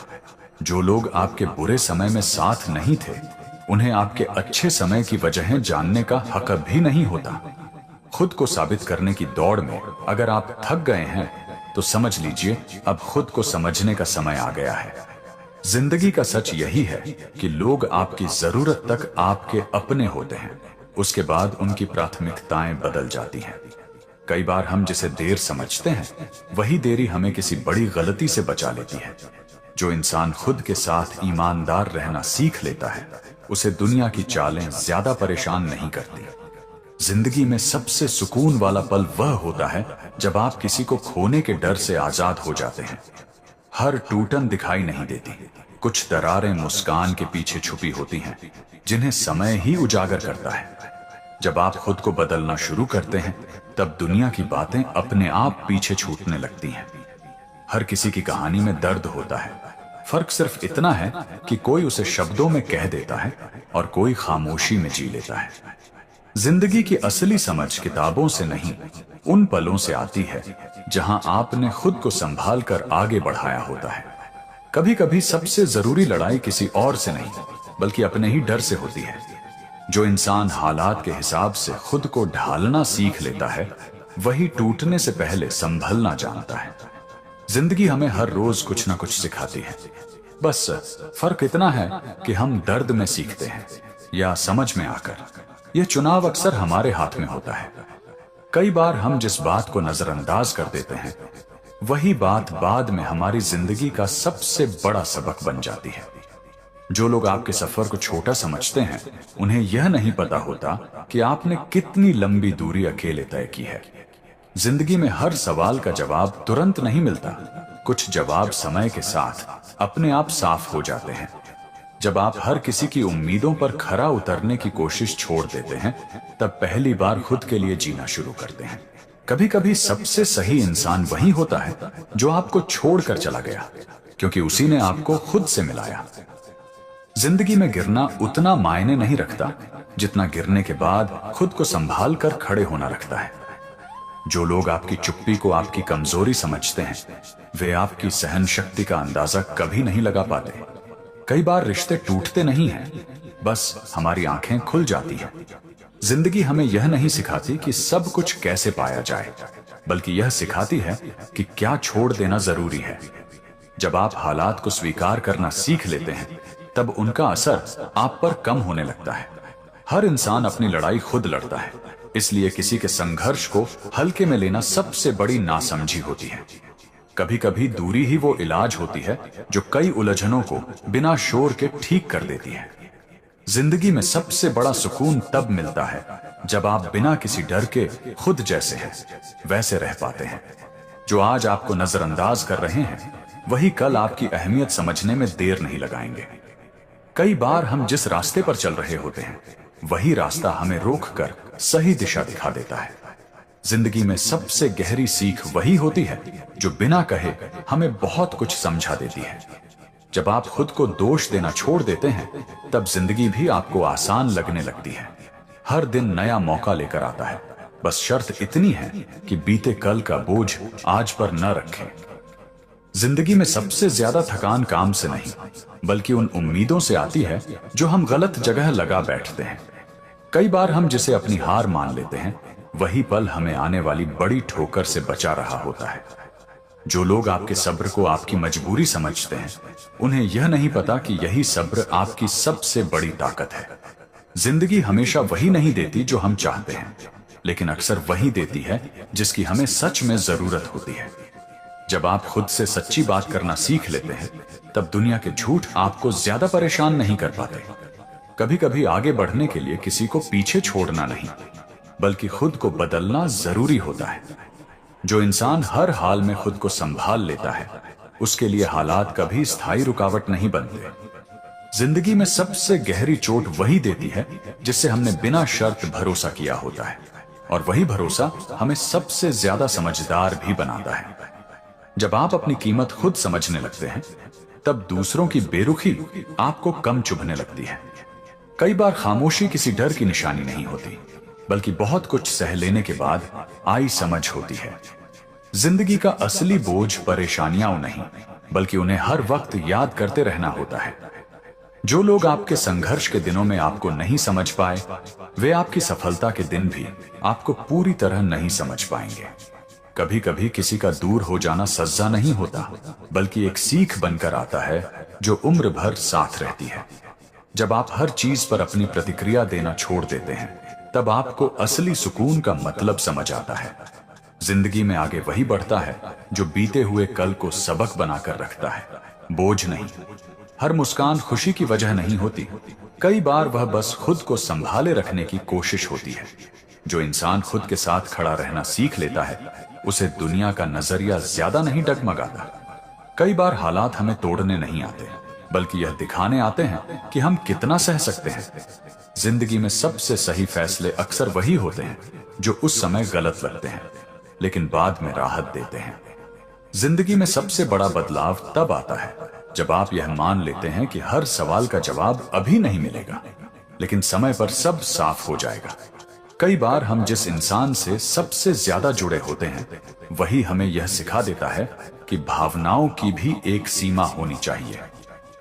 जो लोग आपके बुरे समय में साथ नहीं थे, उन्हें आपके अच्छे समय की वजहें जानने का हक भी नहीं होता। खुद को साबित करने की दौड़ में अगर आप थक गए हैं, तो समझ लीजिए अब खुद को समझने का समय आ गया है। जिंदगी का सच यही है कि लोग आपकी जरूरत तक आपके अपने होते हैं, उसके बाद उनकी प्राथमिकताएं बदल जाती हैं। कई बार हम जिसे देर समझते हैं, वही देरी हमें किसी बड़ी गलती से बचा लेती है। जो इंसान खुद के साथ ईमानदार रहना सीख लेता है, उसे दुनिया की चालें ज्यादा परेशान नहीं करती। जिंदगी में सबसे सुकून वाला पल वह होता है जब आप किसी को खोने के डर से आजाद हो जाते हैं। हर टूटन दिखाई नहीं देती, कुछ दरारें मुस्कान के पीछे छुपी होती हैं, जिन्हें समय ही उजागर करता है। जब आप खुद को बदलना शुरू करते हैं, तब दुनिया की बातें अपने आप पीछे छूटने लगती हैं। हर किसी की कहानी में दर्द होता है, फर्क सिर्फ इतना है कि कोई उसे शब्दों में कह देता है और कोई खामोशी में जी लेता है। जिंदगी की असली समझ किताबों से नहीं, उन पलों से आती है जहां आपने खुद को संभाल कर आगे बढ़ाया होता है। कभी कभी सबसे जरूरी लड़ाई किसी और से नहीं, बल्कि अपने ही डर से होती है। जो इंसान हालात के हिसाब से खुद को ढालना सीख लेता है, वही टूटने से पहले संभलना जानता है। जिंदगी हमें हर रोज कुछ ना कुछ सिखाती है, बस फर्क इतना है कि हम दर्द में सीखते हैं या समझ में आकर। यह चुनाव अक्सर हमारे हाथ में होता है। कई बार हम जिस बात को नजरअंदाज कर देते हैं, वही बात बाद में हमारी जिंदगी का सबसे बड़ा सबक बन जाती है। जो लोग आपके सफर को छोटा समझते हैं, उन्हें यह नहीं पता होता कि आपने कितनी लंबी दूरी अकेले तय की है। जिंदगी में हर सवाल का जवाब तुरंत नहीं मिलता। कुछ जवाब समय के साथ अपने आप साफ हो जाते हैं। जब आप हर किसी की उम्मीदों पर खरा उतरने की कोशिश छोड़ देते हैं, तब पहली बार खुद के लिए जीना शुरू करते हैं। कभी कभी सबसे सही इंसान वही होता है जो आपको छोड़कर चला गया, क्योंकि उसी ने आपको खुद से मिलाया। जिंदगी में गिरना उतना मायने नहीं रखता जितना गिरने के बाद खुद को संभाल कर खड़े होना रखता है। जो लोग आपकी चुप्पी को आपकी कमजोरी समझते हैं, वे आपकी सहन शक्ति का अंदाजा कभी नहीं लगा पाते। कई बार रिश्ते टूटते नहीं हैं, बस हमारी आंखें खुल जाती हैं। जिंदगी हमें यह नहीं सिखाती कि सब कुछ कैसे पाया जाए, बल्कि यह सिखाती है कि क्या छोड़ देना जरूरी है। जब आप हालात को स्वीकार करना सीख लेते हैं, तब उनका असर आप पर कम होने लगता है। हर इंसान अपनी लड़ाई खुद लड़ता है, इसलिए किसी के संघर्ष को हल्के में लेना सबसे बड़ी नासमझी होती है। कभी कभी दूरी ही वो इलाज होती है जो कई उलझनों को बिना शोर के ठीक कर देती है। जिंदगी में सबसे बड़ा सुकून तब मिलता है जब आप बिना किसी डर के खुद जैसे हैं वैसे रह पाते हैं। जो आज आपको नजरअंदाज कर रहे हैं, वही कल आपकी अहमियत समझने में देर नहीं लगाएंगे। कई बार हम जिस रास्ते पर चल रहे होते हैं, वही रास्ता हमें रोककर सही दिशा दिखा देता है। जिंदगी में सबसे गहरी सीख वही होती है जो बिना कहे हमें बहुत कुछ समझा देती है। जब आप खुद को दोष देना छोड़ देते हैं, तब जिंदगी भी आपको आसान लगने लगती है। हर दिन नया मौका लेकर आता है, बस शर्त इतनी है कि बीते कल का बोझ आज पर न रखें। जिंदगी में सबसे ज्यादा थकान काम से नहीं, बल्कि उन उम्मीदों से आती है जो हम गलत जगह लगा बैठते हैं। कई बार हम जिसे अपनी हार मान लेते हैं, वही पल हमें आने वाली बड़ी ठोकर से बचा रहा होता है। जो लोग आपके सब्र को आपकी मजबूरी समझते हैं, उन्हें यह नहीं पता कि यही सब्र आपकी सबसे बड़ी ताकत है। जिंदगी हमेशा वही नहीं देती जो हम चाहते हैं, लेकिन अक्सर वही देती है जिसकी हमें सच में जरूरत होती है। जब आप खुद से सच्ची बात करना सीख लेते हैं, तब दुनिया के झूठ आपको ज्यादा परेशान नहीं कर पाते। कभी कभी आगे बढ़ने के लिए किसी को पीछे छोड़ना नहीं, बल्कि खुद को बदलना जरूरी होता है। जो इंसान हर हाल में खुद को संभाल लेता है, उसके लिए हालात कभी स्थायी रुकावट नहीं बनते। जिंदगी में सबसे गहरी चोट वही देती है जिससे हमने बिना शर्त भरोसा किया होता है, और वही भरोसा हमें सबसे ज्यादा समझदार भी बनाता है। जब आप अपनी कीमत खुद समझने लगते हैं, तब दूसरों की बेरुखी आपको कम चुभने लगती है। कई बार खामोशी किसी डर की निशानी नहीं होती, बल्कि बहुत कुछ सह लेने के बाद आई समझ होती है। जिंदगी का असली बोझ परेशानियां नहीं, बल्कि उन्हें हर वक्त याद करते रहना होता है। जो लोग आपके संघर्ष के दिनों में आपको नहीं समझ पाए, वे आपकी सफलता के दिन भी आपको पूरी तरह नहीं समझ पाएंगे। कभी कभी किसी का दूर हो जाना सजा नहीं होता, बल्कि एक सीख बनकर आता है जो उम्र भर साथ रहती है। जब आप हर चीज पर अपनी प्रतिक्रिया देना छोड़ देते हैं, तब आपको असली सुकून का मतलब समझ आता है। जिंदगी में आगे वही बढ़ता है जो बीते हुए कल को सबक बनाकर रखता है, बोझ नहीं। हर मुस्कान खुशी की वजह नहीं होती, कई बार वह बस खुद को संभाले रखने की कोशिश होती है। जो इंसान खुद के साथ खड़ा रहना सीख लेता है, उसे दुनिया का नजरिया ज्यादा नहीं डगमगाता। कई बार हालात हमें तोड़ने नहीं आते, बल्कि यह दिखाने आते हैं कि हम कितना सह सकते हैं। जिंदगी में सबसे सही फैसले अक्सर वही होते हैं जो उस समय गलत लगते हैं, लेकिन बाद में राहत देते हैं। जिंदगी में सबसे बड़ा बदलाव तब आता है जब आप यह मान लेते हैं कि हर सवाल का जवाब अभी नहीं मिलेगा, लेकिन समय पर सब साफ हो जाएगा। कई बार हम जिस इंसान से सबसे ज्यादा जुड़े होते हैं, वही हमें यह सिखा देता है कि भावनाओं की भी एक सीमा होनी चाहिए।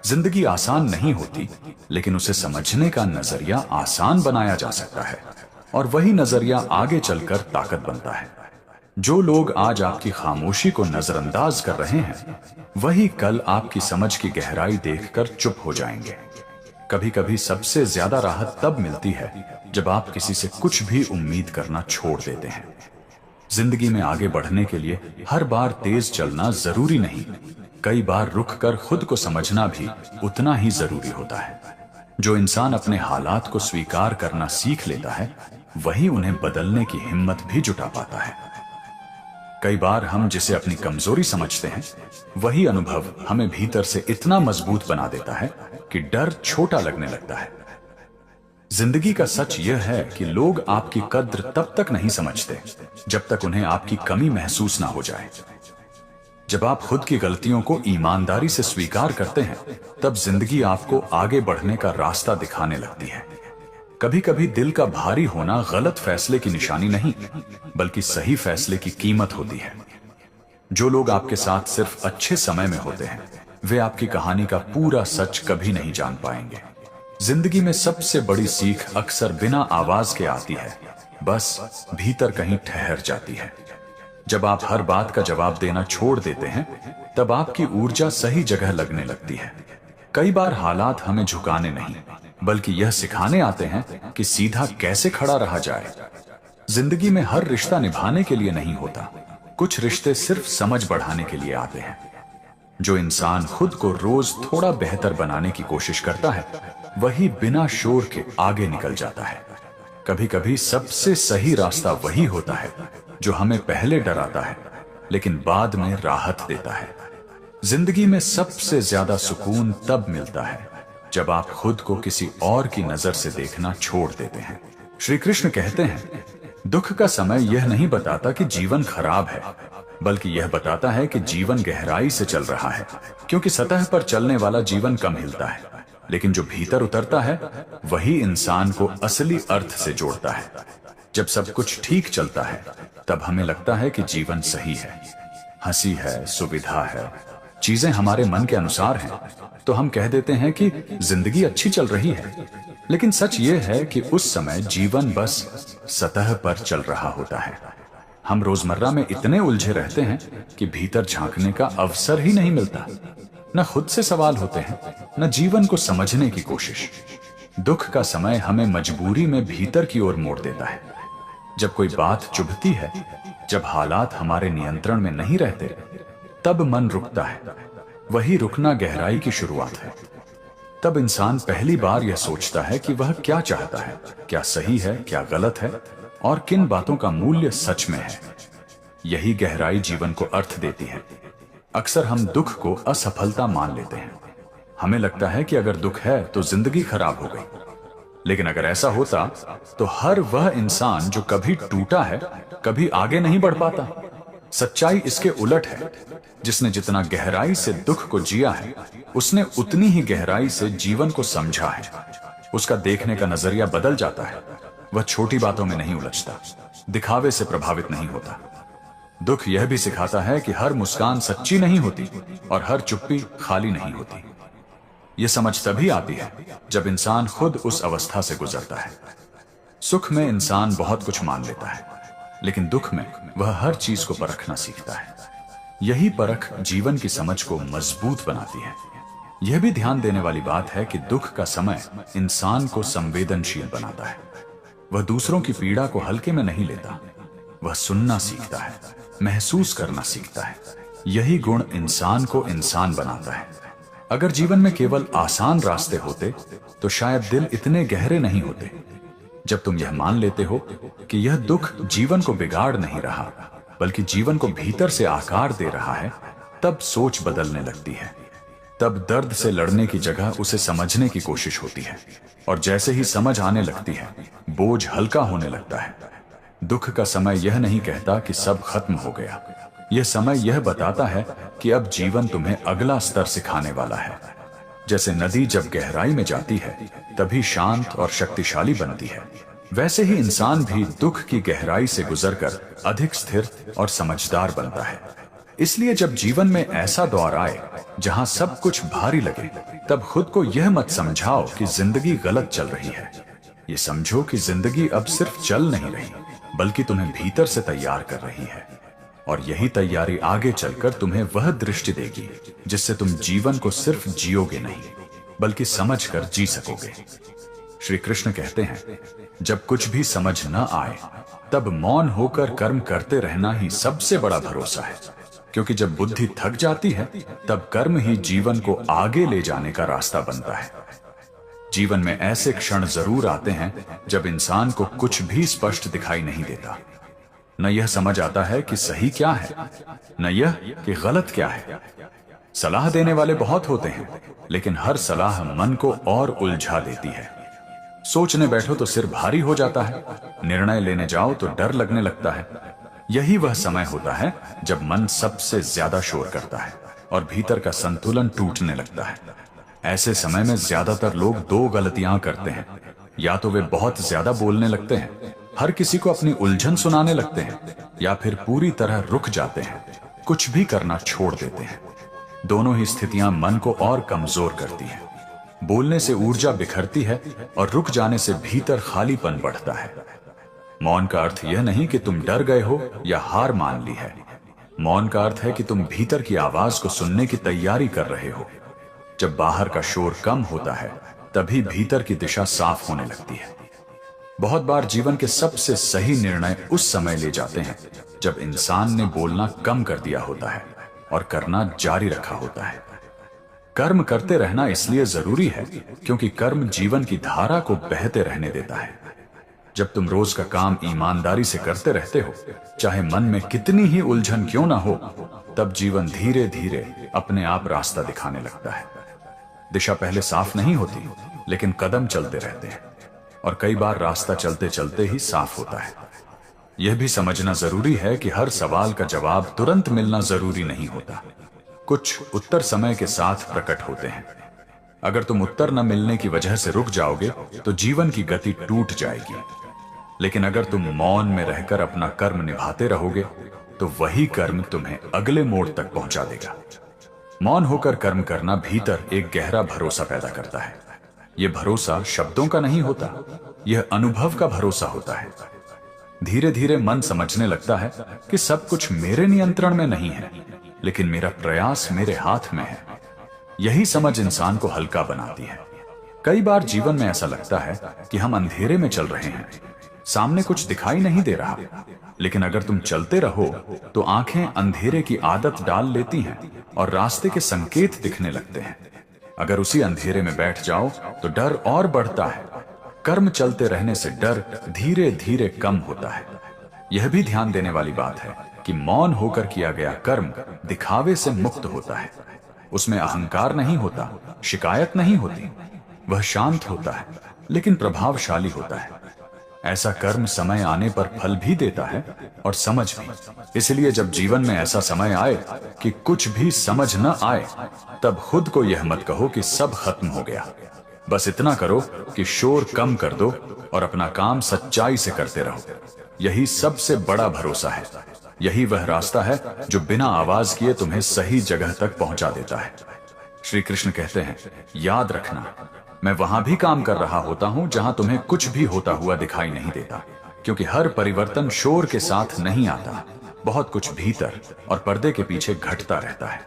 जिंदगी आसान नहीं होती, लेकिन उसे समझने का नजरिया आसान बनाया जा सकता है, और वही नजरिया आगे चलकर ताकत बनता है। जो लोग आज आपकी खामोशी को नजरअंदाज कर रहे हैं, वही कल आपकी समझ की गहराई देखकर चुप हो जाएंगे। कभी कभी सबसे ज्यादा राहत तब मिलती है जब आप किसी से कुछ भी उम्मीद करना छोड़ देते हैं। जिंदगी में आगे बढ़ने के लिए हर बार तेज चलना जरूरी नहीं, कई बार रुक कर खुद को समझना भी उतना ही जरूरी होता है। जो इंसान अपने हालात को स्वीकार करना सीख लेता है, वही उन्हें बदलने की हिम्मत भी जुटा पाता है। कई बार हम जिसे अपनी कमजोरी समझते हैं, वही अनुभव हमें भीतर से इतना मजबूत बना देता है कि डर छोटा लगने लगता है। जिंदगी का सच यह है कि लोग आपकी कद्र तब तक नहीं समझते जब तक उन्हें आपकी कमी महसूस ना हो जाए। जब आप खुद की गलतियों को ईमानदारी से स्वीकार करते हैं, तब जिंदगी आपको आगे बढ़ने का रास्ता दिखाने लगती है। कभी कभी दिल का भारी होना गलत फैसले की निशानी नहीं, बल्कि सही फैसले की कीमत होती है। जो लोग आपके साथ सिर्फ अच्छे समय में होते हैं, वे आपकी कहानी का पूरा सच कभी नहीं जान पाएंगे। जिंदगी में सबसे बड़ी सीख अक्सर बिना आवाज के आती है, बस भीतर कहीं ठहर जाती है। जब आप हर बात का जवाब देना छोड़ देते हैं, तब आपकी ऊर्जा सही जगह लगने लगती है। कई बार हालात हमें झुकाने नहीं, बल्कि यह सिखाने आते हैं कि सीधा कैसे खड़ा रहा जाए। जिंदगी में हर रिश्ता निभाने के लिए नहीं होता, कुछ रिश्ते सिर्फ समझ बढ़ाने के लिए आते हैं। जो इंसान खुद को रोज थोड़ा बेहतर बनाने की कोशिश करता है, वही बिना शोर के आगे निकल जाता है। कभी कभी सबसे सही रास्ता वही होता है जो हमें पहले डराता है, लेकिन बाद में राहत देता है। जिंदगी में सबसे ज्यादा सुकून तब मिलता है जब आप खुद को किसी और की नजर से देखना छोड़ देते हैं। श्री कृष्ण कहते हैं, दुख का समय यह नहीं बताता कि जीवन खराब है, बल्कि यह बताता है कि जीवन गहराई से चल रहा है। क्योंकि सतह पर चलने वाला जीवन कम हिलता है, लेकिन जो भीतर उतरता है, वही इंसान को असली अर्थ से जोड़ता है। जब सब कुछ ठीक चलता है, तब हमें लगता है कि जीवन सही है, हंसी है, सुविधा है, चीजें हमारे मन के अनुसार हैं, तो हम कह देते हैं कि जिंदगी अच्छी चल रही है। लेकिन सच ये है कि उस समय जीवन बस सतह पर चल रहा होता है। हम रोजमर्रा में इतने उलझे रहते हैं कि भीतर झांकने का अवसर ही नहीं मिलता। न खुद से सवाल होते हैं, न जीवन को समझने की कोशिश। दुख का समय हमें मजबूरी में भीतर की ओर मोड़ देता है। जब कोई बात चुभती है, जब हालात हमारे नियंत्रण में नहीं रहते, तब मन रुकता है। वही रुकना गहराई की शुरुआत है। तब इंसान पहली बार यह सोचता है कि वह क्या चाहता है, क्या सही है, क्या गलत है, और किन बातों का मूल्य सच में है। यही गहराई जीवन को अर्थ देती है। अक्सर हम दुख को असफलता मान लेते हैं। हमें लगता है कि अगर दुख है तो जिंदगी खराब हो गई। लेकिन अगर ऐसा होता तो हर वह इंसान जो कभी टूटा है, कभी आगे नहीं बढ़ पाता। सच्चाई इसके उलट है। जिसने जितना गहराई से दुख को जिया है, उसने उतनी ही गहराई से जीवन को समझा है। उसका देखने का नजरिया बदल जाता है। वह छोटी बातों में नहीं उलझता, दिखावे से प्रभावित नहीं होता। दुख यह भी सिखाता है कि हर मुस्कान सच्ची नहीं होती और हर चुप्पी खाली नहीं होती। यह समझ तभी आती है जब इंसान खुद उस अवस्था से गुजरता है। सुख में इंसान बहुत कुछ मान लेता है, लेकिन दुख में वह हर चीज को परखना सीखता है। यही परख जीवन की समझ को मजबूत बनाती है। यह भी ध्यान देने वाली बात है कि दुख का समय इंसान को संवेदनशील बनाता है। वह दूसरों की पीड़ा को हल्के में नहीं लेता। वह सुनना सीखता है, महसूस करना सीखता है। यही गुण इंसान को इंसान बनाता है। अगर जीवन में केवल आसान रास्ते होते तो शायद दिल इतने गहरे नहीं होते। जब तुम यह मान लेते हो कि यह दुख जीवन को बिगाड़ नहीं रहा, बल्कि जीवन को भीतर से आकार दे रहा है, तब सोच बदलने लगती है। तब दर्द से लड़ने की जगह उसे समझने की कोशिश होती है, और जैसे ही समझ आने लगती है, बोझ हल्का होने लगता है। दुख का समय यह नहीं कहता कि सब खत्म हो गया। यह समय यह बताता है कि अब जीवन तुम्हें अगला स्तर सिखाने वाला है। जैसे नदी जब गहराई में जाती है, तभी शांत और शक्तिशाली बनती है, वैसे ही इंसान भी दुख की गहराई से गुजरकर अधिक स्थिर और समझदार बनता है। इसलिए जब जीवन में ऐसा दौर आए जहां सब कुछ भारी लगे, तब खुद को यह मत समझाओ कि जिंदगी गलत चल रही है। ये समझो कि जिंदगी अब सिर्फ चल नहीं रही, बल्कि तुम्हें भीतर से तैयार कर रही है। और यही तैयारी आगे चलकर तुम्हें वह दृष्टि देगी जिससे तुम जीवन को सिर्फ जियोगे नहीं, बल्कि समझकर जी सकोगे। श्री कृष्ण कहते हैं, जब कुछ भी समझ न आए, तब मौन होकर कर्म करते रहना ही सबसे बड़ा भरोसा है। क्योंकि जब बुद्धि थक जाती है तब कर्म ही जीवन को आगे ले जाने का रास्ता बनता है। जीवन में ऐसे क्षण जरूर आते हैं जब इंसान को कुछ भी स्पष्ट दिखाई नहीं देता। न यह समझ आता है कि सही क्या है, न यह कि गलत क्या है। सलाह देने वाले बहुत होते हैं, लेकिन हर सलाह मन को और उलझा देती है। सोचने बैठो तो सिर भारी हो जाता है, निर्णय लेने जाओ तो डर लगने लगता है। यही वह समय होता है जब मन सबसे ज्यादा शोर करता है और भीतर का संतुलन टूटने लगता है। ऐसे समय में ज्यादातर लोग दो गलतियां करते हैं। या तो वे बहुत ज्यादा बोलने लगते हैं, हर किसी को अपनी उलझन सुनाने लगते हैं, या फिर पूरी तरह रुक जाते हैं, कुछ भी करना छोड़ देते हैं। दोनों ही स्थितियां मन को और कमजोर करती हैं। बोलने से ऊर्जा बिखरती है और रुक जाने से भीतर खालीपन बढ़ता है। मौन का अर्थ यह नहीं कि तुम डर गए हो या हार मान ली है। मौन का अर्थ है कि तुम भीतर की आवाज को सुनने की तैयारी कर रहे हो। जब बाहर का शोर कम होता है तभी भीतर की दिशा साफ होने लगती है। बहुत बार जीवन के सबसे सही निर्णय उस समय ले जाते हैं जब इंसान ने बोलना कम कर दिया होता है और करना जारी रखा होता है। कर्म करते रहना इसलिए जरूरी है क्योंकि कर्म जीवन की धारा को बहते रहने देता है। जब तुम रोज का काम ईमानदारी से करते रहते हो, चाहे मन में कितनी ही उलझन क्यों ना हो, तब जीवन धीरे धीरे अपने आप रास्ता दिखाने लगता है। दिशा पहले साफ नहीं होती, लेकिन कदम चलते रहते हैं और कई बार रास्ता चलते चलते ही साफ होता है। यह भी समझना जरूरी है कि हर सवाल का जवाब तुरंत मिलना जरूरी नहीं होता। कुछ उत्तर समय के साथ प्रकट होते हैं। अगर तुम उत्तर न मिलने की वजह से रुक जाओगे तो जीवन की गति टूट जाएगी। लेकिन अगर तुम मौन में रहकर अपना कर्म निभाते रहोगे तो वही कर्म तुम्हें अगले मोड़ तक पहुंचा देगा। मौन होकर कर्म करना भीतर एक गहरा भरोसा पैदा करता है। यह भरोसा शब्दों का नहीं होता, यह अनुभव का भरोसा होता है। धीरे धीरे मन समझने लगता है कि सब कुछ मेरे नियंत्रण में नहीं है, लेकिन मेरा प्रयास मेरे हाथ में है। यही समझ इंसान को हल्का बनाती है। कई बार जीवन में ऐसा लगता है कि हम अंधेरे में चल रहे हैं, सामने कुछ दिखाई नहीं दे रहा, लेकिन अगर तुम चलते रहो तो आंखें अंधेरे की आदत डाल लेती हैं और रास्ते के संकेत दिखने लगते हैं। अगर उसी अंधेरे में बैठ जाओ तो डर और बढ़ता है। कर्म चलते रहने से डर धीरे धीरे कम होता है। यह भी ध्यान देने वाली बात है कि मौन होकर किया गया कर्म दिखावे से मुक्त होता है। उसमें अहंकार नहीं होता, शिकायत नहीं होती। वह शांत होता है लेकिन प्रभावशाली होता है। ऐसा कर्म समय आने पर फल भी देता है और समझ भी। इसलिए जब जीवन में ऐसा समय आए कि कुछ भी समझ न आए, तब खुद को यह मत कहो कि सब खत्म हो गया। बस इतना करो कि शोर कम कर दो और अपना काम सच्चाई से करते रहो। यही सबसे बड़ा भरोसा है। यही वह रास्ता है जो बिना आवाज किए तुम्हें सही जगह तक पहुंचा देता है। श्री कृष्ण कहते हैं, याद रखना, मैं वहां भी काम कर रहा होता हूं जहां तुम्हें कुछ भी होता हुआ दिखाई नहीं देता, क्योंकि हर परिवर्तन शोर के साथ नहीं आता। बहुत कुछ भीतर और पर्दे के पीछे घटता रहता है।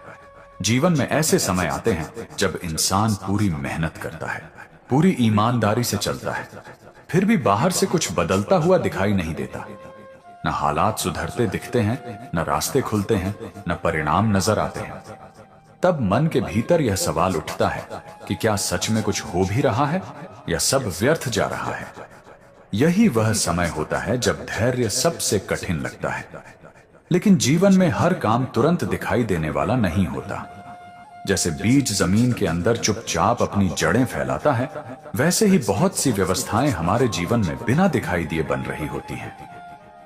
जीवन में ऐसे समय आते हैं जब इंसान पूरी मेहनत करता है, पूरी ईमानदारी से चलता है, फिर भी बाहर से कुछ बदलता हुआ दिखाई नहीं देता। न हालात सुधरते दिखते हैं, न रास्ते खुलते हैं, न परिणाम नजर आते हैं। तब मन के भीतर यह सवाल उठता है कि क्या सच में कुछ हो भी रहा है या सब व्यर्थ जा रहा है। यही वह समय होता है जब धैर्य सबसे कठिन लगता है। लेकिन जीवन में हर काम तुरंत दिखाई देने वाला नहीं होता। जैसे बीज जमीन के अंदर चुपचाप अपनी जड़ें फैलाता है, वैसे ही बहुत सी व्यवस्थाएं हमारे जीवन में बिना दिखाई दिए बन रही होती हैं।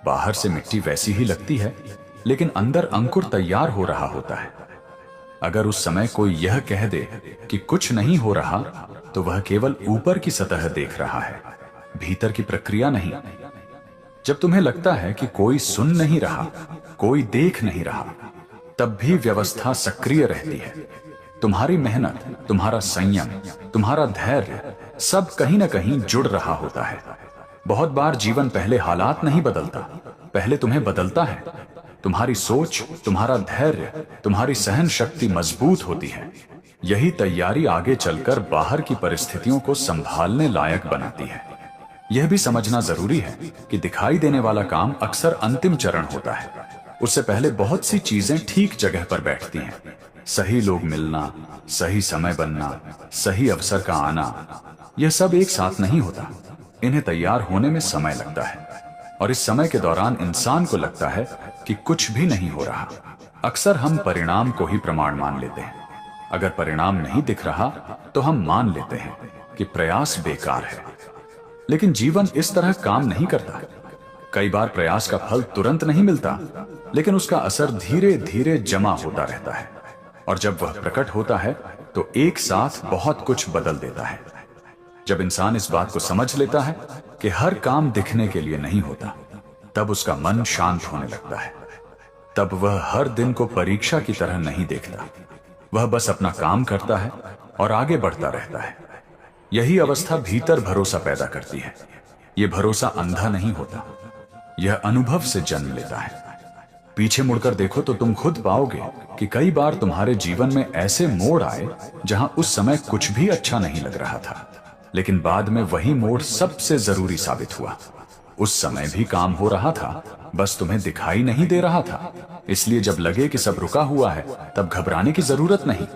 बाहर से मिट्टी वैसी ही लगती है, लेकिन अंदर अंकुर तैयार हो रहा होता है। अगर उस समय कोई यह कह दे कि कुछ नहीं हो रहा, तो वह केवल ऊपर की सतह देख रहा है, भीतर की प्रक्रिया नहीं। जब तुम्हें लगता है कि कोई सुन नहीं रहा, कोई देख नहीं रहा, तब भी व्यवस्था सक्रिय रहती है। तुम्हारी मेहनत, तुम्हारा संयम, तुम्हारा धैर्य सब कहीं ना कहीं जुड़ रहा होता है। बहुत बार जीवन पहले हालात नहीं बदलता, पहले तुम्हें बदलता है। तुम्हारी सोच, तुम्हारा धैर्य, तुम्हारी सहन शक्ति मजबूत होती है। यही तैयारी आगे चलकर बाहर की परिस्थितियों को संभालने लायक बनाती है। यह भी समझना जरूरी है कि दिखाई देने वाला काम अक्सर अंतिम चरण होता है। उससे पहले बहुत सी चीजें ठीक जगह पर बैठती हैं। सही लोग मिलना, सही समय बनना, सही अवसर का आना, यह सब एक साथ नहीं होता। इन्हें तैयार होने में समय लगता है, और इस समय के दौरान इंसान को लगता है कि कुछ भी नहीं हो रहा। अक्सर हम परिणाम को ही प्रमाण मान लेते हैं। अगर परिणाम नहीं दिख रहा तो हम मान लेते हैं कि प्रयास बेकार है। लेकिन जीवन इस तरह काम नहीं करता। कई बार प्रयास का फल तुरंत नहीं मिलता, लेकिन उसका असर धीरे धीरे जमा होता रहता है, और जब वह प्रकट होता है तो एक साथ बहुत कुछ बदल देता है। जब इंसान इस बात को समझ लेता है कि हर काम दिखने के लिए नहीं होता, तब उसका मन शांत होने लगता है। तब वह हर दिन को परीक्षा की तरह नहीं देखता। वह बस अपना काम करता है और आगे बढ़ता रहता है। यही अवस्था भीतर भरोसा पैदा करती है। यह भरोसा अंधा नहीं होता, यह अनुभव से जन्म लेता है। पीछे मुड़कर देखो तो तुम खुद पाओगे कि कई बार तुम्हारे जीवन में ऐसे मोड़ आए जहां उस समय कुछ भी अच्छा नहीं लग रहा था, लेकिन बाद में वही मोड़ सबसे जरूरी साबित हुआ। उस समय भी काम हो रहा था, बस तुम्हें दिखाई नहीं दे रहा था। इसलिए जब लगे कि सब रुका हुआ है, तब घबराने की जरूरत नहीं।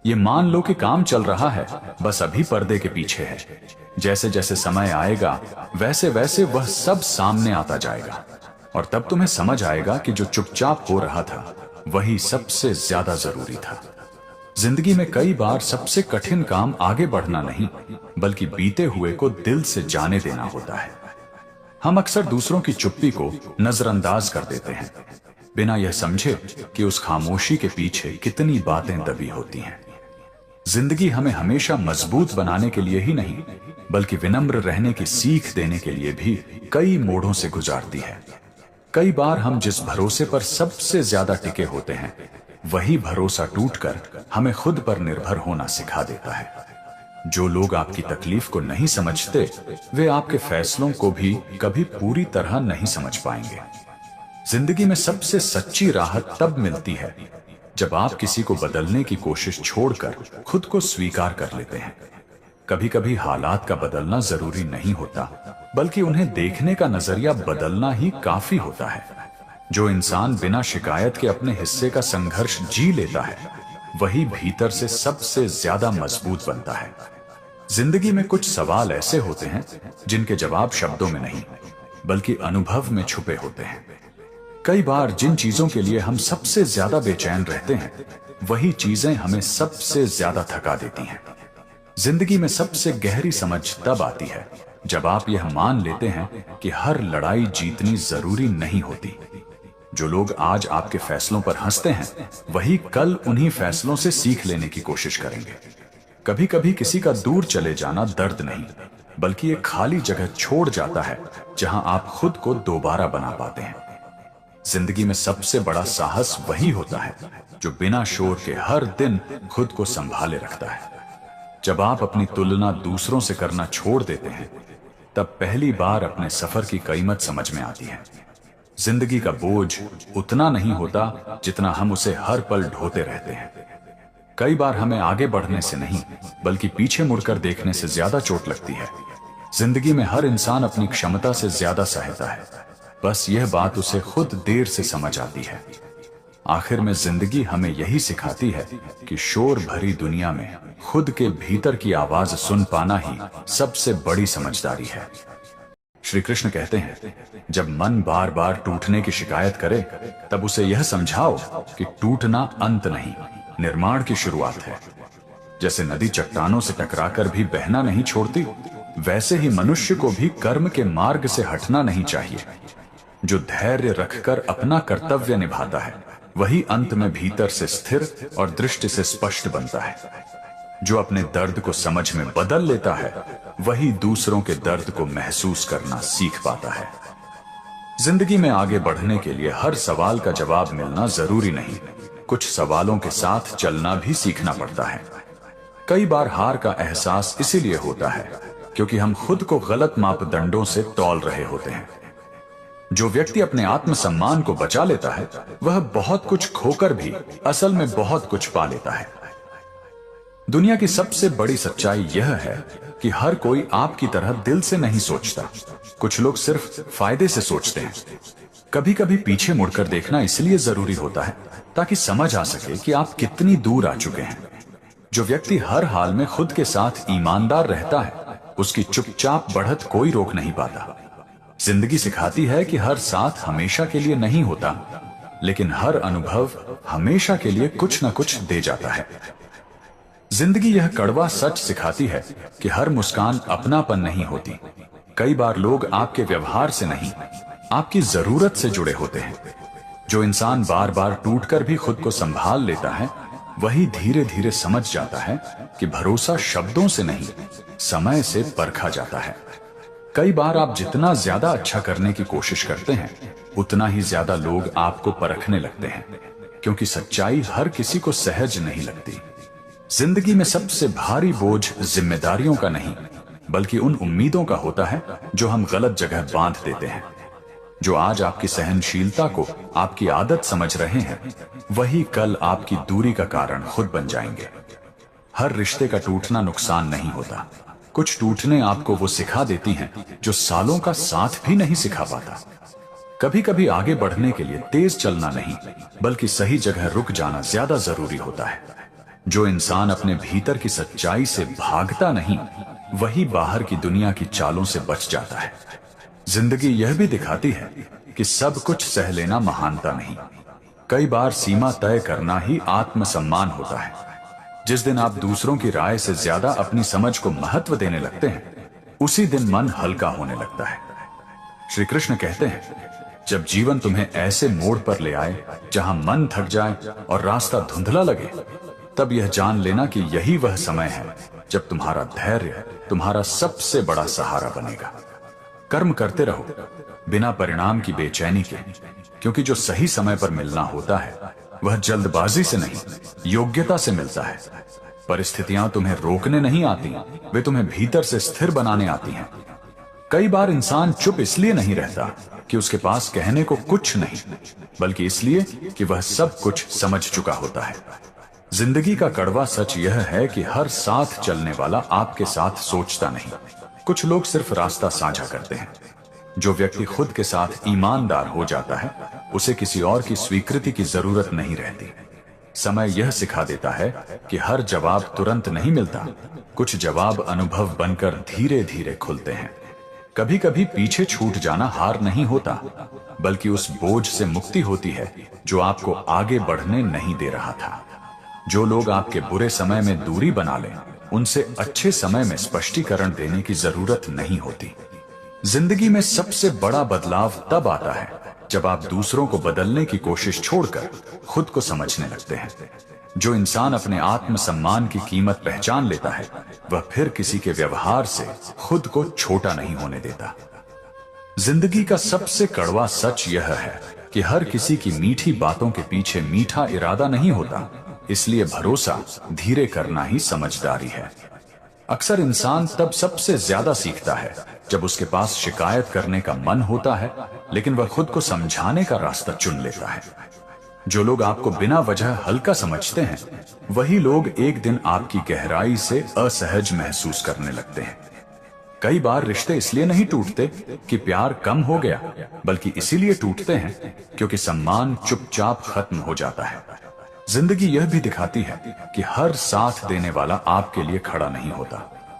ये मान लो कि काम चल रहा है, बस अभी पर्दे के पीछे है। जैसे जैसे समय आएगा, वैसे वैसे वह सब सामने आता जाएगा, और तब तुम्हें समझ आएगा कि जो चुपचाप हो रहा था वही सबसे ज्यादा जरूरी था। जिंदगी में कई बार सबसे कठिन काम आगे बढ़ना नहीं, बल्कि बीते हुए को दिल से जाने देना होता है। हम अक्सर दूसरों की चुप्पी को नजरअंदाज कर देते हैं, बिना यह समझे कि उस खामोशी के पीछे कितनी बातें दबी होती हैं। जिंदगी हमें हमेशा मजबूत बनाने के लिए ही नहीं, बल्कि विनम्र रहने की सीख देने के लिए भी कई मोड़ों से गुजारती है। कई बार हम जिस भरोसे पर सबसे ज्यादा टिके होते हैं, वही भरोसा टूटकर हमें खुद पर निर्भर होना सिखा देता है। जो लोग आपकी तकलीफ को नहीं समझते, वे आपके फैसलों को भी कभी पूरी तरह नहीं समझ पाएंगे। जिंदगी में सबसे सच्ची राहत तब मिलती है जब आप किसी को बदलने की कोशिश छोड़कर खुद को स्वीकार कर लेते हैं। कभी कभी हालात का बदलना जरूरी नहीं होता, बल्कि उन्हें देखने का नजरिया बदलना ही काफी होता है। जो इंसान बिना शिकायत के अपने हिस्से का संघर्ष जी लेता है, वही भीतर से सबसे ज्यादा मजबूत बनता है। जिंदगी में कुछ सवाल ऐसे होते हैं जिनके जवाब शब्दों में नहीं, बल्कि अनुभव में छुपे होते हैं। कई बार जिन चीजों के लिए हम सबसे ज्यादा बेचैन रहते हैं, वही चीजें हमें सबसे ज्यादा थका देती हैं। जिंदगी में सबसे गहरी समझ तब आती है जब आप यह मान लेते हैं कि हर लड़ाई जीतनी जरूरी नहीं होती। जो लोग आज आपके फैसलों पर हंसते हैं, वही कल उन्हीं फैसलों से सीख लेने की कोशिश करेंगे। कभी कभी किसी का दूर चले जाना दर्द नहीं, बल्कि एक खाली जगह छोड़ जाता है जहां आप खुद को दोबारा बना पाते हैं। जिंदगी में सबसे बड़ा साहस वही होता है जो बिना शोर के हर दिन खुद को संभाले रखता है। जब आप अपनी तुलना दूसरों से करना छोड़ देते हैं, तब पहली बार अपने सफर की कीमत समझ में आती है। जिंदगी का बोझ उतना नहीं होता जितना हम उसे हर पल ढोते रहते हैं। कई बार हमें आगे बढ़ने से नहीं, बल्कि पीछे मुड़कर देखने से ज्यादा चोट लगती है। जिंदगी में हर इंसान अपनी क्षमता से ज्यादा सहता है, बस यह बात उसे खुद देर से समझ आती है। आखिर में जिंदगी हमें यही सिखाती है कि शोर भरी दुनिया में खुद के भीतर की आवाज सुन पाना ही सबसे बड़ी समझदारी है। श्री कृष्ण कहते हैं, जब मन बार बार टूटने की शिकायत करे, तब उसे यह समझाओ कि टूटना अंत नहीं, निर्माण की शुरुआत है। जैसे नदी चट्टानों से टकराकर भी बहना नहीं छोड़ती, वैसे ही मनुष्य को भी कर्म के मार्ग से हटना नहीं चाहिए। जो धैर्य रखकर अपना कर्तव्य निभाता है, वही अंत में भीतर से स्थिर और दृष्टि से स्पष्ट बनता है। जो अपने दर्द को समझ में बदल लेता है, वही दूसरों के दर्द को महसूस करना सीख पाता है। जिंदगी में आगे बढ़ने के लिए हर सवाल का जवाब मिलना जरूरी नहीं, कुछ सवालों के साथ चलना भी सीखना पड़ता है। कई बार हार का एहसास इसीलिए होता है क्योंकि हम खुद को गलत मापदंडों से तौल रहे होते हैं। जो व्यक्ति अपने आत्मसम्मान को बचा लेता है, वह बहुत कुछ खोकर भी असल में बहुत कुछ पा लेता है। दुनिया की सबसे बड़ी सच्चाई यह है कि हर कोई आपकी तरह दिल से नहीं सोचता। कुछ लोग सिर्फ फायदे से सोचते हैं। कभी कभी पीछे मुड़कर देखना इसलिए जरूरी होता है ताकि समझ आ सके कि आप कितनी दूर आ चुके हैं। जो व्यक्ति हर हाल में खुद के साथ ईमानदार रहता है, उसकी चुपचाप बढ़त कोई रोक नहीं पाता। जिंदगी सिखाती है कि हर साथ हमेशा के लिए नहीं होता, लेकिन हर अनुभव हमेशा के लिए कुछ न कुछ दे जाता है। जिंदगी यह कड़वा सच सिखाती है कि हर मुस्कान अपनापन नहीं होती। कई बार लोग आपके व्यवहार से नहीं, आपकी जरूरत से जुड़े होते हैं। जो इंसान बार बार टूटकर भी खुद को संभाल लेता है, वही धीरे धीरे समझ जाता है कि भरोसा शब्दों से नहीं, समय से परखा जाता है। कई बार आप जितना ज्यादा अच्छा करने की कोशिश करते हैं, उतना ही ज्यादा लोग आपको परखने लगते हैं, क्योंकि सच्चाई हर किसी को सहज नहीं लगती। जिंदगी में सबसे भारी बोझ जिम्मेदारियों का नहीं, बल्कि उन उम्मीदों का होता है जो हम गलत जगह बांध देते हैं। जो आज आपकी सहनशीलता को आपकी आदत समझ रहे हैं, वही कल आपकी दूरी का कारण खुद बन जाएंगे। हर रिश्ते का टूटना नुकसान नहीं होता। कुछ टूटने आपको वो सिखा देती हैं जो सालों का साथ भी नहीं सिखा पाता। कभी कभी आगे बढ़ने के लिए तेज चलना नहीं, बल्कि सही जगह रुक जाना ज्यादा जरूरी होता है। जो इंसान अपने भीतर की सच्चाई से भागता नहीं, वही बाहर की दुनिया की चालों से बच जाता है। जिंदगी यह भी दिखाती है कि सब कुछ सह लेना महानता नहीं। कई बार सीमा तय करना ही आत्मसम्मान होता है। जिस दिन आप दूसरों की राय से ज्यादा अपनी समझ को महत्व देने लगते हैं, उसी दिन मन हल्का होने लगता है। श्री कृष्ण कहते हैं, जब जीवन तुम्हें ऐसे मोड़ पर ले आए जहां मन थक जाए और रास्ता धुंधला लगे, तब यह जान लेना कि यही वह समय है जब तुम्हारा धैर्य तुम्हारा सबसे बड़ा सहारा बनेगा। कर्म करते रहो बिना परिणाम की बेचैनी के, क्योंकि जो सही समय पर मिलना होता है वह जल्दबाजी से नहीं, योग्यता से मिलता है। परिस्थितियां तुम्हें रोकने नहीं आती, वे तुम्हें भीतर से स्थिर बनाने आती हैं। कई बार इंसान चुप इसलिए नहीं रहता कि उसके पास कहने को कुछ नहीं, बल्कि इसलिए कि वह सब कुछ समझ चुका होता है। जिंदगी का कड़वा सच यह है कि हर साथ चलने वाला आपके साथ सोचता नहीं। कुछ लोग सिर्फ रास्ता साझा करते हैं। जो व्यक्ति खुद के साथ ईमानदार हो जाता है, उसे किसी और की स्वीकृति की जरूरत नहीं रहती। समय यह सिखा देता है कि हर जवाब तुरंत नहीं मिलता। कुछ जवाब अनुभव बनकर धीरे धीरे खुलते हैं। कभी कभी पीछे छूट जाना हार नहीं होता, बल्कि उस बोझ से मुक्ति होती है जो आपको आगे बढ़ने नहीं दे रहा था। जो लोग आपके बुरे समय में दूरी बना लें, उनसे अच्छे समय में स्पष्टीकरण देने की जरूरत नहीं होती। जिंदगी में सबसे बड़ा बदलाव तब आता है जब आप दूसरों को बदलने की कोशिश छोड़कर खुद को समझने लगते हैं। जो इंसान अपने आत्मसम्मान की कीमत पहचान लेता है, वह फिर किसी के व्यवहार से खुद को छोटा नहीं होने देता। जिंदगी का सबसे कड़वा सच यह है कि हर किसी की मीठी बातों के पीछे मीठा इरादा नहीं होता, इसलिए भरोसा धीरे करना ही समझदारी है। अक्सर इंसान तब सबसे ज्यादा सीखता है जब उसके पास शिकायत करने का मन होता है, लेकिन वह खुद को समझाने का रास्ता चुन लेता है। जो लोग आपको बिना वजह हल्का समझते हैं, वही लोग एक दिन आपकी गहराई से असहज महसूस करने लगते हैं। कई बार रिश्ते इसलिए नहीं टूटते कि प्यार कम हो गया, बल्कि इसीलिए टूटते हैं क्योंकि सम्मान चुपचाप खत्म हो जाता है। जिंदगी यह भी दिखाती है कि हर साथ देने वाला आपके लिए खड़ा नहीं होता।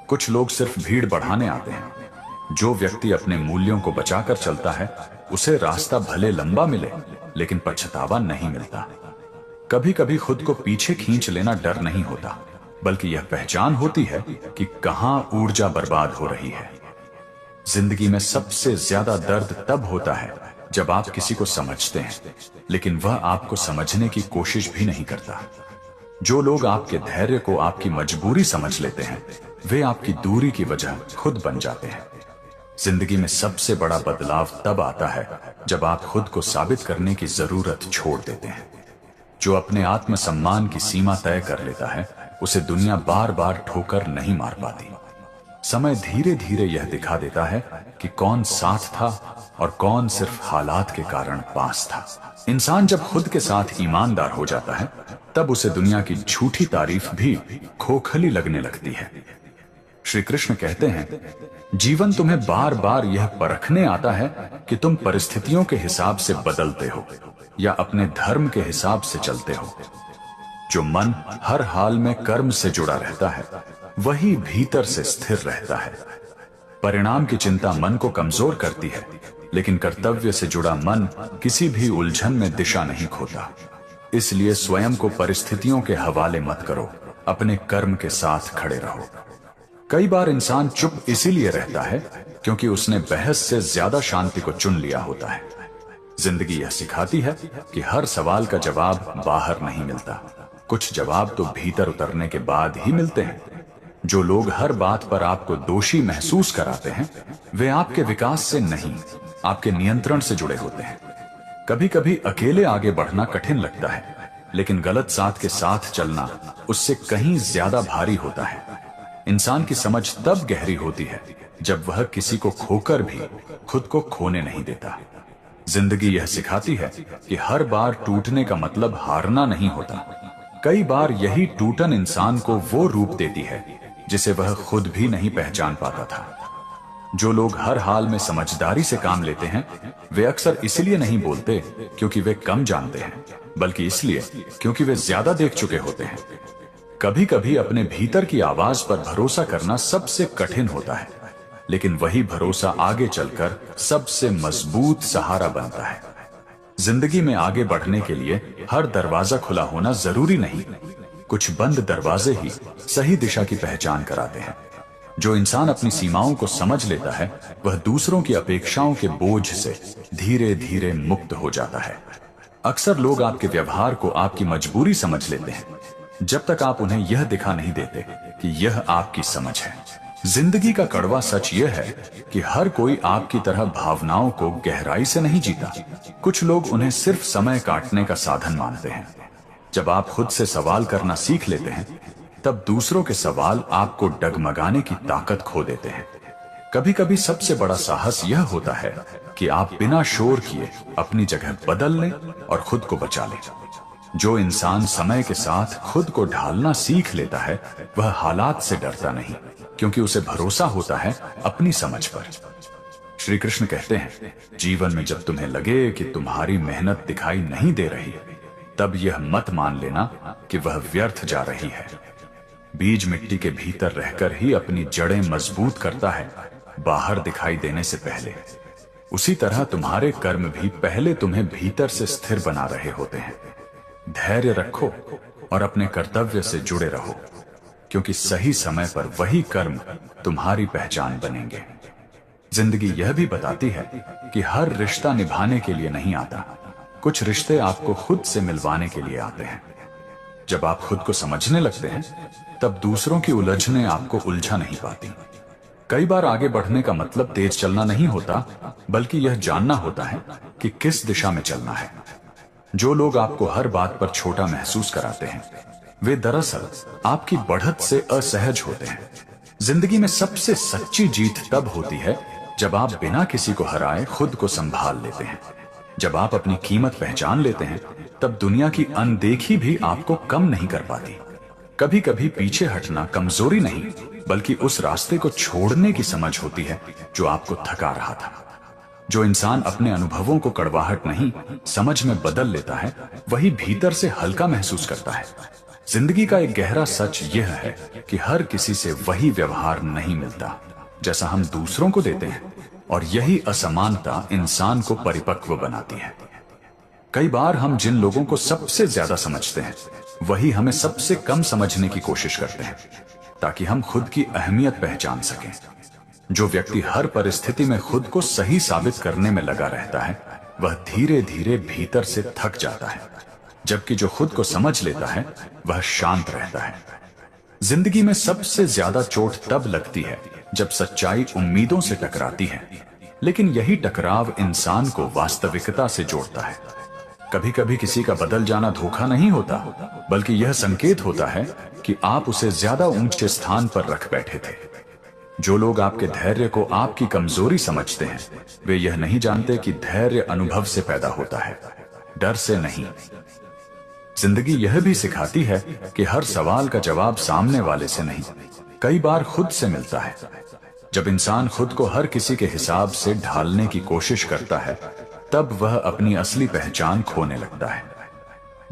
कुछ लोग सिर्फ भीड़ बढ़ाने आते हैं। जो व्यक्ति अपने मूल्यों को बचाकर चलता है, उसे रास्ता भले लंबा मिले, लेकिन पछतावा नहीं मिलता। कभी कभी खुद को पीछे खींच लेना डर नहीं होता, बल्कि यह पहचान होती है कि कहां ऊर्जा बर्बाद हो रही है। जिंदगी में सबसे ज्यादा दर्द तब होता है जब आप किसी को समझते हैं, लेकिन वह आपको समझने की कोशिश भी नहीं करता। जो लोग आपके धैर्य को आपकी मजबूरी समझ लेते हैं, वे आपकी दूरी की वजह खुद बन जाते हैं। जिंदगी में सबसे बड़ा बदलाव तब आता है जब आप खुद को साबित करने की जरूरत छोड़ देते हैं। जो अपने आत्मसम्मान की सीमा तय कर लेता है, उसे दुनिया बार बार ठोकर नहीं मार पाती। समय धीरे धीरे यह दिखा देता है कि कौन साथ था और कौन सिर्फ हालात के कारण पास था। इंसान जब खुद के साथ ईमानदार हो जाता है, तब उसे दुनिया की झूठी तारीफ भी खोखली लगने लगती है। श्री कृष्ण कहते हैं, जीवन तुम्हें बार बार यह परखने आता है कि तुम परिस्थितियों के हिसाब से बदलते हो या अपने धर्म के हिसाब से चलते हो। जो मन हर हाल में कर्म से जुड़ा रहता है वही भीतर से स्थिर रहता है। परिणाम की चिंता मन को कमजोर करती है, लेकिन कर्तव्य से जुड़ा मन किसी भी उलझन में दिशा नहीं खोता। इसलिए स्वयं को परिस्थितियों के हवाले मत करो, अपने कर्म के साथ खड़े रहो। कई बार इंसान चुप इसीलिए रहता है क्योंकि उसने बहस से ज्यादा शांति को चुन लिया होता है। जिंदगी यह सिखाती है कि हर सवाल का जवाब बाहर नहीं मिलता, कुछ जवाब तो भीतर उतरने के बाद ही मिलते हैं। जो लोग हर बात पर आपको दोषी महसूस कराते हैं वे आपके विकास से नहीं, आपके नियंत्रण से जुड़े होते हैं। कभी कभी अकेले आगे बढ़ना कठिन लगता है, लेकिन गलत साथ के साथ चलना उससे कहीं ज्यादा भारी होता है। इंसान की समझ तब गहरी होती है जब वह किसी को खोकर भी खुद को खोने नहीं देता। जिंदगी यह सिखाती है कि हर बार टूटने का मतलब हारना नहीं होता। कई बार यही टूटन इंसान को वो रूप देती है जिसे वह खुद भी नहीं पहचान पाता था। जो लोग हर हाल में समझदारी से काम लेते हैं वे अक्सर इसलिए नहीं बोलते क्योंकि वे कम जानते हैं, बल्कि इसलिए क्योंकि वे ज्यादा देख चुके होते हैं। कभी कभी अपने भीतर की आवाज पर भरोसा करना सबसे कठिन होता है, लेकिन वही भरोसा आगे चलकर सबसे मजबूत सहारा बनता है। जिंदगी में आगे बढ़ने के लिए हर दरवाजा खुला होना जरूरी नहीं, कुछ बंद दरवाजे ही सही दिशा की पहचान कराते हैं। जो इंसान अपनी सीमाओं को समझ लेता है वह दूसरों की अपेक्षाओं के बोझ से धीरे धीरे मुक्त हो जाता है। अक्सर लोग आपके व्यवहार को आपकी मजबूरी समझ लेते हैं, जब तक आप उन्हें यह दिखा नहीं देते कि यह आपकी समझ है। जिंदगी का कड़वा सच यह है कि हर कोई आपकी तरह भावनाओं को गहराई से नहीं जीता। कुछ लोग उन्हें सिर्फ समय काटने का साधन मानते हैं। जब आप खुद से सवाल करना सीख लेते हैं तब दूसरों के सवाल आपको डगमगाने की ताकत खो देते हैं। कभी कभी सबसे बड़ा साहस यह होता है कि आप बिना शोर किए अपनी जगह बदल लें और खुद को बचा लें। जो इंसान समय के साथ खुद को ढालना सीख लेता है वह हालात से डरता नहीं, क्योंकि उसे भरोसा होता है अपनी समझ पर। श्री कृष्ण कहते हैं, जीवन में जब तुम्हें लगे कि तुम्हारी मेहनत दिखाई नहीं दे रही तब यह मत मान लेना कि वह व्यर्थ जा रही है। बीज मिट्टी के भीतर रहकर ही अपनी जड़ें मजबूत करता है, बाहर दिखाई देने से पहले। उसी तरह तुम्हारे कर्म भी पहले तुम्हें भीतर से स्थिर बना रहे होते हैं। धैर्य रखो और अपने कर्तव्य से जुड़े रहो, क्योंकि सही समय पर वही कर्म तुम्हारी पहचान बनेंगे। जिंदगी यह भी बताती है कि हर रिश्ता निभाने के लिए नहीं आता, कुछ रिश्ते आपको खुद से मिलवाने के लिए आते हैं। जब आप खुद को समझने लगते हैं तब दूसरों की उलझनें आपको उलझा नहीं पाती। कई बार आगे बढ़ने का मतलब तेज चलना नहीं होता, बल्कि यह जानना होता है कि किस दिशा में चलना है। जो लोग आपको हर बात पर छोटा महसूस कराते हैं वे दरअसल आपकी बढ़त से असहज होते हैं। जिंदगी में सबसे सच्ची जीत तब होती है जब आप बिना किसी को हराए खुद को संभाल लेते हैं। जब आप अपनी कीमत पहचान लेते हैं तब दुनिया की अनदेखी भी आपको कम नहीं कर पाती। कभी कभी पीछे हटना कमजोरी नहीं, बल्कि उस रास्ते को छोड़ने की समझ होती है जो आपको थका रहा था। जो इंसान अपने अनुभवों को कड़वाहट नहीं समझ में बदल लेता है वही भीतर से हल्का महसूस करता है। जिंदगी का एक गहरा सच यह है कि हर किसी से वही व्यवहार नहीं मिलता जैसा हम दूसरों को देते हैं, और यही असमानता इंसान को परिपक्व बनाती है। कई बार हम जिन लोगों को सबसे ज्यादा समझते हैं वही हमें सबसे कम समझने की कोशिश करते हैं, ताकि हम खुद की अहमियत पहचान सकें। जो व्यक्ति हर परिस्थिति में खुद को सही साबित करने में लगा रहता है वह धीरे धीरे भीतर से थक जाता है, जबकि जो खुद को समझ लेता है वह शांत रहता है। जिंदगी में सबसे ज्यादा चोट तब लगती है जब सच्चाई उम्मीदों से टकराती है, लेकिन यही टकराव इंसान को वास्तविकता से जोड़ता है। कभी कभी किसी का बदल जाना धोखा नहीं होता, बल्कि यह संकेत होता है कि आप उसे ज्यादा ऊंचे स्थान पर रख बैठे थे। जो लोग आपके धैर्य को आपकी कमजोरी समझते हैं वे यह नहीं जानते कि धैर्य अनुभव से पैदा होता है, डर से नहीं। जिंदगी यह भी सिखाती है कि हर सवाल का जवाब सामने वाले से नहीं, कई बार खुद से मिलता है। जब इंसान खुद को हर किसी के हिसाब से ढालने की कोशिश करता है, तब वह अपनी असली पहचान खोने लगता है।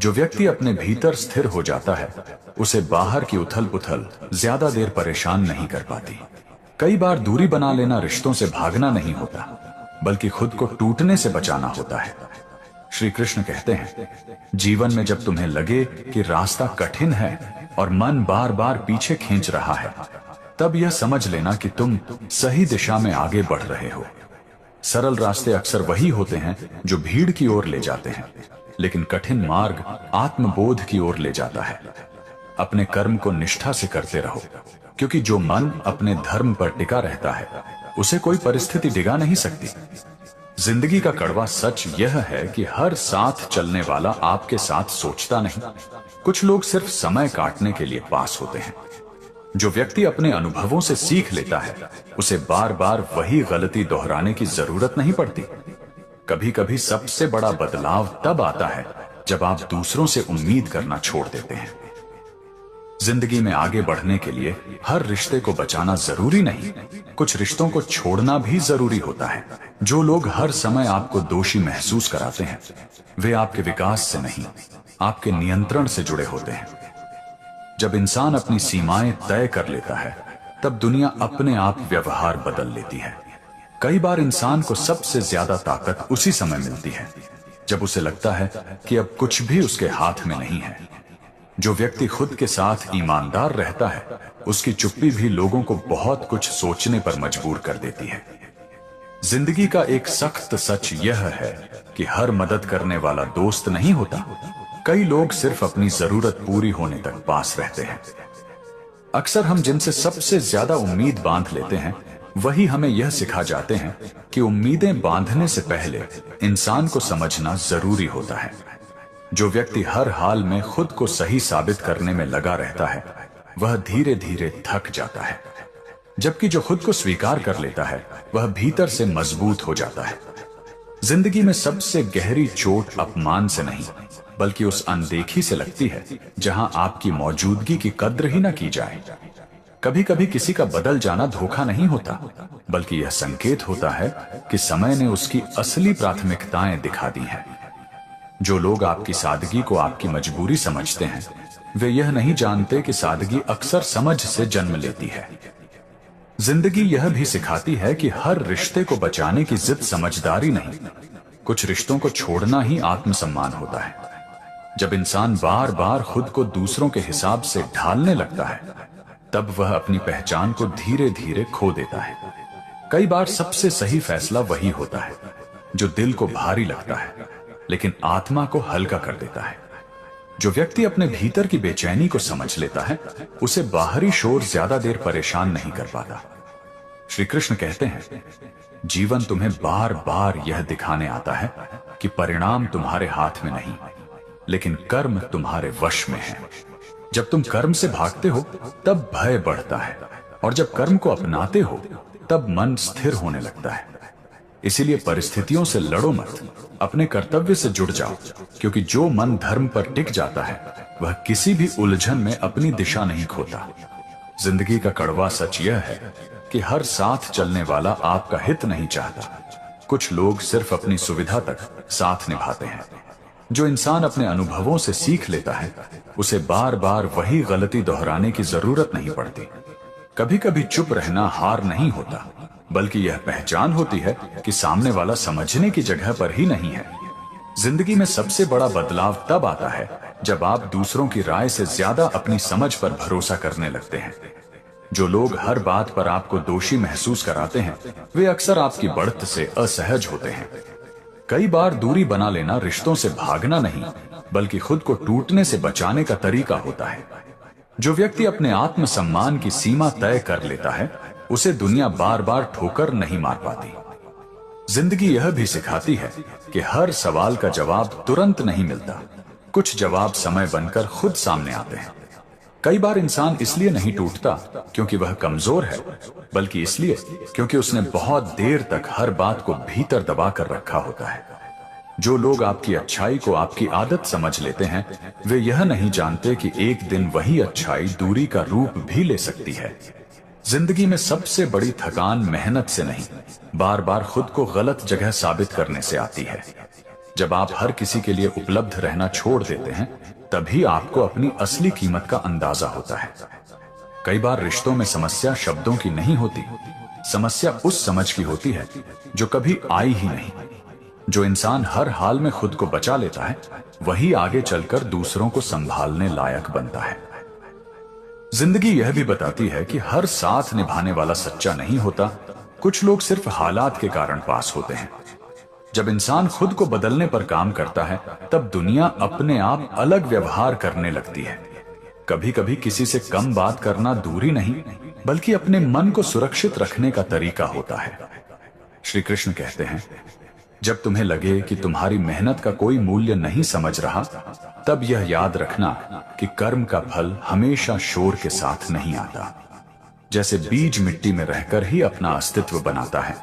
जो व्यक्ति अपने भीतर स्थिर हो जाता है, उसे बाहर की उथल पुथल ज्यादा देर परेशान नहीं कर पाती। कई बार दूरी बना लेना रिश्तों से भागना नहीं होता, बल्कि खुद को टूटने से बचाना होता है। श्री कृष्ण कहते हैं, जीवन में जब तुम्हें लगे कि रास्ता कठिन है और मन बार बार पीछे खींच रहा है, तब यह समझ लेना कि तुम सही दिशा में आगे बढ़ रहे हो। सरल रास्ते अक्सर वही होते हैं जो भीड़ की ओर ले जाते हैं, लेकिन कठिन मार्ग आत्मबोध की ओर ले जाता है। अपने कर्म को निष्ठा से करते रहो, क्योंकि जो मन अपने धर्म पर टिका रहता है, उसे कोई परिस्थिति डिगा नहीं सकती। जिंदगी का कड़वा सच यह है कि हर साथ चलने वाला आपके साथ सोचता नहीं। कुछ लोग सिर्फ समय काटने के लिए पास होते हैं। जो व्यक्ति अपने अनुभवों से सीख लेता है, उसे बार बार वही गलती दोहराने की जरूरत नहीं पड़ती। कभी कभी सबसे बड़ा बदलाव तब आता है जब आप दूसरों से उम्मीद करना छोड़ देते हैं। जिंदगी में आगे बढ़ने के लिए हर रिश्ते को बचाना जरूरी नहीं, कुछ रिश्तों को छोड़ना भी जरूरी होता है। जो लोग हर समय आपको दोषी महसूस कराते हैं, वे आपके विकास से नहीं, आपके नियंत्रण से जुड़े होते हैं। जब इंसान अपनी सीमाएं तय कर लेता है, तब दुनिया अपने आप व्यवहार बदल लेती है। कई बार इंसान को सबसे ज्यादा ताकत उसी समय मिलती है जब उसे लगता है कि अब कुछ भी उसके हाथ में नहीं है। जो व्यक्ति खुद के साथ ईमानदार रहता है, उसकी चुप्पी भी लोगों को बहुत कुछ सोचने पर मजबूर कर देती है। जिंदगी का एक सख्त सच यह है कि हर मदद करने वाला दोस्त नहीं होता। कई लोग सिर्फ अपनी जरूरत पूरी होने तक पास रहते हैं। अक्सर हम जिनसे सबसे ज्यादा उम्मीद बांध लेते हैं, वही हमें यह सिखा जाते हैं कि उम्मीदें बांधने से पहले इंसान को समझना जरूरी होता है। जो व्यक्ति हर हाल में खुद को सही साबित करने में लगा रहता है, वह धीरे धीरे थक जाता है। जबकि जो खुद को स्वीकार कर लेता है, वह भीतर से मजबूत हो जाता है। जिंदगी में सबसे गहरी चोट अपमान से नहीं, बल्कि उस अनदेखी से लगती है जहां आपकी मौजूदगी की कद्र ही न की जाए। कभी कभी किसी का बदल जाना धोखा नहीं होता, बल्कि यह संकेत होता है कि समय ने उसकी असली प्राथमिकताएं दिखा दी हैं। जो लोग आपकी सादगी को आपकी मजबूरी समझते हैं, वे यह नहीं जानते कि सादगी अक्सर समझ से जन्म लेती है। जिंदगी यह भी सिखाती है कि हर रिश्ते को बचाने की जिद समझदारी नहीं, कुछ रिश्तों को छोड़ना ही आत्मसम्मान होता है। जब इंसान बार बार खुद को दूसरों के हिसाब से ढालने लगता है, तब वह अपनी पहचान को धीरे धीरे खो देता है। कई बार सबसे सही फैसला वही होता है जो दिल को भारी लगता है, लेकिन आत्मा को हल्का कर देता है। जो व्यक्ति अपने भीतर की बेचैनी को समझ लेता है, उसे बाहरी शोर ज्यादा देर परेशान नहीं कर पाता। श्री कृष्ण कहते हैं, जीवन तुम्हें बार बार यह दिखाने आता है कि परिणाम तुम्हारे हाथ में नहीं, लेकिन कर्म तुम्हारे वश में है। जब तुम कर्म से भागते हो, तब भय बढ़ता है, और जब कर्म को अपनाते हो, तब मन स्थिर होने लगता है। इसीलिए परिस्थितियों से लड़ो मत, अपने कर्तव्य से जुड़ जाओ, क्योंकि जो मन धर्म पर टिक जाता है, वह किसी भी उलझन में अपनी दिशा नहीं खोता। जिंदगी का कड़वा सच यह है कि हर साथ चलने वाला आपका हित नहीं चाहता। कुछ लोग सिर्फ अपनी सुविधा तक साथ निभाते हैं। जो इंसान अपने अनुभवों से सीख लेता है, उसे बार बार वही गलती दोहराने की जरूरत नहीं पड़ती। कभी कभी चुप रहना हार नहीं होता, बल्कि यह पहचान होती है कि सामने वाला समझने की जगह पर ही नहीं है। जिंदगी में सबसे बड़ा बदलाव तब आता है जब आप दूसरों की राय से ज्यादा अपनी समझ पर भरोसा करने लगते हैं। जो लोग हर बात पर आपको दोषी महसूस कराते हैं, वे अक्सर आपकी बढ़त से असहज होते हैं। कई बार दूरी बना लेना रिश्तों से भागना नहीं, बल्कि खुद को टूटने से बचाने का तरीका होता है। जो व्यक्ति अपने आत्मसम्मान की सीमा तय कर लेता है, उसे दुनिया बार बार ठोकर नहीं मार पाती। जिंदगी यह भी सिखाती है कि हर सवाल का जवाब तुरंत नहीं मिलता। कुछ जवाब समय बनकर खुद सामने आते हैं। कई बार इंसान इसलिए नहीं टूटता क्योंकि वह कमजोर है, बल्कि इसलिए क्योंकि उसने बहुत देर तक हर बात को भीतर दबा कर रखा होता है। जो लोग आपकी अच्छाई को आपकी आदत समझ लेते हैं, वे यह नहीं जानते कि एक दिन वही अच्छाई दूरी का रूप भी ले सकती है। जिंदगी में सबसे बड़ी थकान मेहनत से नहीं, बार बार खुद को गलत जगह साबित करने से आती है। जब आप हर किसी के लिए उपलब्ध रहना छोड़ देते हैं, तभी आपको अपनी असली कीमत का अंदाजा होता है। कई बार रिश्तों में समस्या शब्दों की नहीं होती, समस्या उस समझ की होती है जो कभी आई ही नहीं। जो इंसान हर हाल में खुद को बचा लेता है, वही आगे चलकर दूसरों को संभालने लायक बनता है। जिंदगी यह भी बताती है कि हर साथ निभाने वाला सच्चा नहीं होता। कुछ लोग सिर्फ हालात के कारण पास होते हैं। जब इंसान खुद को बदलने पर काम करता है, तब दुनिया अपने आप अलग व्यवहार करने लगती है। कभी कभी किसी से कम बात करना दूरी नहीं, बल्कि अपने मन को सुरक्षित रखने का तरीका होता है। श्री कृष्ण कहते हैं, जब तुम्हें लगे कि तुम्हारी मेहनत का कोई मूल्य नहीं समझ रहा, तब यह याद रखना कि कर्म का फल हमेशा शोर के साथ नहीं आता। जैसे बीज मिट्टी में रहकर ही अपना अस्तित्व बनाता है,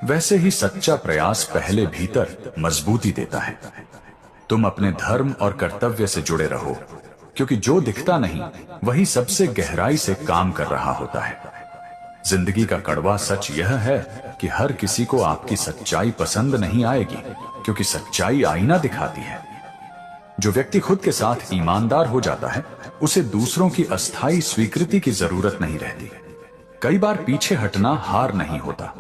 वैसे ही सच्चा प्रयास पहले भीतर मजबूती देता है। तुम अपने धर्म और कर्तव्य से जुड़े रहो, क्योंकि जो दिखता नहीं वही सबसे गहराई से काम कर रहा होता है। जिंदगी का कड़वा सच यह है कि हर किसी को आपकी सच्चाई पसंद नहीं आएगी, क्योंकि सच्चाई आईना दिखाती है। जो व्यक्ति खुद के साथ ईमानदार हो जाता है, उसे दूसरों की अस्थायी स्वीकृति की जरूरत नहीं रहती। कई बार पीछे हटना हार नहीं होता,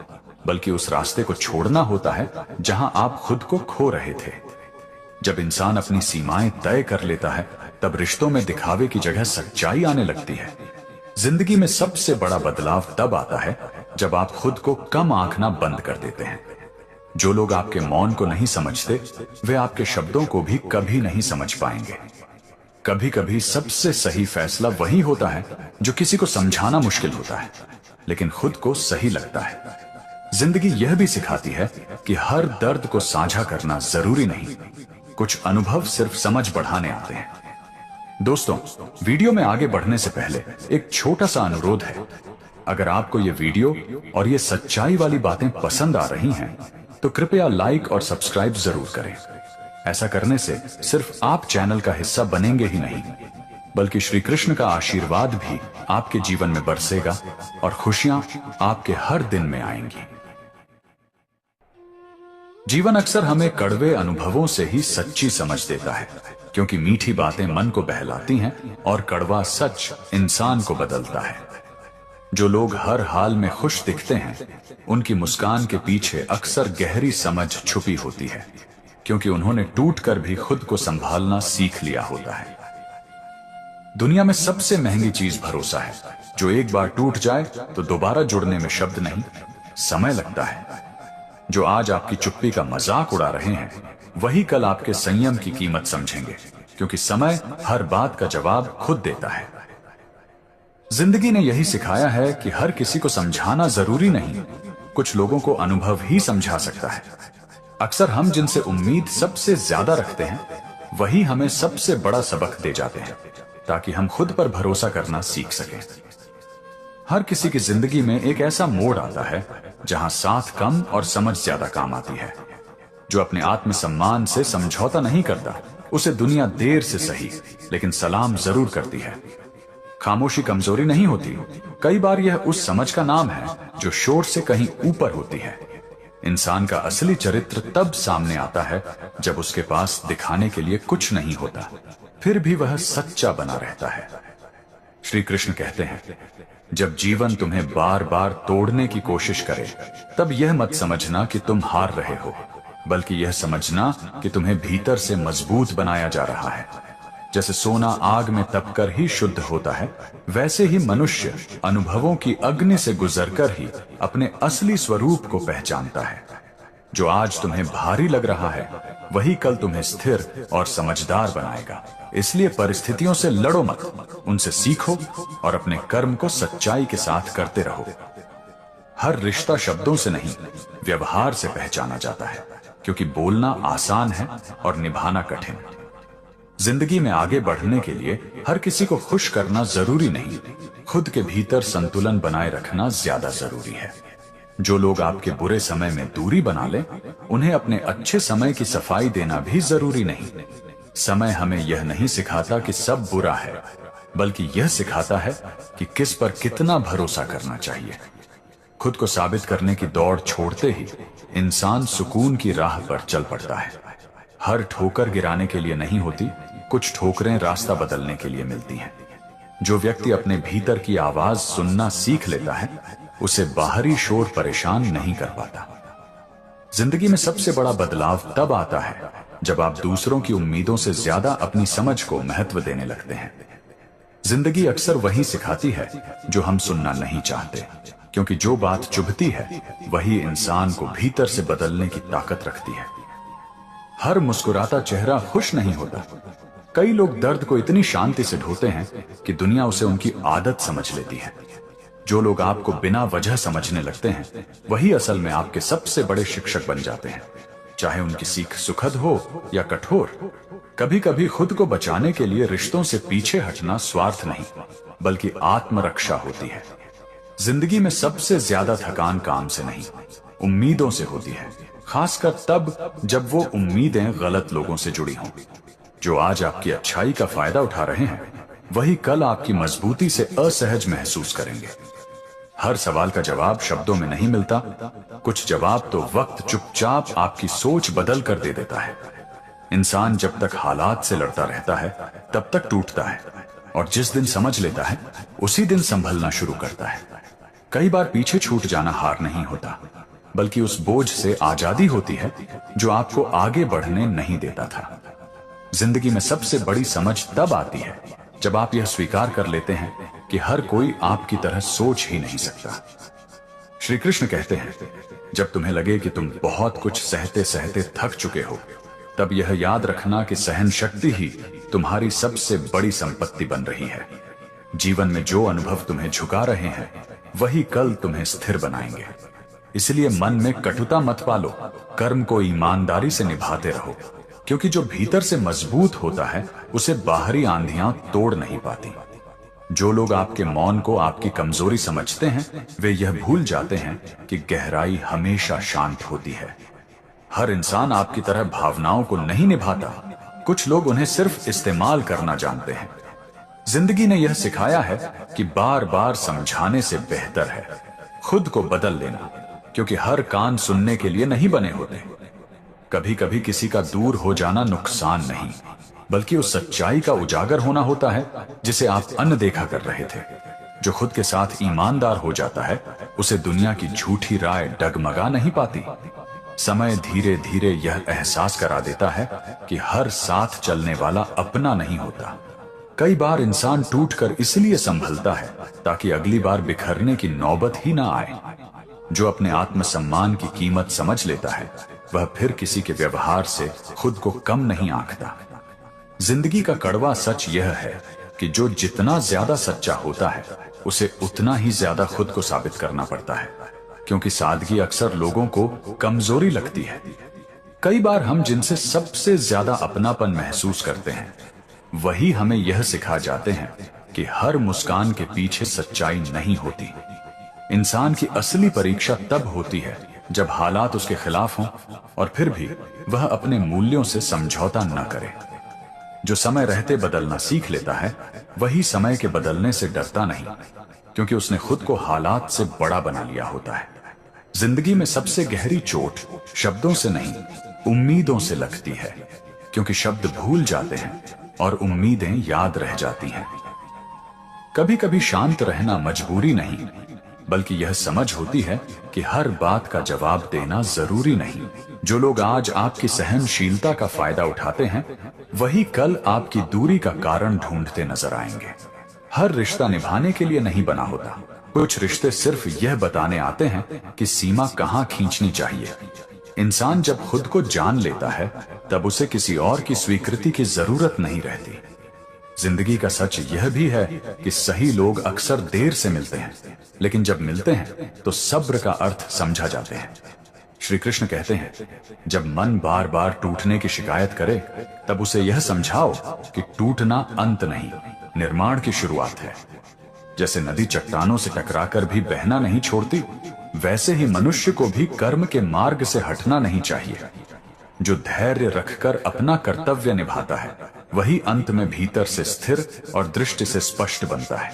बल्कि उस रास्ते को छोड़ना होता है जहां आप खुद को खो रहे थे। जब इंसान अपनी सीमाएं तय कर लेता है, तब रिश्तों में दिखावे की जगह सच्चाई आने लगती है। जिंदगी में सबसे बड़ा बदलाव तब आता है जब आप खुद को कम आंकना बंद कर देते हैं। जो लोग आपके मौन को नहीं समझते, वे आपके शब्दों को भी कभी नहीं समझ पाएंगे। कभी कभी सबसे सही फैसला वही होता है जो किसी को समझाना मुश्किल होता है, लेकिन खुद को सही लगता है। जिंदगी यह भी सिखाती है कि हर दर्द को साझा करना जरूरी नहीं, कुछ अनुभव सिर्फ समझ बढ़ाने आते हैं। दोस्तों, वीडियो में आगे बढ़ने से पहले एक छोटा सा अनुरोध है। अगर आपको ये वीडियो और ये सच्चाई वाली बातें पसंद आ रही हैं, तो कृपया लाइक और सब्सक्राइब जरूर करें। ऐसा करने से सिर्फ आप चैनल का हिस्सा बनेंगे ही नहीं, बल्कि श्री कृष्ण का आशीर्वाद भी आपके जीवन में बरसेगा और खुशियां आपके हर दिन में आएंगी। जीवन अक्सर हमें कड़वे अनुभवों से ही सच्ची समझ देता है, क्योंकि मीठी बातें मन को बहलाती हैं और कड़वा सच इंसान को बदलता है। जो लोग हर हाल में खुश दिखते हैं, उनकी मुस्कान के पीछे अक्सर गहरी समझ छुपी होती है, क्योंकि उन्होंने टूटकर भी खुद को संभालना सीख लिया होता है। दुनिया में सबसे महंगी चीज भरोसा है। जो एक बार टूट जाए तो दोबारा जुड़ने में शब्द नहीं, समय लगता है। जो आज आपकी चुप्पी का मजाक उड़ा रहे हैं, वही कल आपके संयम की कीमत समझेंगे, क्योंकि समय हर बात का जवाब खुद देता है। जिंदगी ने यही सिखाया है कि हर किसी को समझाना जरूरी नहीं, कुछ लोगों को अनुभव ही समझा सकता है। अक्सर हम जिनसे उम्मीद सबसे ज्यादा रखते हैं, वही हमें सबसे बड़ा सबक दे जाते हैं, ताकि हम खुद पर भरोसा करना सीख सकें। हर किसी की जिंदगी में एक ऐसा मोड़ आता है जहां साथ कम और समझ ज्यादा काम आती है। जो अपने आत्मसम्मान से समझौता नहीं करता, उसे दुनिया देर से सही लेकिन सलाम जरूर करती है। खामोशी कमजोरी नहीं होती, कई बार यह उस समझ का नाम है जो शोर से कहीं ऊपर होती है। इंसान का असली चरित्र तब सामने आता है जब उसके पास दिखाने के लिए कुछ नहीं होता, फिर भी वह सच्चा बना रहता है। श्री कृष्ण कहते हैं, जब जीवन तुम्हें बार बार तोड़ने की कोशिश करे, तब यह मत समझना कि तुम हार रहे हो, बल्कि यह समझना कि तुम्हें भीतर से मजबूत बनाया जा रहा है। जैसे सोना आग में तपकर ही शुद्ध होता है, वैसे ही मनुष्य अनुभवों की अग्नि से गुजरकर ही अपने असली स्वरूप को पहचानता है। जो आज तुम्हें भारी लग रहा है, वही कल तुम्हें स्थिर और समझदार बनाएगा। इसलिए परिस्थितियों से लड़ो मत, उनसे सीखो और अपने कर्म को सच्चाई के साथ करते रहो। हर रिश्ता शब्दों से नहीं, व्यवहार से पहचाना जाता है, क्योंकि बोलना आसान है और निभाना कठिन। जिंदगी में आगे बढ़ने के लिए हर किसी को खुश करना जरूरी नहीं, खुद के भीतर संतुलन बनाए रखना ज्यादा जरूरी है। जो लोग आपके बुरे समय में दूरी बना लें, उन्हें अपने अच्छे समय की सफाई देना भी जरूरी नहीं। समय हमें यह नहीं सिखाता कि सब बुरा है, बल्कि यह सिखाता है कि किस पर कितना भरोसा करना चाहिए। खुद को साबित करने की दौड़ छोड़ते ही इंसान सुकून की राह पर चल पड़ता है। हर ठोकर गिराने के लिए नहीं होती, कुछ ठोकरें रास्ता बदलने के लिए मिलती हैं। जो व्यक्ति अपने भीतर की आवाज सुनना सीख लेता है, उसे बाहरी शोर परेशान नहीं कर पाता। जिंदगी में सबसे बड़ा बदलाव तब आता है जब आप दूसरों की उम्मीदों से ज्यादा अपनी समझ को महत्व देने लगते हैं। जिंदगी अक्सर वही सिखाती है जो हम सुनना नहीं चाहते, क्योंकि जो बात चुभती है वही इंसान को भीतर से बदलने की ताकत रखती है। हर मुस्कुराता चेहरा खुश नहीं होता। कई लोग दर्द को इतनी शांति से ढोते हैं कि दुनिया उसे उनकी आदत समझ लेती है। जो लोग आपको बिना वजह समझने लगते हैं, वही असल में आपके सबसे बड़े शिक्षक बन जाते हैं, चाहे उनकी सीख सुखद हो या कठोर। कभी कभी खुद को बचाने के लिए रिश्तों से पीछे हटना स्वार्थ नहीं, बल्कि आत्मरक्षा होती है। जिंदगी में सबसे ज्यादा थकान काम से नहीं, उम्मीदों से होती है, खासकर तब जब वो उम्मीदें गलत लोगों से जुड़ी हों। जो आज आपकी अच्छाई का फायदा उठा रहे हैं, वही कल आपकी मजबूती से असहज महसूस करेंगे। हर सवाल का जवाब शब्दों में नहीं मिलता, कुछ जवाब तो वक्त चुपचाप आपकी सोच बदल कर दे देता है। इंसान जब तक हालात से लड़ता रहता है, तब तक टूटता है, और जिस दिन समझ लेता है, उसी दिन संभलना शुरू करता है। कई बार पीछे छूट जाना हार नहीं होता, बल्कि उस बोझ से आजादी होती है जो आपको आगे बढ़ने नहीं देता था। जिंदगी में सबसे बड़ी समझ तब आती है जब आप यह स्वीकार कर लेते हैं कि हर कोई आपकी तरह सोच ही नहीं सकता। श्री कृष्ण कहते हैं, जब तुम्हें लगे कि तुम बहुत कुछ सहते सहते थक चुके हो, तब यह याद रखना कि सहन शक्ति ही तुम्हारी सबसे बड़ी संपत्ति बन रही है। जीवन में जो अनुभव तुम्हें झुका रहे हैं, वही कल तुम्हें स्थिर बनाएंगे। इसलिए मन में कटुता मत पालो, कर्म को ईमानदारी से निभाते रहो, क्योंकि जो भीतर से मजबूत होता है, उसे बाहरी आंधियां तोड़ नहीं पाती। जो लोग आपके मौन को आपकी कमजोरी समझते हैं, वे यह भूल जाते हैं कि गहराई हमेशा शांत होती है। हर इंसान आपकी तरह भावनाओं को नहीं निभाता, कुछ लोग उन्हें सिर्फ इस्तेमाल करना जानते हैं। जिंदगी ने यह सिखाया है कि बार बार समझाने से बेहतर है खुद को बदल लेना, क्योंकि हर कान सुनने के लिए नहीं बने होते। कभी कभी किसी का दूर हो जाना नुकसान नहीं, बल्कि उस सच्चाई का उजागर होना होता है जिसे आप अनदेखा कर रहे थे। जो खुद के साथ ईमानदार हो जाता है, उसे दुनिया की झूठी राय डगमगा नहीं पाती। समय धीरे धीरे यह एहसास करा देता है कि हर साथ चलने वाला अपना नहीं होता। कई बार इंसान टूटकर इसलिए संभलता है ताकि अगली बार बिखरने की नौबत ही ना आए। जो अपने आत्मसम्मान की कीमत समझ लेता है, वह फिर किसी के व्यवहार से खुद को कम नहीं आंकता। जिंदगी का कड़वा सच यह है कि जो जितना ज्यादा सच्चा होता है, उसे उतना ही ज्यादा खुद को साबित करना पड़ता है, क्योंकि सादगी अक्सर लोगों को कमजोरी लगती है। कई बार हम जिनसे सबसे ज्यादा अपनापन महसूस करते हैं, वही हमें यह सिखा जाते हैं कि हर मुस्कान के पीछे सच्चाई नहीं होती। इंसान की असली परीक्षा तब होती है जब हालात उसके खिलाफ हों और फिर भी वह अपने मूल्यों से समझौता न करे। जो समय रहते बदलना सीख लेता है, वही समय के बदलने से डरता नहीं, क्योंकि उसने खुद को हालात से बड़ा बना लिया होता है। जिंदगी में सबसे गहरी चोट शब्दों से नहीं, उम्मीदों से लगती है, क्योंकि शब्द भूल जाते हैं और उम्मीदें याद रह जाती हैं। कभी कभी शांत रहना मजबूरी नहीं, बल्कि यह समझ होती है कि हर बात का जवाब देना जरूरी नहीं। जो लोग आज आपकी सहनशीलता का फायदा उठाते हैं, वही कल आपकी दूरी का कारण ढूंढते नजर आएंगे। हर रिश्ता निभाने के लिए नहीं बना होता। कुछ रिश्ते सिर्फ यह बताने आते हैं कि सीमा कहां खींचनी चाहिए। इंसान जब खुद को जान लेता है, तब उसे किसी और की स्वीकृति की जरूरत नहीं रहती। जिंदगी का सच यह भी है कि सही लोग अक्सर देर से मिलते हैं, लेकिन जब मिलते हैं तो सब्र का अर्थ समझा जाते हैं। श्री कृष्ण कहते हैं, जब मन बार बार टूटने की शिकायत करे, तब उसे यह समझाओ कि टूटना अंत नहीं, निर्माण की शुरुआत है। जैसे नदी चट्टानों से टकराकर भी बहना नहीं छोड़ती, वैसे ही मनुष्य को भी कर्म के मार्ग से हटना नहीं चाहिए। जो धैर्य रखकर अपना कर्तव्य निभाता है, वही अंत में भीतर से स्थिर और दृष्टि से स्पष्ट बनता है।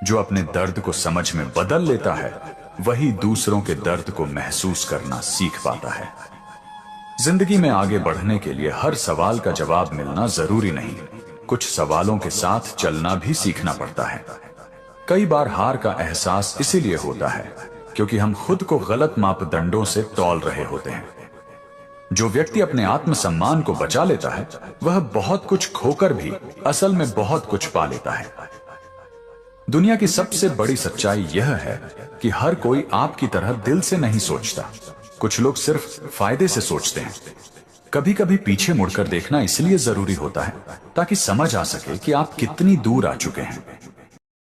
जो अपने दर्द को समझ में बदल लेता है वही दूसरों के दर्द को महसूस करना सीख पाता है। जिंदगी में आगे बढ़ने के लिए हर सवाल का जवाब मिलना जरूरी नहीं, कुछ सवालों के साथ चलना भी सीखना पड़ता है। कई बार हार का एहसास इसीलिए होता है क्योंकि हम खुद को गलत मापदंडों से तौल रहे होते हैं। जो व्यक्ति अपने आत्मसम्मान को बचा लेता है वह बहुत कुछ खोकर भी असल में बहुत कुछ पा लेता है। दुनिया की सबसे बड़ी सच्चाई यह है कि हर कोई आपकी तरह दिल से नहीं सोचता। कुछ लोग सिर्फ फायदे से सोचते हैं। कभी कभी पीछे मुड़कर देखना इसलिए जरूरी होता है ताकि समझ आ सके कि आप कितनी दूर आ चुके हैं।